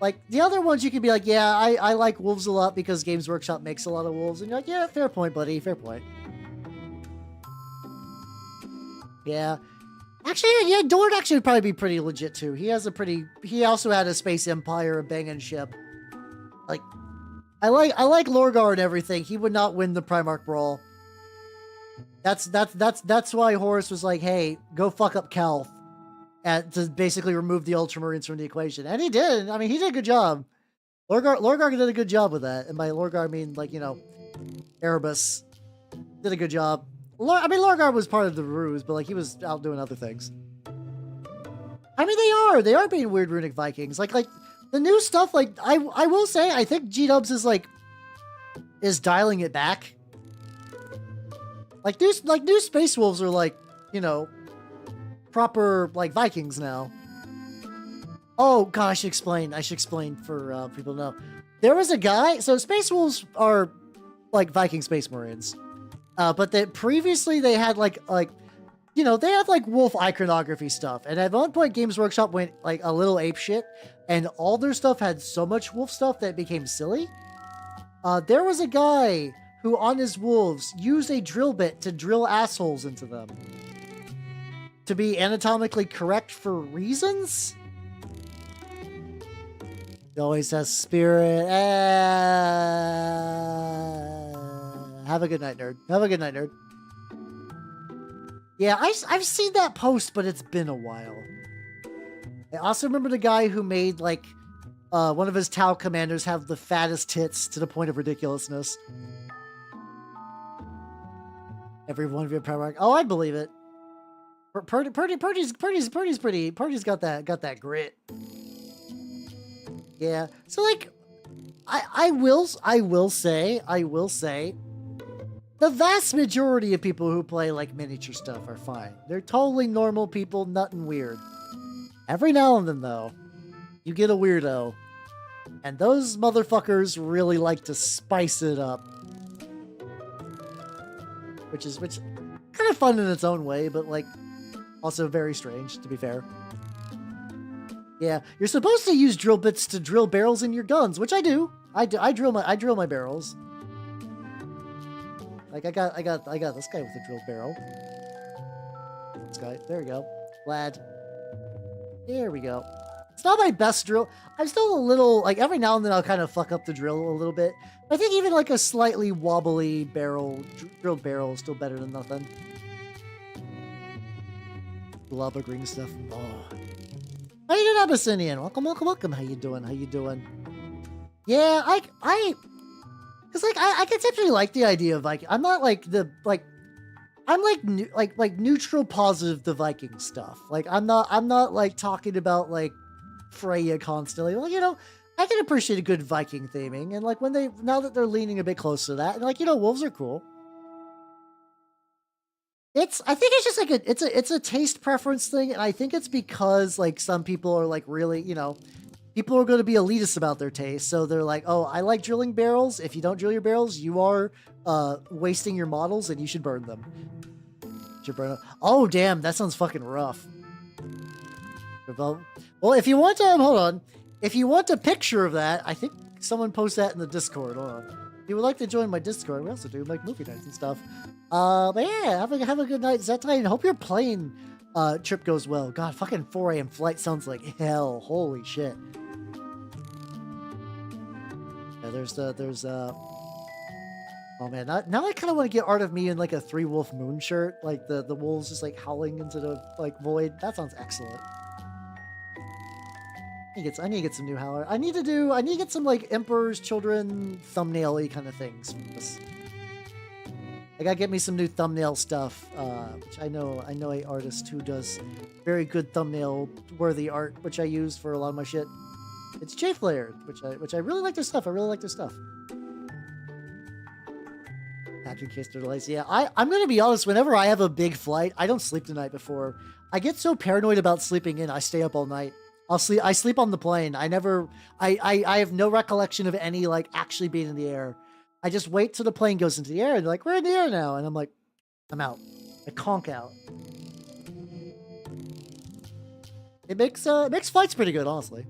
Like, the other ones you can be like, yeah, I like wolves a lot because Games Workshop makes a lot of wolves. And you're like, yeah, fair point, buddy, fair point. Yeah. Actually, yeah, Dord actually would probably be pretty legit, too. He also had a Space Empire, a banging ship. Like, I like Lorgar and everything. He would not win the Primarch Brawl. That's why Horus was like, hey, go fuck up Calth. To basically remove the Ultramarines from the equation. And he did. I mean, he did a good job. Lorgar did a good job with that. And by Lorgar, I mean, like, you know, Erebus did a good job. Lorgar was part of the ruse, but, like, he was out doing other things. I mean, they are being weird runic Vikings. Like, the new stuff, like, I will say, I think G-Dubs is dialing it back. Like, new Space Wolves are, like, you know, proper like Vikings now. Oh god, I should explain for people to know. There was a guy, so Space Wolves are like Viking Space Marines. But that previously they had like you know, they had like wolf iconography stuff. And at one point Games Workshop went like a little ape shit, and all their stuff had so much wolf stuff that it became silly. There was a guy who on his wolves used a drill bit to drill assholes into them. To be anatomically correct for reasons? He always has spirit. Have a good night, nerd. Have a good night, nerd. Yeah, I've seen that post, but it's been a while. I also remember the guy who made, like, one of his Tau commanders have the fattest tits to the point of ridiculousness. Every one of your Primarch. Oh, I believe it. Purdy's got that grit. Yeah. So like, I will say, the vast majority of people who play like miniature stuff are fine. They're totally normal people, nothing weird. Every now and then though, you get a weirdo, and those motherfuckers really like to spice it up, which kind of fun in its own way, but like. Also very strange, to be fair. Yeah, you're supposed to use drill bits to drill barrels in your guns, which I do. I drill my barrels. Like I got this guy with a drill barrel. This guy, there we go. Lad. There we go. It's not my best drill. I'm still a little, like, every now and then I'll kind of fuck up the drill a little bit. I think even like a slightly wobbly drilled barrel is still better than nothing. lava green stuff. Oh. How you doing, Abyssinian? Welcome, welcome, welcome. How you doing? How you doing? Yeah, cause like I conceptually like the idea of Viking. I'm not like I'm like neutral positive to Viking stuff. Like I'm not like talking about like Freya constantly. Well, you know, I can appreciate a good Viking theming, and like now that they're leaning a bit closer to that, and like, you know, wolves are cool. I think it's just like it's a taste preference thing, and I think it's because like some people are like really, you know, people are going to be elitist about their taste, so they're like, oh, I like drilling barrels. If you don't drill your barrels, you are wasting your models, and you should burn them. Should burn them. Oh, damn, that sounds fucking rough. Well, if you want to, hold on. If you want a picture of that, I think someone posted that in the Discord. Hold on. If you would like to join my Discord, we also do like movie nights and stuff. But yeah, have a good night, Zetai, and hope your plane trip goes well. God, fucking 4 a.m. flight sounds like hell. Holy shit. Yeah, there's oh man, now I kind of want to get Art of Me in like a 3-wolf moon shirt, like the wolves just like howling into the like void. That sounds excellent. I need to get some new howler. I need to get some like Emperor's Children thumbnail-y kind of things. I gotta get me some new thumbnail stuff, which I know a artist who does very good thumbnail-worthy art, which I use for a lot of my shit. It's J-Flair, which I really like their stuff. I really like their stuff. In case they're delays. Yeah, I'm gonna be honest. Whenever I have a big flight, I don't sleep the night before. I get so paranoid about sleeping in. I stay up all night. I sleep on the plane. I have no recollection of any like actually being in the air. I just wait till the plane goes into the air and they're like, we're in the air now, and I'm like, I'm out. I conk out. It makes flights pretty good, honestly.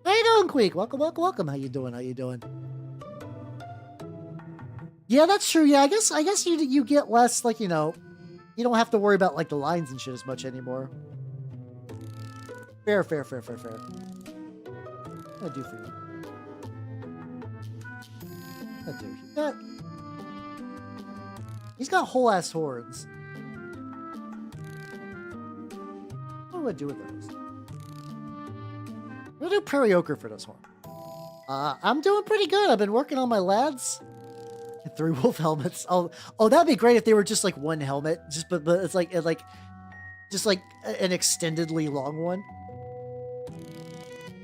How you doing, Queek? Welcome, welcome, welcome. How you doing? How you doing? Yeah, that's true. Yeah, I guess you get less, like, you know, you don't have to worry about like the lines and shit as much anymore. Fair. What can I do for you? What can I do? He's got whole ass horns. What do I do with those? I'm gonna do Prairie Ochre for those horns. I'm doing pretty good. I've been working on my lads. 3 wolf helmets. Oh, that'd be great if they were just like one helmet. But it's like just like an extendedly long one.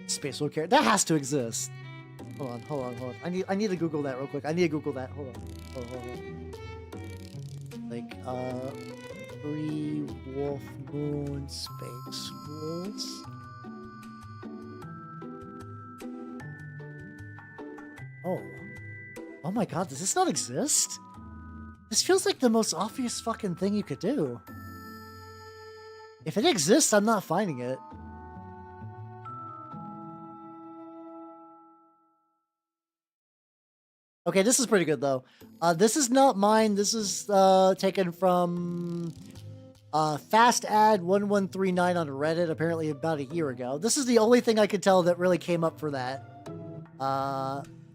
Space wolf carrot. That has to exist. Hold on. I need to Google that real quick. Hold on. Like 3 wolf moon space wolves. Oh my god, does this not exist? This feels like the most obvious fucking thing you could do. If it exists, I'm not finding it. Okay, this is pretty good though. This is not mine. This is taken from Fast Ad 1139 on Reddit, apparently about a year ago. This is the only thing I could tell that really came up for that.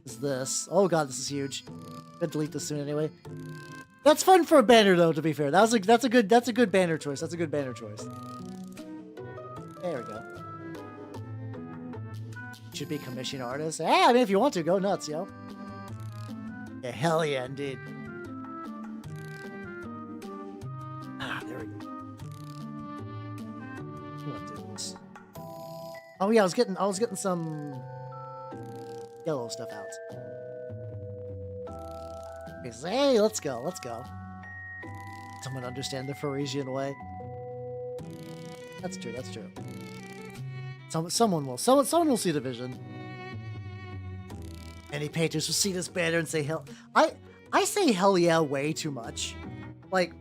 Is this. Oh god, this is huge. Gonna delete this soon anyway. That's fun for a banner though, to be fair. That's a good banner choice. That's a good banner choice. There we go. Should be commission artist. Hey, I mean, if you want to, go nuts, yo. Yeah, hell yeah, indeed. There we go. What do this? Oh yeah, I was getting some yellow stuff out. Okay, so, hey, let's go. Someone understand the Parisian way. That's true. Someone will see the vision. Any patrons will see this banner and say hell. I say hell yeah way too much. Like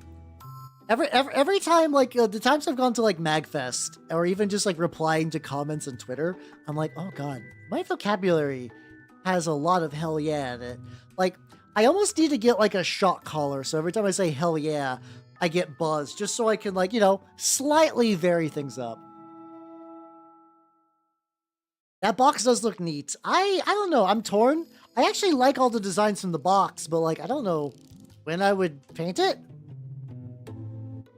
every time, like the times I've gone to like MagFest or even just like replying to comments on Twitter, I'm like, oh god, my vocabulary has a lot of hell yeah in it. Like I almost need to get like a shock collar, so every time I say hell yeah, I get buzzed, just so I can, like, you know, slightly vary things up. That box does look neat. I don't know. I'm torn. I actually like all the designs from the box, but, like, I don't know when I would paint it.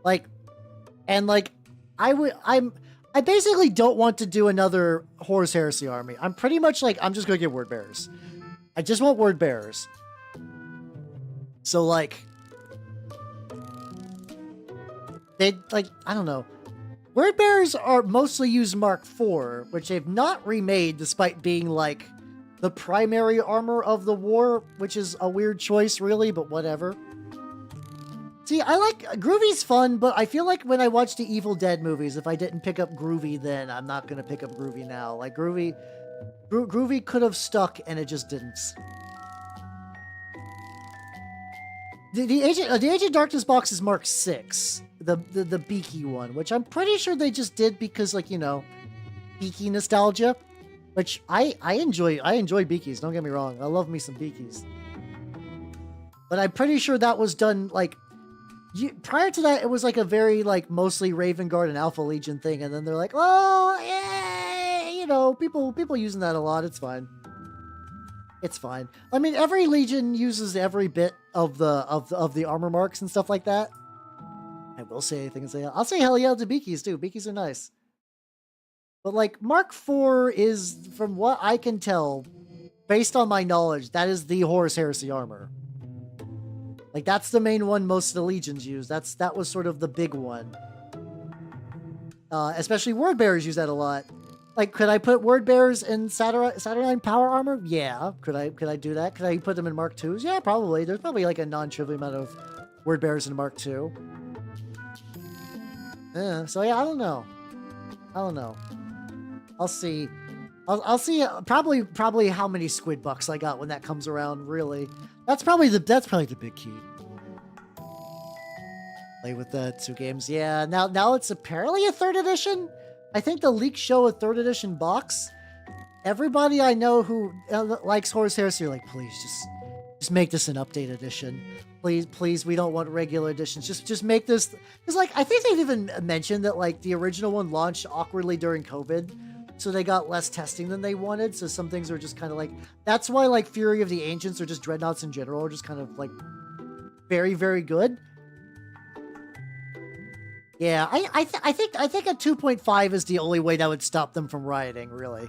Like, and, like, I basically don't want to do another Horus Heresy army. I'm pretty much like, I'm just gonna get word bearers. I just want word bearers. So like, they like, I don't know. Word bearers are mostly used Mark IV, which they've not remade despite being like the primary armor of the war, which is a weird choice really, but whatever. See, I like Groovy's fun, but I feel like when I watch the Evil Dead movies, if I didn't pick up Groovy then, I'm not gonna pick up Groovy now. Like Groovy could have stuck and it just didn't. The Agent Darkness box is Mark VI, the beaky one, which I'm pretty sure they just did because, like, you know, beaky nostalgia, which I enjoy beakies. Don't get me wrong, I love me some beakies, but I'm pretty sure that was done like prior to that. It was like a very like mostly Raven Guard and Alpha Legion thing, and then they're like, oh yeah, you know, people using that a lot. It's fine. It's fine. I mean, every Legion uses every bit of the armor marks and stuff like that. I will say anything and say, I'll say hell yeah to beakies too. Beakies are nice. But like Mark IV is, from what I can tell, based on my knowledge, that is the Horus Heresy armor. Like that's the main one most of the Legions use. That was sort of the big one. Especially word bearers use that a lot. Like, could I put word bearers in Saturnine power armor? Yeah. Could I do that? Could I put them in Mark IIs? Yeah, probably. There's probably like a non-trivial amount of word bearers in Mark II. Yeah, so yeah, I don't know. I'll see. I'll see probably how many squid bucks I got when that comes around, really. That's probably the big key. Play with the 2 games. Yeah, now it's apparently a 3rd edition. I think the leaks show a 3rd edition box. Everybody I know who likes Horus Heresy are like, please just make this an update edition. Please, we don't want regular editions. Just make this, because like I think they've even mentioned that like the original one launched awkwardly during COVID, so they got less testing than they wanted. So some things are just kind of like, that's why like Fury of the Ancients or just Dreadnoughts in general are just kind of like very, very good. Yeah, I think a 2.5 is the only way that would stop them from rioting, really.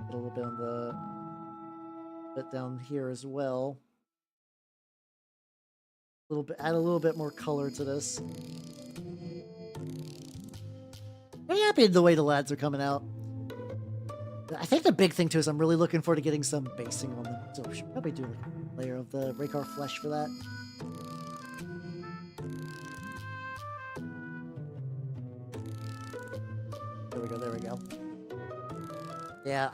A little bit on the bit down here as well. Add a little bit more color to this. Pretty happy with the way the lads are coming out. I think the big thing too is I'm really looking forward to getting some basing on them. So we should probably do like a layer of the Raykar flesh for that. There we go. Yeah,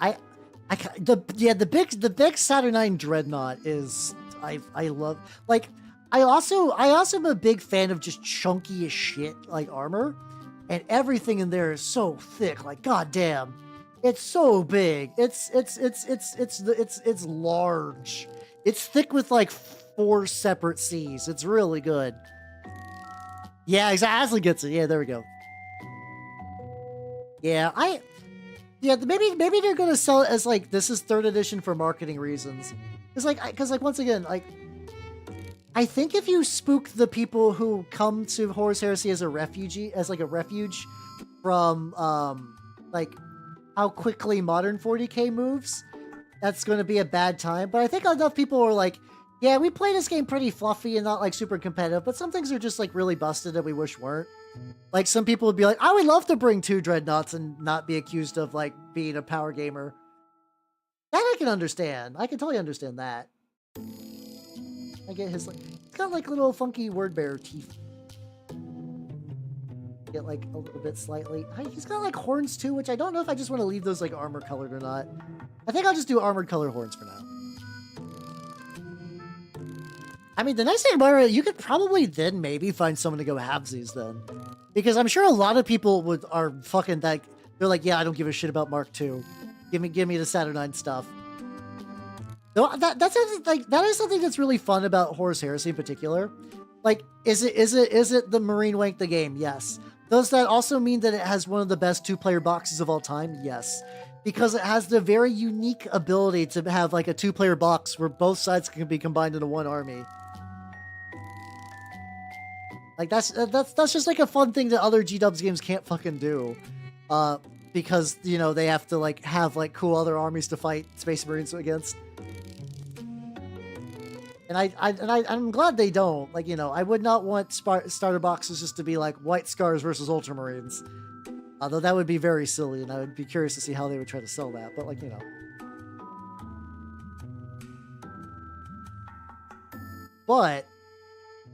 the big Saturnine Dreadnought is I love, like I also am a big fan of just chunky as shit like armor, and everything in there is so thick. Like goddamn. It's so big. It's large. It's thick with like 4 separate C's. It's really good. Yeah, exactly. Aslan gets it. Yeah, there we go. Yeah, maybe they're gonna sell it as like this is 3rd edition for marketing reasons. It's like because once again, like I think if you spook the people who come to Horus Heresy as a refugee, as like a refuge from like how quickly modern 40k moves, that's going to be a bad time. But I think enough people are like, yeah, we play this game pretty fluffy and not like super competitive, but some things are just like really busted that we wish weren't. Like some people would be like, I would love to bring 2 Dreadnoughts and not be accused of like being a power gamer. That I can understand. I can totally understand that. I get his like, it's got like little funky word bearer teeth. Get like a little bit slightly. He's got like horns too, which I don't know if I just want to leave those like armor colored or not. I think I'll just do armored color horns for now. I mean, the nice thing about it, you could probably then maybe find someone to go halvesies then, because I'm sure a lot of people are fucking like, they're like, yeah, I don't give a shit about Mark II. Give me the Saturnine stuff. No, that is something that's really fun about Horus Heresy in particular. Like, is it the Marine Wank the game? Yes. Does that also mean that it has one of the best 2-player boxes of all time? Yes. Because it has the very unique ability to have like a 2-player box where both sides can be combined into one army. Like that's just like a fun thing that other G-Dubs games can't fucking do. Because, you know, they have to like have like cool other armies to fight Space Marines against. And I'm glad they don't. Like, you know, I would not want starter boxes just to be like White Scars versus Ultramarines. Although that would be very silly, and I would be curious to see how they would try to sell that. But like, you know. But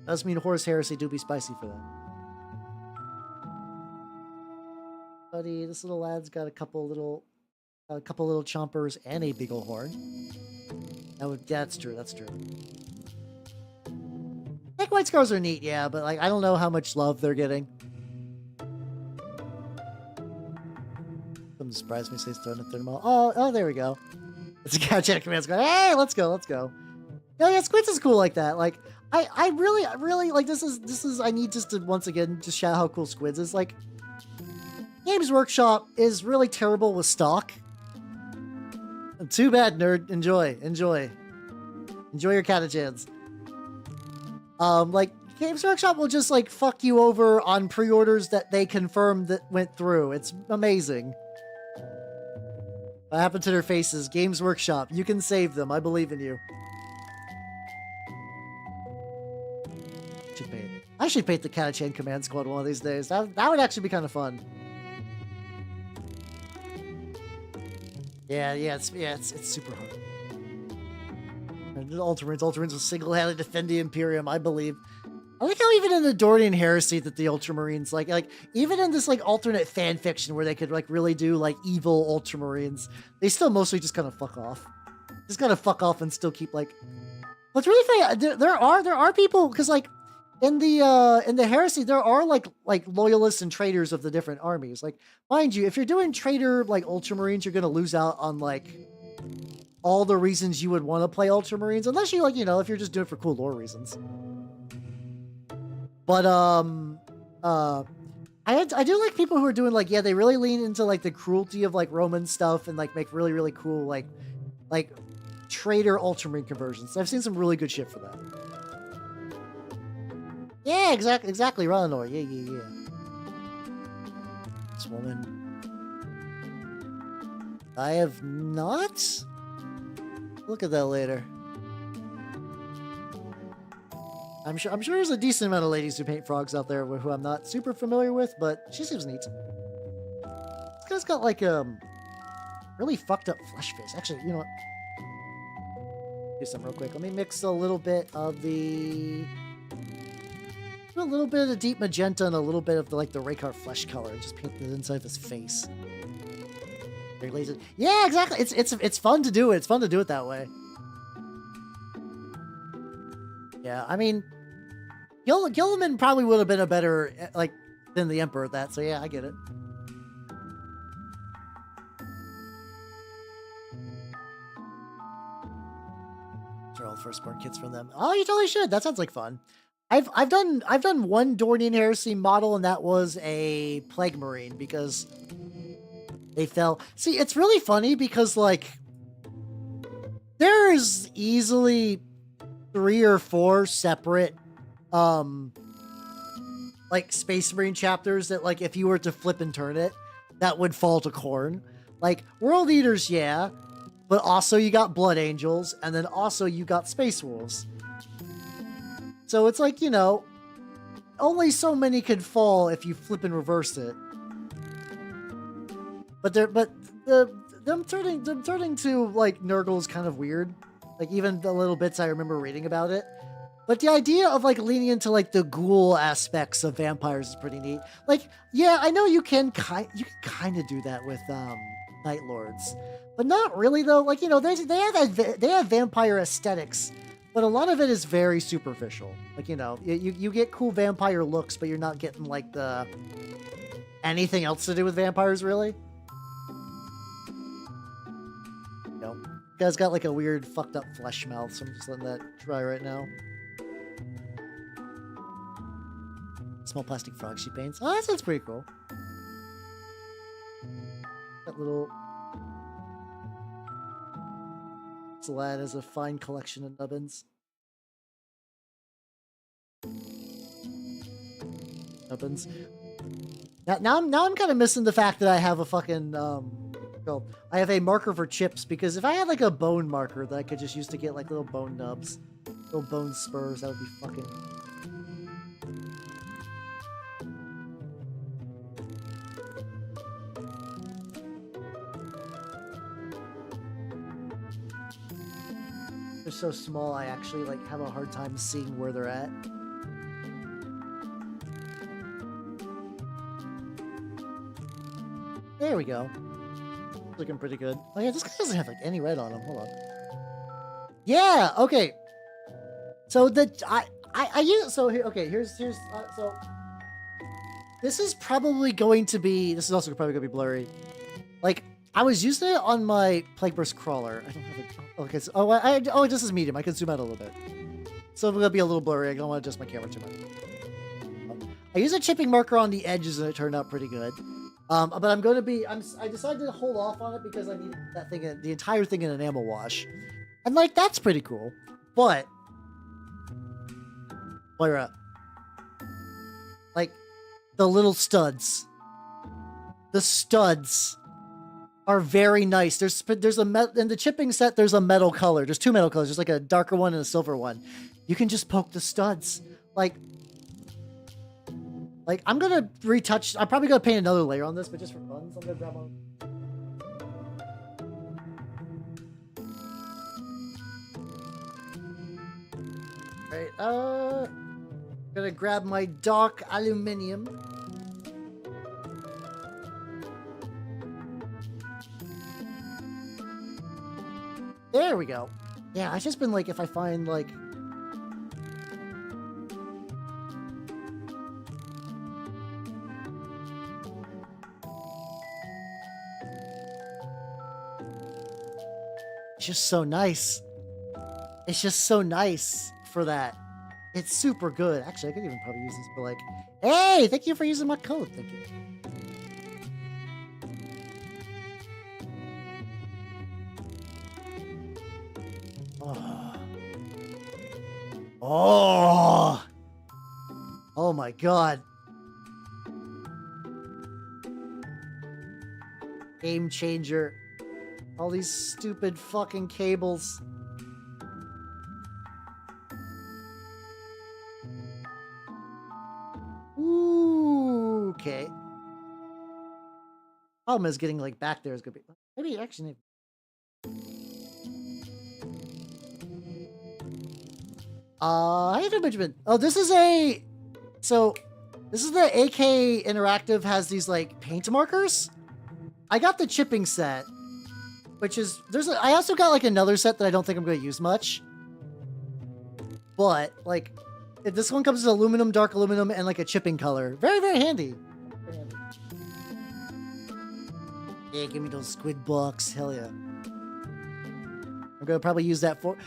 does mean Horus Heresy do be spicy for that. Buddy, this little lad's got a couple little chompers and a big ol' horn. That's true. That's true. Like White Scars are neat, yeah, but like I don't know how much love they're getting. Doesn't surprise me. Says throwing a third mall. Oh, there we go. It's a catch and commands going. Hey, let's go. Yeah, Squids is cool like that. Like I really like this is I need just to once again just shout how cool Squids is. Like Games Workshop is really terrible with stock. Too bad, nerd. Enjoy your catachans. Like Games Workshop will just like fuck you over on pre-orders that they confirmed that went through. It's amazing. What happened to their faces? Games Workshop, you can save them. I believe in you. I should paint the Catachan Command Squad one of these days. That would actually be kind of fun. Yeah, it's super hard. Ultramarines will single-handedly defend the Imperium, I believe. I like how even in the Dornian Heresy that the Ultramarines, like even in this like alternate fan fiction where they could like really do like evil Ultramarines, they still mostly just kind of fuck off. Just kind of fuck off and still keep like. What's really funny, there are people because like in the Heresy there are like loyalists and traitors of the different armies. Like mind you, if you're doing traitor like Ultramarines, you're gonna lose out on like all the reasons you would want to play Ultramarines, unless you like, you know, if you're just doing it for cool lore reasons. But I do like people who are doing like, yeah, they really lean into like the cruelty of like Roman stuff and like make really cool like traitor Ultramarine conversions. I've seen some really good shit for that. Yeah, exactly, Ranor. Yeah. This woman. I have not. Look at that later. I'm sure there's a decent amount of ladies who paint frogs out there who I'm not super familiar with, but she seems neat. This guy's got like a really fucked up flesh face. Actually, you know what? Do something real quick. Let me mix a little bit of the deep magenta and a little bit of the Raykar flesh color and just paint the inside of his face. Very lazy. Yeah, exactly. It's fun to do it. It's fun to do it that way. Yeah, I mean, Gilliman probably would have been a better, than the Emperor at that, so yeah, I get it. These are all firstborn kids from them. Oh, you totally should. That sounds like fun. I've done one Dornian Heresy model, and that was a Plague Marine, because they fell. See, it's really funny, because, there's easily 3 or 4 separate Space Marine chapters that if you were to flip and turn it, that would fall to Khorne. World Eaters, yeah, but also you got Blood Angels, and then also you got Space Wolves. So it's only so many could fall if you flip and reverse it. But them turning to Nurgle is kind of weird. Even the little bits I remember reading about it. But the idea of leaning into the ghoul aspects of vampires is pretty neat. Yeah, I know you can kind of do that with Night Lords, but not really though. They have vampire aesthetics, but a lot of it is very superficial. You get cool vampire looks, but you're not getting the anything else to do with vampires really. Guy's got a weird fucked up flesh mouth, so I'm just letting that dry right now. Small plastic frog she paints. Oh, that sounds pretty cool. That little... This lad has a fine collection of nubbins. Happens. Now I'm kind of missing the fact that I have a fucking well, I have a marker for chips, because if I had like a bone marker that I could just use to get like little bone nubs, little bone spurs, that would be fucking. They're so small, I actually like have a hard time seeing where they're at. There we go. Looking pretty good. Oh yeah, this guy doesn't have like any red on him. Hold on. Yeah. Okay. So I use so here. Okay. Here's so this is probably going to be. This is also probably gonna be blurry. Like I was using it on my Plague Burst crawler. I don't have it. Okay. So, oh, this is medium. I can zoom out a little bit. So it's gonna be a little blurry. I don't want to adjust my camera too much. I use a chipping marker on the edges, and it turned out pretty good. But I'm going to be, I decided to hold off on it because I needed that thing, the entire thing in enamel wash. And like, that's pretty cool. But, Moira, like, the little studs, the studs are very nice. There's in the chipping set, there's a metal color. There's two metal colors. There's like a darker one and a silver one. You can just poke the studs. Like, I'm gonna retouch. I'm probably gonna paint another layer on this, but just for fun, so I'm gonna grab one. Alright, gonna grab my dark aluminium. There we go. Yeah, I've just been like, if I find like. It's just so nice. It's just so nice for that. It's super good. Actually, I could even probably use this for like, hey, thank you for using my code. Thank you. Oh. Oh my God. Game changer. All these stupid fucking cables. Ooh, okay. Problem is getting like back there is gonna be. Maybe actually. How you doing, Benjamin? Oh, this is a. So, this is the AK Interactive has these like paint markers. I got the chipping set. Which is, I also got like another set that I don't think I'm going to use much. But, like, this one comes with aluminum, dark aluminum, and like a chipping color. Very, very handy. Very handy. Yeah, give me those squid blocks. Hell yeah. I'm going to probably use that for.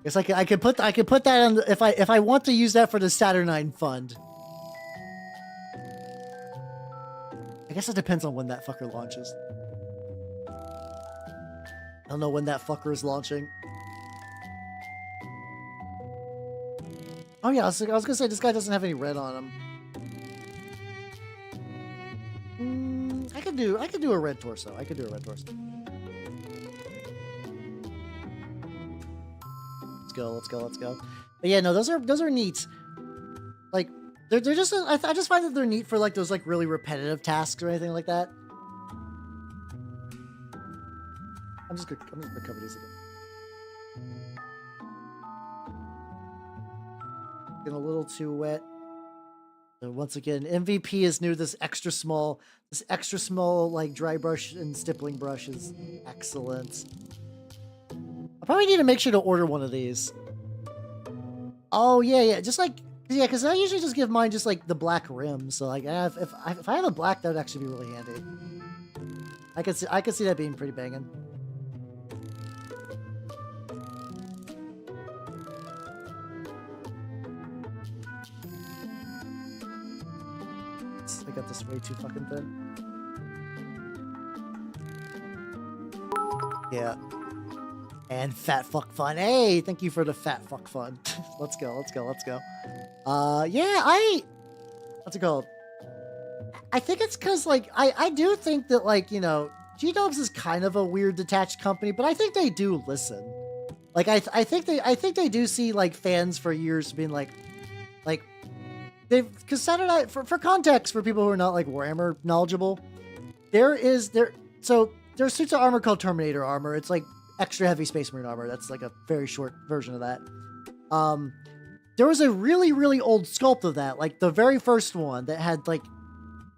Guess I could put that on if I want to use that for the Saturnine fund. I guess it depends on when that fucker launches. I don't know when that fucker is launching. Oh yeah, I was gonna say this guy doesn't have any red on him. I could do a red torso. I could do a red torso. Let's go. But yeah, no, those are neat. Like they're just I just find that they're neat for like those like really repetitive tasks or anything like that. I'm just gonna cover these again. Getting a little too wet. So once again, MVP is new. This extra small like dry brush and stippling brush is excellent. I probably need to make sure to order one of these. Oh yeah, just like because I usually just give mine just like the black rim. So like if I have a black, that would actually be really handy. I could see that being pretty banging. I got this way too fucking thin. Yeah. And fat fuck fun. Hey, thank you for the fat fuck fun. Let's go. Yeah, what's it called? I think it's because, like, I do think that, like, you know, G-Dubs is kind of a weird detached company, but I think they do listen. Like, I think they do see, like, fans for years being like because Saturday Night, for context, for people who are not, like, Warhammer knowledgeable, there's suits of armor called Terminator armor. It's, like, extra heavy Space Marine armor. That's, like, a very short version of that. There was a really, really old sculpt of that, like, the very first one that had, like,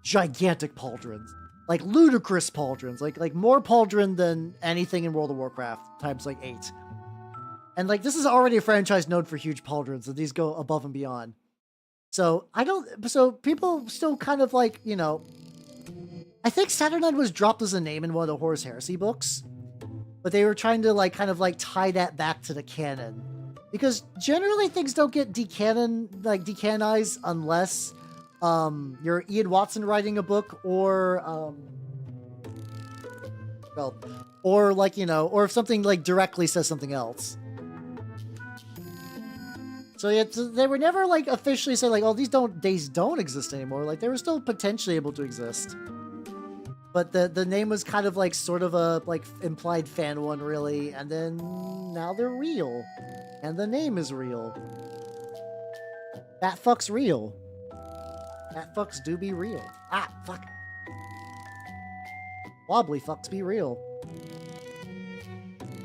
gigantic pauldrons. Like, ludicrous pauldrons. Like more pauldron than anything in World of Warcraft, times, like, 8. And, like, this is already a franchise known for huge pauldrons, and these go above and beyond. So people still kind of, like, you know, I think Saturnine was dropped as a name in one of the Horus Heresy books, but they were trying to, like, kind of, like, tie that back to the canon. Because generally things don't get decanonized unless you're Ian Watson writing a book, or like, you know, or if something, like, directly says something else. So yeah, they were never, like, officially say, like, oh, these days don't exist anymore. Like, they were still potentially able to exist. But the name was kind of, like, sort of a, like, implied fan one, really. And then now they're real. And the name is real. Fat fucks real. Fat fucks do be real. Ah, fuck. Wobbly fucks be real.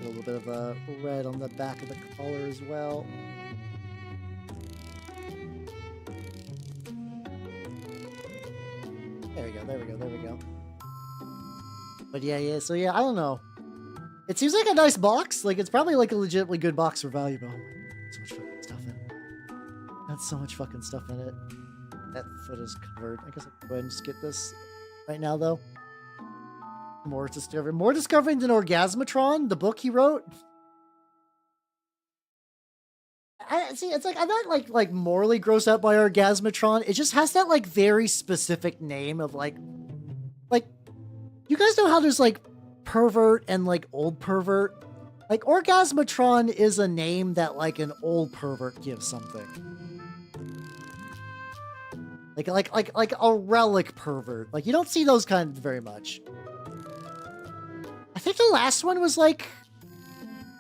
A little bit of red on the back of the collar as well. There we go, there we go, there we go. But yeah, so yeah, I don't know. It seems like a nice box. Like, it's probably, like, a legitimately good box for value, but oh my God, so much fucking stuff in it. That's so much fucking stuff in it. That foot is covered. I guess I'll go ahead and just get this right now, though. More discovering than Orgasmatron, the book he wrote. See, it's like, I'm not, like morally grossed out by Orgasmatron. It just has that, like, very specific name of, like, you guys know how there's, like, pervert and, like, old pervert? Like, Orgasmatron is a name that, like, an old pervert gives something. Like a relic pervert. Like, you don't see those kind very much. I think the last one was, like,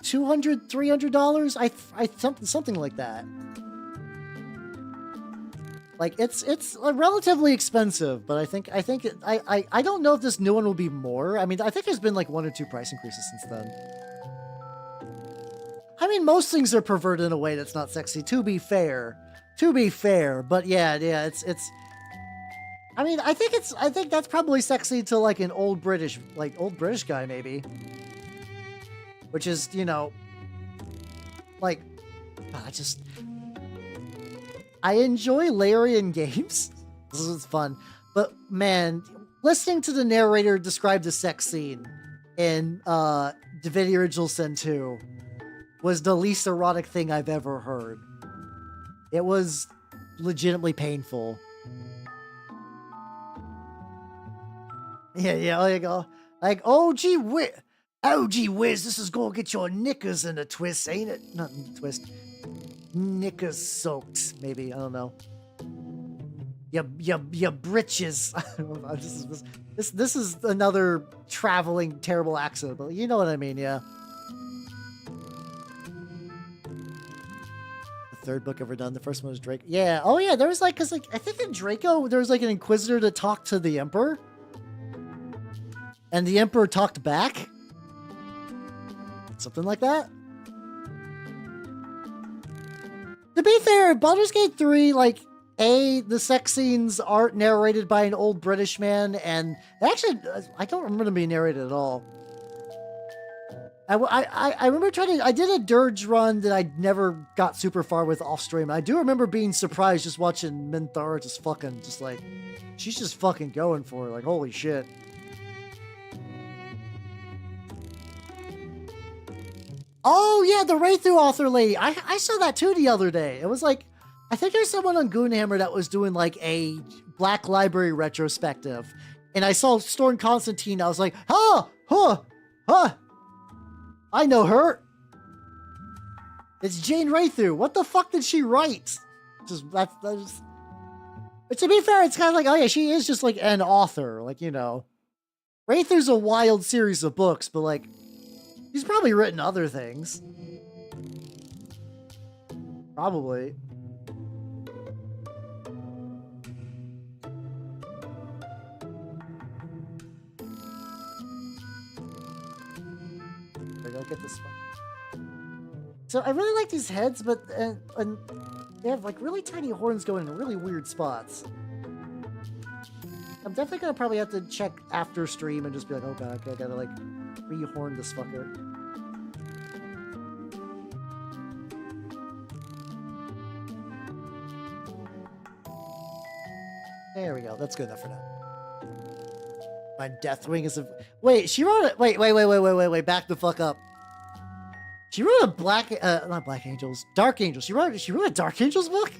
$200, $300. Something like that. Like, it's relatively expensive, but I don't know if this new one will be more. I mean, I think there's been, like, 1 or 2 price increases since then. I mean, most things are perverted in a way that's not sexy, to be fair. But yeah, it's I mean, I think that's probably sexy to, like, an old British guy, maybe. Which is, you know, like, I enjoy Larian games. This is fun. But, man, listening to the narrator describe the sex scene in Divinity Original Sin 2 was the least erotic thing I've ever heard. It was legitimately painful. Yeah, like, oh gee whiz, this is gonna get your knickers in a twist, ain't it? Not in a twist. Knickers soaked, maybe, I don't know. Your britches. This is another traveling terrible accent, but you know what I mean, yeah. The third book ever done. The first one was Drake. Yeah. Oh yeah, there was, like, cause, like, I think in Draco there was, like, an Inquisitor that talked to the Emperor. And the Emperor talked back? Something like that? To be fair, Baldur's Gate 3, like, the sex scenes aren't narrated by an old British man, and actually, I don't remember them being narrated at all. I remember I did a Dirge run that I never got super far with off stream. I do remember being surprised just watching Minthara just like, she's just fucking going for it, like, holy shit. Oh, yeah, the Wraithu author lady. I saw that too the other day. It was like, I think there's someone on Goonhammer that was doing, like, a Black Library retrospective. And I saw Storm Constantine. I was like, I know her. It's Jane Wraithu. What the fuck did she write? But to be fair, it's kind of like, oh yeah, she is just like an author. Like, you know, Wraither's a wild series of books, but like, she's probably written other things. Probably. There we go, get this one. So I really like these heads, but and they have like really tiny horns going in really weird spots. I'm definitely gonna probably have to check after stream and just be like, oh god, okay, I gotta like rehorn this fucker. There we go. That's good enough for now. My Deathwing is a... Wait, she wrote it... Wait. Back the fuck up. She wrote a not Black Angels. Dark Angels. She wrote a Dark Angels book?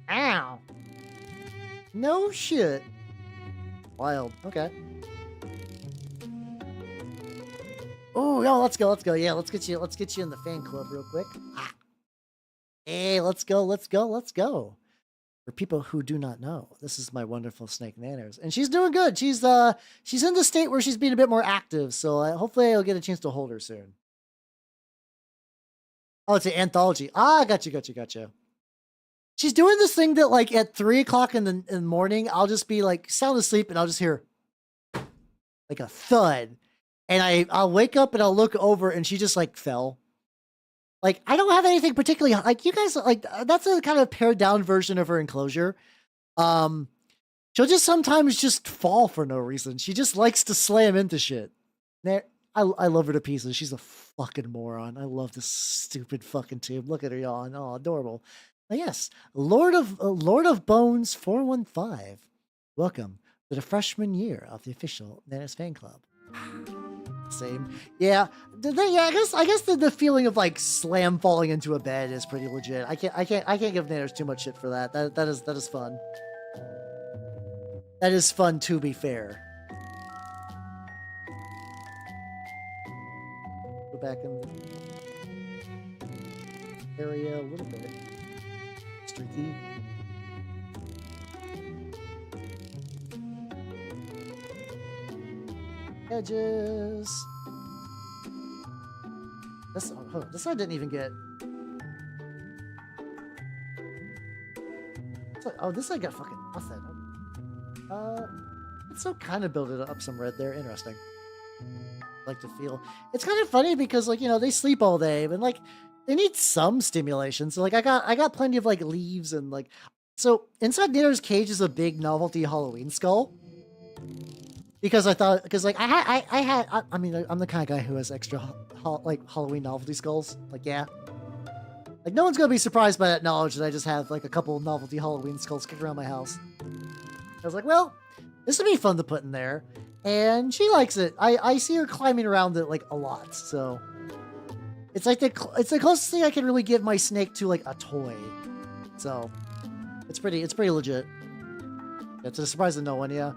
Ow. No shit. Wild. Okay. Oh, no, let's go. Yeah, let's get you in the fan club real quick. Ah. Hey, let's go. For people who do not know, this is my wonderful snake Nanners, and she's doing good. She's in the state where she's being a bit more active, so hopefully I'll get a chance to hold her soon. Oh, it's an anthology. Ah, gotcha. She's doing this thing that like at 3 o'clock in the morning, I'll just be like sound asleep and I'll just hear like a thud, and I'll wake up and I'll look over and she just like fell. Like, I don't have anything particularly, like, you guys, like, that's a kind of pared down version of her enclosure. She'll just sometimes just fall for no reason. She just likes to slam into shit. I love her to pieces. She's a fucking moron. I love this stupid fucking tube. Look at her yawn. Oh, adorable. But yes, Lord of Bones 415. Welcome to the freshman year of the official Nanners fan club. Same. Yeah. I guess the feeling of like slam falling into a bed is pretty legit. I can't give Nanners too much shit for that. That is fun. That is fun, to be fair. Go back in the area a little bit. Streaky. Edges. This I didn't even get. Oh, this I got fucking nothing. Let's so kind of build it up some red there. Interesting. Like to feel. It's kind of funny because like, you know, they sleep all day, but like they need some stimulation. So like I got plenty of like leaves and like, so inside Nanners' cage is a big novelty Halloween skull. Because I thought, because like I mean, I'm the kind of guy who has extra like Halloween novelty skulls. Like, yeah, like no one's gonna be surprised by that knowledge that I just have like a couple of novelty Halloween skulls kicking around my house. I was like, well, this would be fun to put in there, and she likes it. I see her climbing around it like a lot, so it's like the closest thing I can really give my snake to like a toy. So it's pretty legit. Yeah, to the surprise of no one, yeah.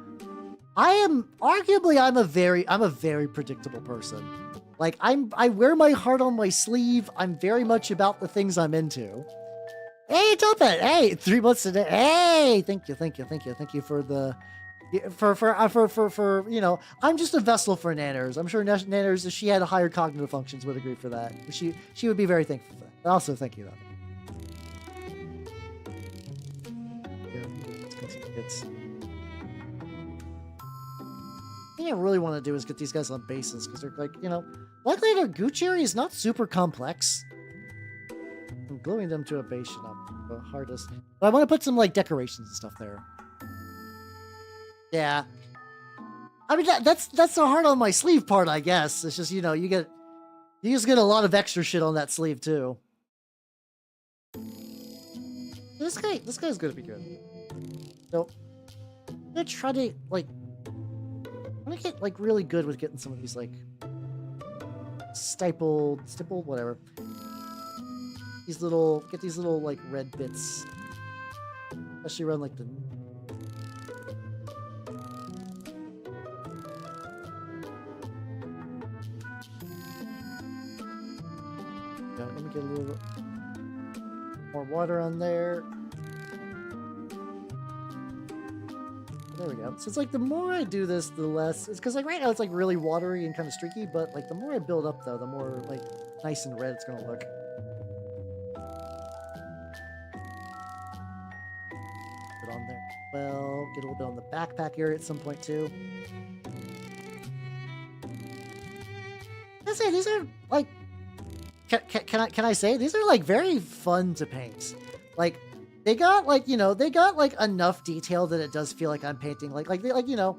I'm a very predictable person. Like I wear my heart on my sleeve. I'm very much about the things I'm into. Hey, Tuppet! Hey, 3 months today. Hey, thank you for the for you know. I'm just a vessel for Nanners. I'm sure Nanners, if she had higher cognitive functions, would agree for that. She would be very thankful for that. But also, thank you though. It's. The thing I really want to do is get these guys on bases because they're like, you know, luckily their gooch area is not super complex. I'm gluing them to a base should not be the hardest. But I want to put some like decorations and stuff there. Yeah. I mean that's the heart on my sleeve part, I guess. It's just, you know, you just get a lot of extra shit on that sleeve too. This guy's gonna be good. So I'm gonna try to like I'm gonna get like really good with getting some of these like stippled, whatever. Get these little like red bits, especially around like the. Yeah, let me get a little more water on there. There we go. So it's like the more I do this, the less it's because like right now it's like really watery and kind of streaky, but like the more I build up though, the more like nice and red it's gonna look. Put on there. Well, get a little bit on the backpack area at some point too. I say these are like can I say these are like very fun to paint. Like they got like, you know, they got like enough detail that it does feel like I'm painting you know,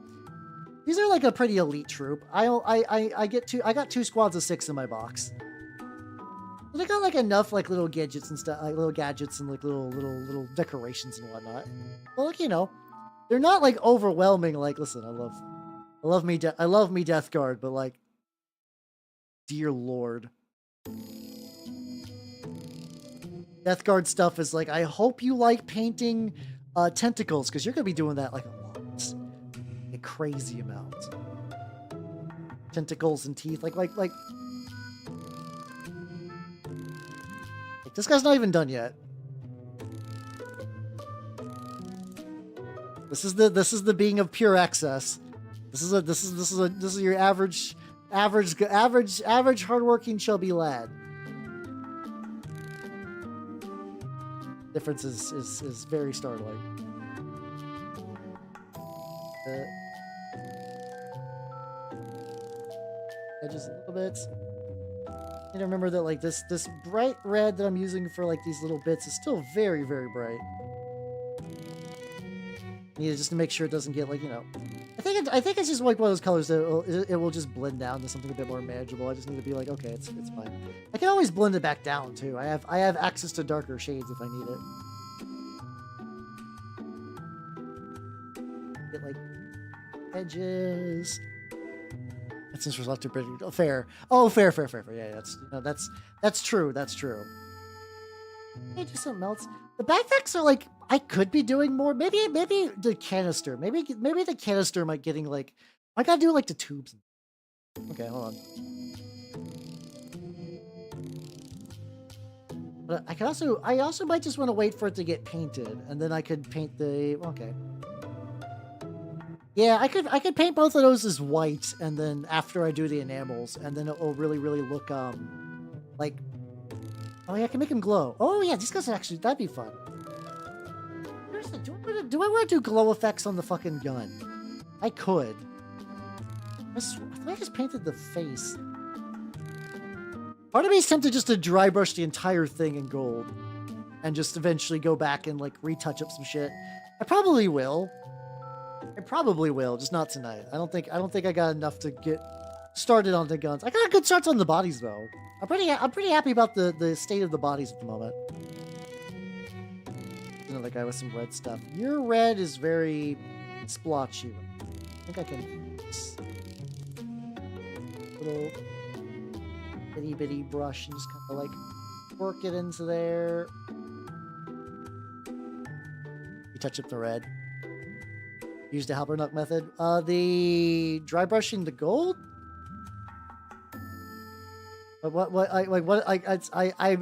these are like a pretty elite troop. I got 2 squads of 6 in my box. But they got like enough like little gadgets and stuff, like little gadgets and like little decorations and whatnot. But like, you know, they're not like overwhelming. Like, listen, I love me Death Guard, but like, dear Lord. Death Guard stuff is like, I hope you like painting tentacles, because you're going to be doing that like a crazy amount. Tentacles and teeth, like this guy's not even done yet. This is the being of pure excess. This is your average hardworking chubby lad. Difference is very startling. Just a little bit. And remember that like this bright red that I'm using for like these little bits is still very, very bright. Yeah, just to make sure it doesn't get like, you know, I think it's just like one of those colors that it will just blend down to something a bit more manageable. I just need to be like, okay, it's fine. I can always blend it back down too. I have access to darker shades if I need it. Get like edges. That since was not too pretty. Oh, fair. Oh, fair. Yeah, that's true. That's true. Can I do something else? The backpacks are like, I could be doing more. Maybe the canister. Maybe the canister might getting like, I gotta do like the tubes. Okay, hold on. But I also might just want to wait for it to get painted, and then I could paint the, okay. Yeah, I could paint both of those as white, and then after I do the enamels, and then it will really look like, oh yeah, I can make them glow. Oh yeah, these guys actually, that'd be fun. Do I want to do glow effects on the fucking gun? I could. I thought I just painted the face. Part of me is tempted just to dry brush the entire thing in gold, and just eventually go back and like retouch up some shit. I probably will. Just not tonight. I don't think I got enough to get started on the guns. I got good starts on the bodies though. I'm pretty happy about the state of the bodies at the moment. Another guy with some red stuff. Your red is very splotchy. I think I can little bitty brush and just kind of like work it into there. You touch up the red. Use the Halbernack method. The dry brushing the gold. I'm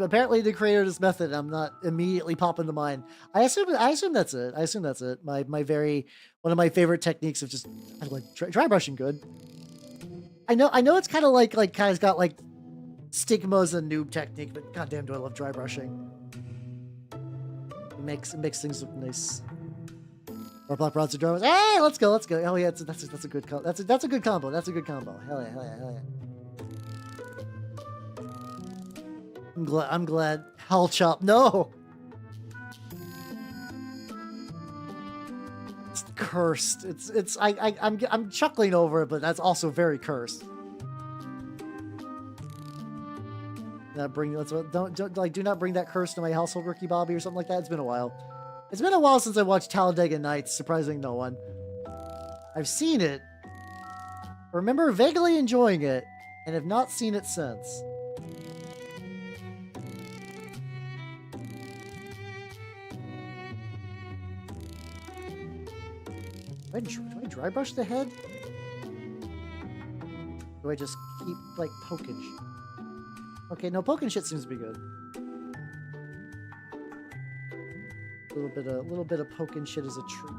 apparently the creator of this method. I'm not immediately popping to mind. I assume that's it. One of my favorite techniques of just like dry brushing good. I know it's kind of got like stigmas and noob technique, but goddamn, do I love dry brushing. It makes things look nice. Or black bronzer drawers. Hey, let's go. Oh yeah, that's a good combo. That's a good combo. Hell yeah. I'm glad. Hell chop. No. It's cursed. I'm chuckling over it, but that's also very cursed. Do not bring that curse to my household, Ricky Bobby, or something like that. It's been a while. It's been a while since I watched Talladega Nights, surprising no one. I've seen it, remember vaguely enjoying it, and have not seen it since. Do I dry brush the head? Do I just keep, like, poking shit? Okay, no, poking shit seems to be good. A little bit of poking shit is a treat.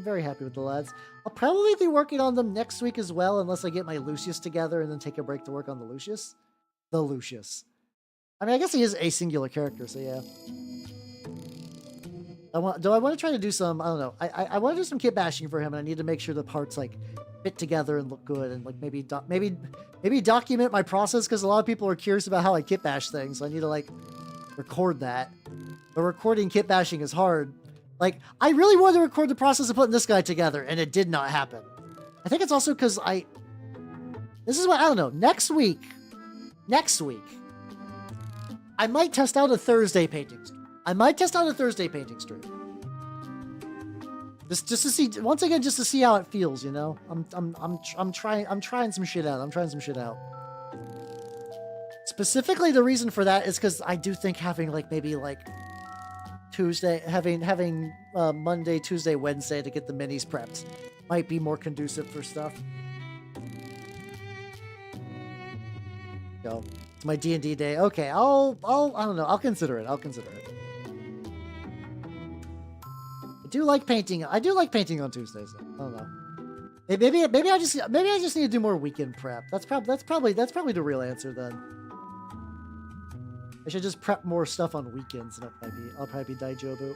I'm very happy with the lads. I'll probably be working on them next week as well, unless I get my Lucius together and then take a break to work on the Lucius. The Lucius. I mean, I guess he is a singular character, so yeah. Do I want to try to do some, I don't know. I want to do some kit bashing for him, and I need to make sure the parts like fit together and look good, and like maybe document my process, because a lot of people are curious about how I kit bash things, so I need to like record that. But recording kit bashing is hard. Like, I really wanted to record the process of putting this guy together, and it did not happen. I think it's also because this is what, I don't know, next week, I might test out a Thursday painting stream. Just to see, once again, just to see how it feels, you know? I'm trying some shit out. Specifically, the reason for that is because I do think having like maybe like Tuesday, having Monday, Tuesday, Wednesday to get the minis prepped might be more conducive for stuff. So it's my D&D day. Okay, I don't know. I'll consider it. I do like painting on Tuesdays. I don't know. Maybe I just need to do more weekend prep. That's probably the real answer then. I should just prep more stuff on weekends, and I'll probably be Daijobu.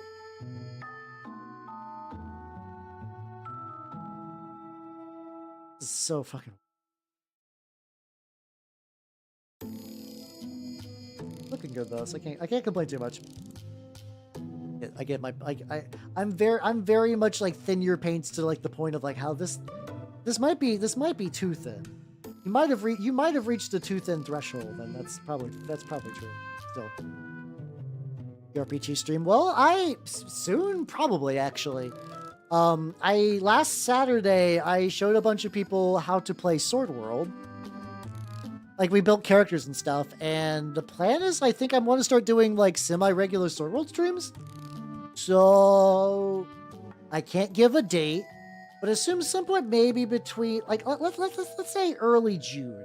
This is so fucking looking good though, so I can't complain too much. I'm very much like thin your paints to like the point of like how this might be too thin. You might have reached the too thin threshold, and that's probably true. Still, TTRPG stream. Well, soon probably actually. Last Saturday I showed a bunch of people how to play Sword World. Like, we built characters and stuff, and the plan is I think I want to start doing like semi-regular Sword World streams. So I can't give a date, but assume some point maybe between like let's say early June.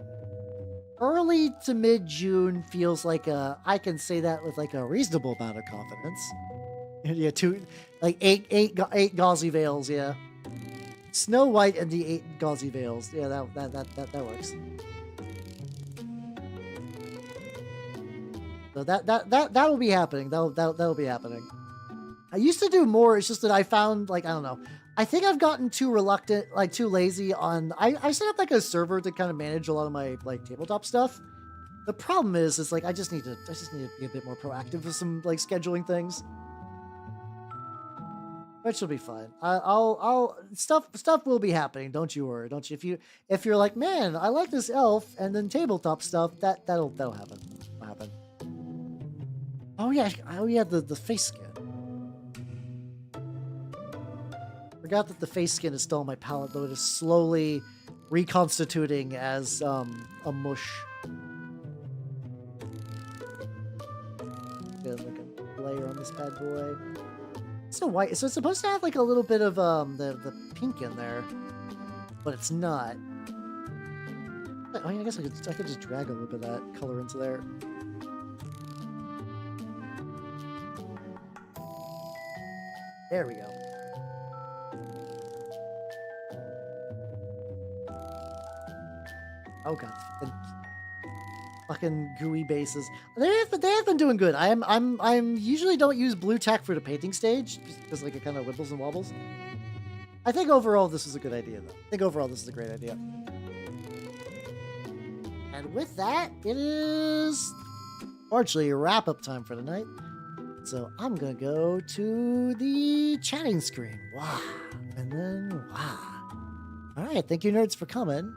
Early to mid-June feels like I can say that with like a reasonable amount of confidence. Yeah, eight gauzy veils, yeah. Snow White and the 8 gauzy veils. Yeah, that works. So that will be happening. That'll be happening. I used to do more. It's just that I found, like, I don't know. I think I've gotten too reluctant, like too lazy on. I set up like a server to kind of manage a lot of my like tabletop stuff. The problem is like I just need to be a bit more proactive with some like scheduling things. Which will be fine. Stuff will be happening. Don't you worry. Don't you? If you're like, man, I like this elf, and then tabletop stuff, that'll happen. That'll happen. Oh yeah, the face skin. Forgot that the face skin is still on my palette, though it is slowly reconstituting as a mush. Get like a layer on this bad boy. It's so white, so it's supposed to have like a little bit of the pink in there, but it's not. I mean, I guess I could just drag a little bit of that color into there. There we go. Oh god, fucking gooey bases. They have been doing good. I'm usually don't use blue tack for the painting stage because like it kind of wibbles and wobbles. I think overall this is a good idea though. I think overall this is a great idea. And with that, it is largely wrap up time for tonight. So I'm gonna go to the chatting screen. Wow, and then wow. All right, thank you nerds for coming.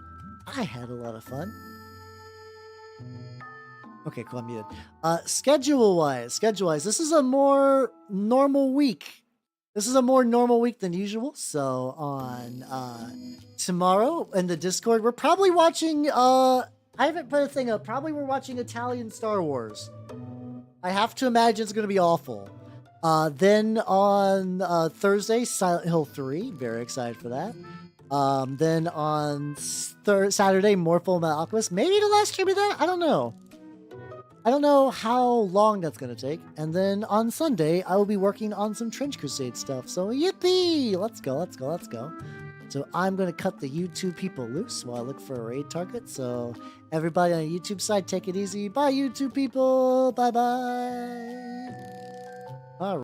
I had a lot of fun. Okay, cool, I'm muted. Schedule-wise, this is a more normal week. This is a more normal week than usual. So on tomorrow in the Discord, we're probably watching, I haven't put a thing up, probably we're watching Italian Star Wars. I have to imagine it's going to be awful. Then on Thursday, Silent Hill 3, very excited for that. Then on Saturday, More Full Metal Alchemist. Maybe the last stream of that? I don't know. I don't know how long that's going to take. And then on Sunday, I will be working on some Trench Crusade stuff. So yippee! Let's go, let's go, let's go. So I'm going to cut the YouTube people loose while I look for a raid target. So everybody on the YouTube side, take it easy. Bye, YouTube people. Bye-bye.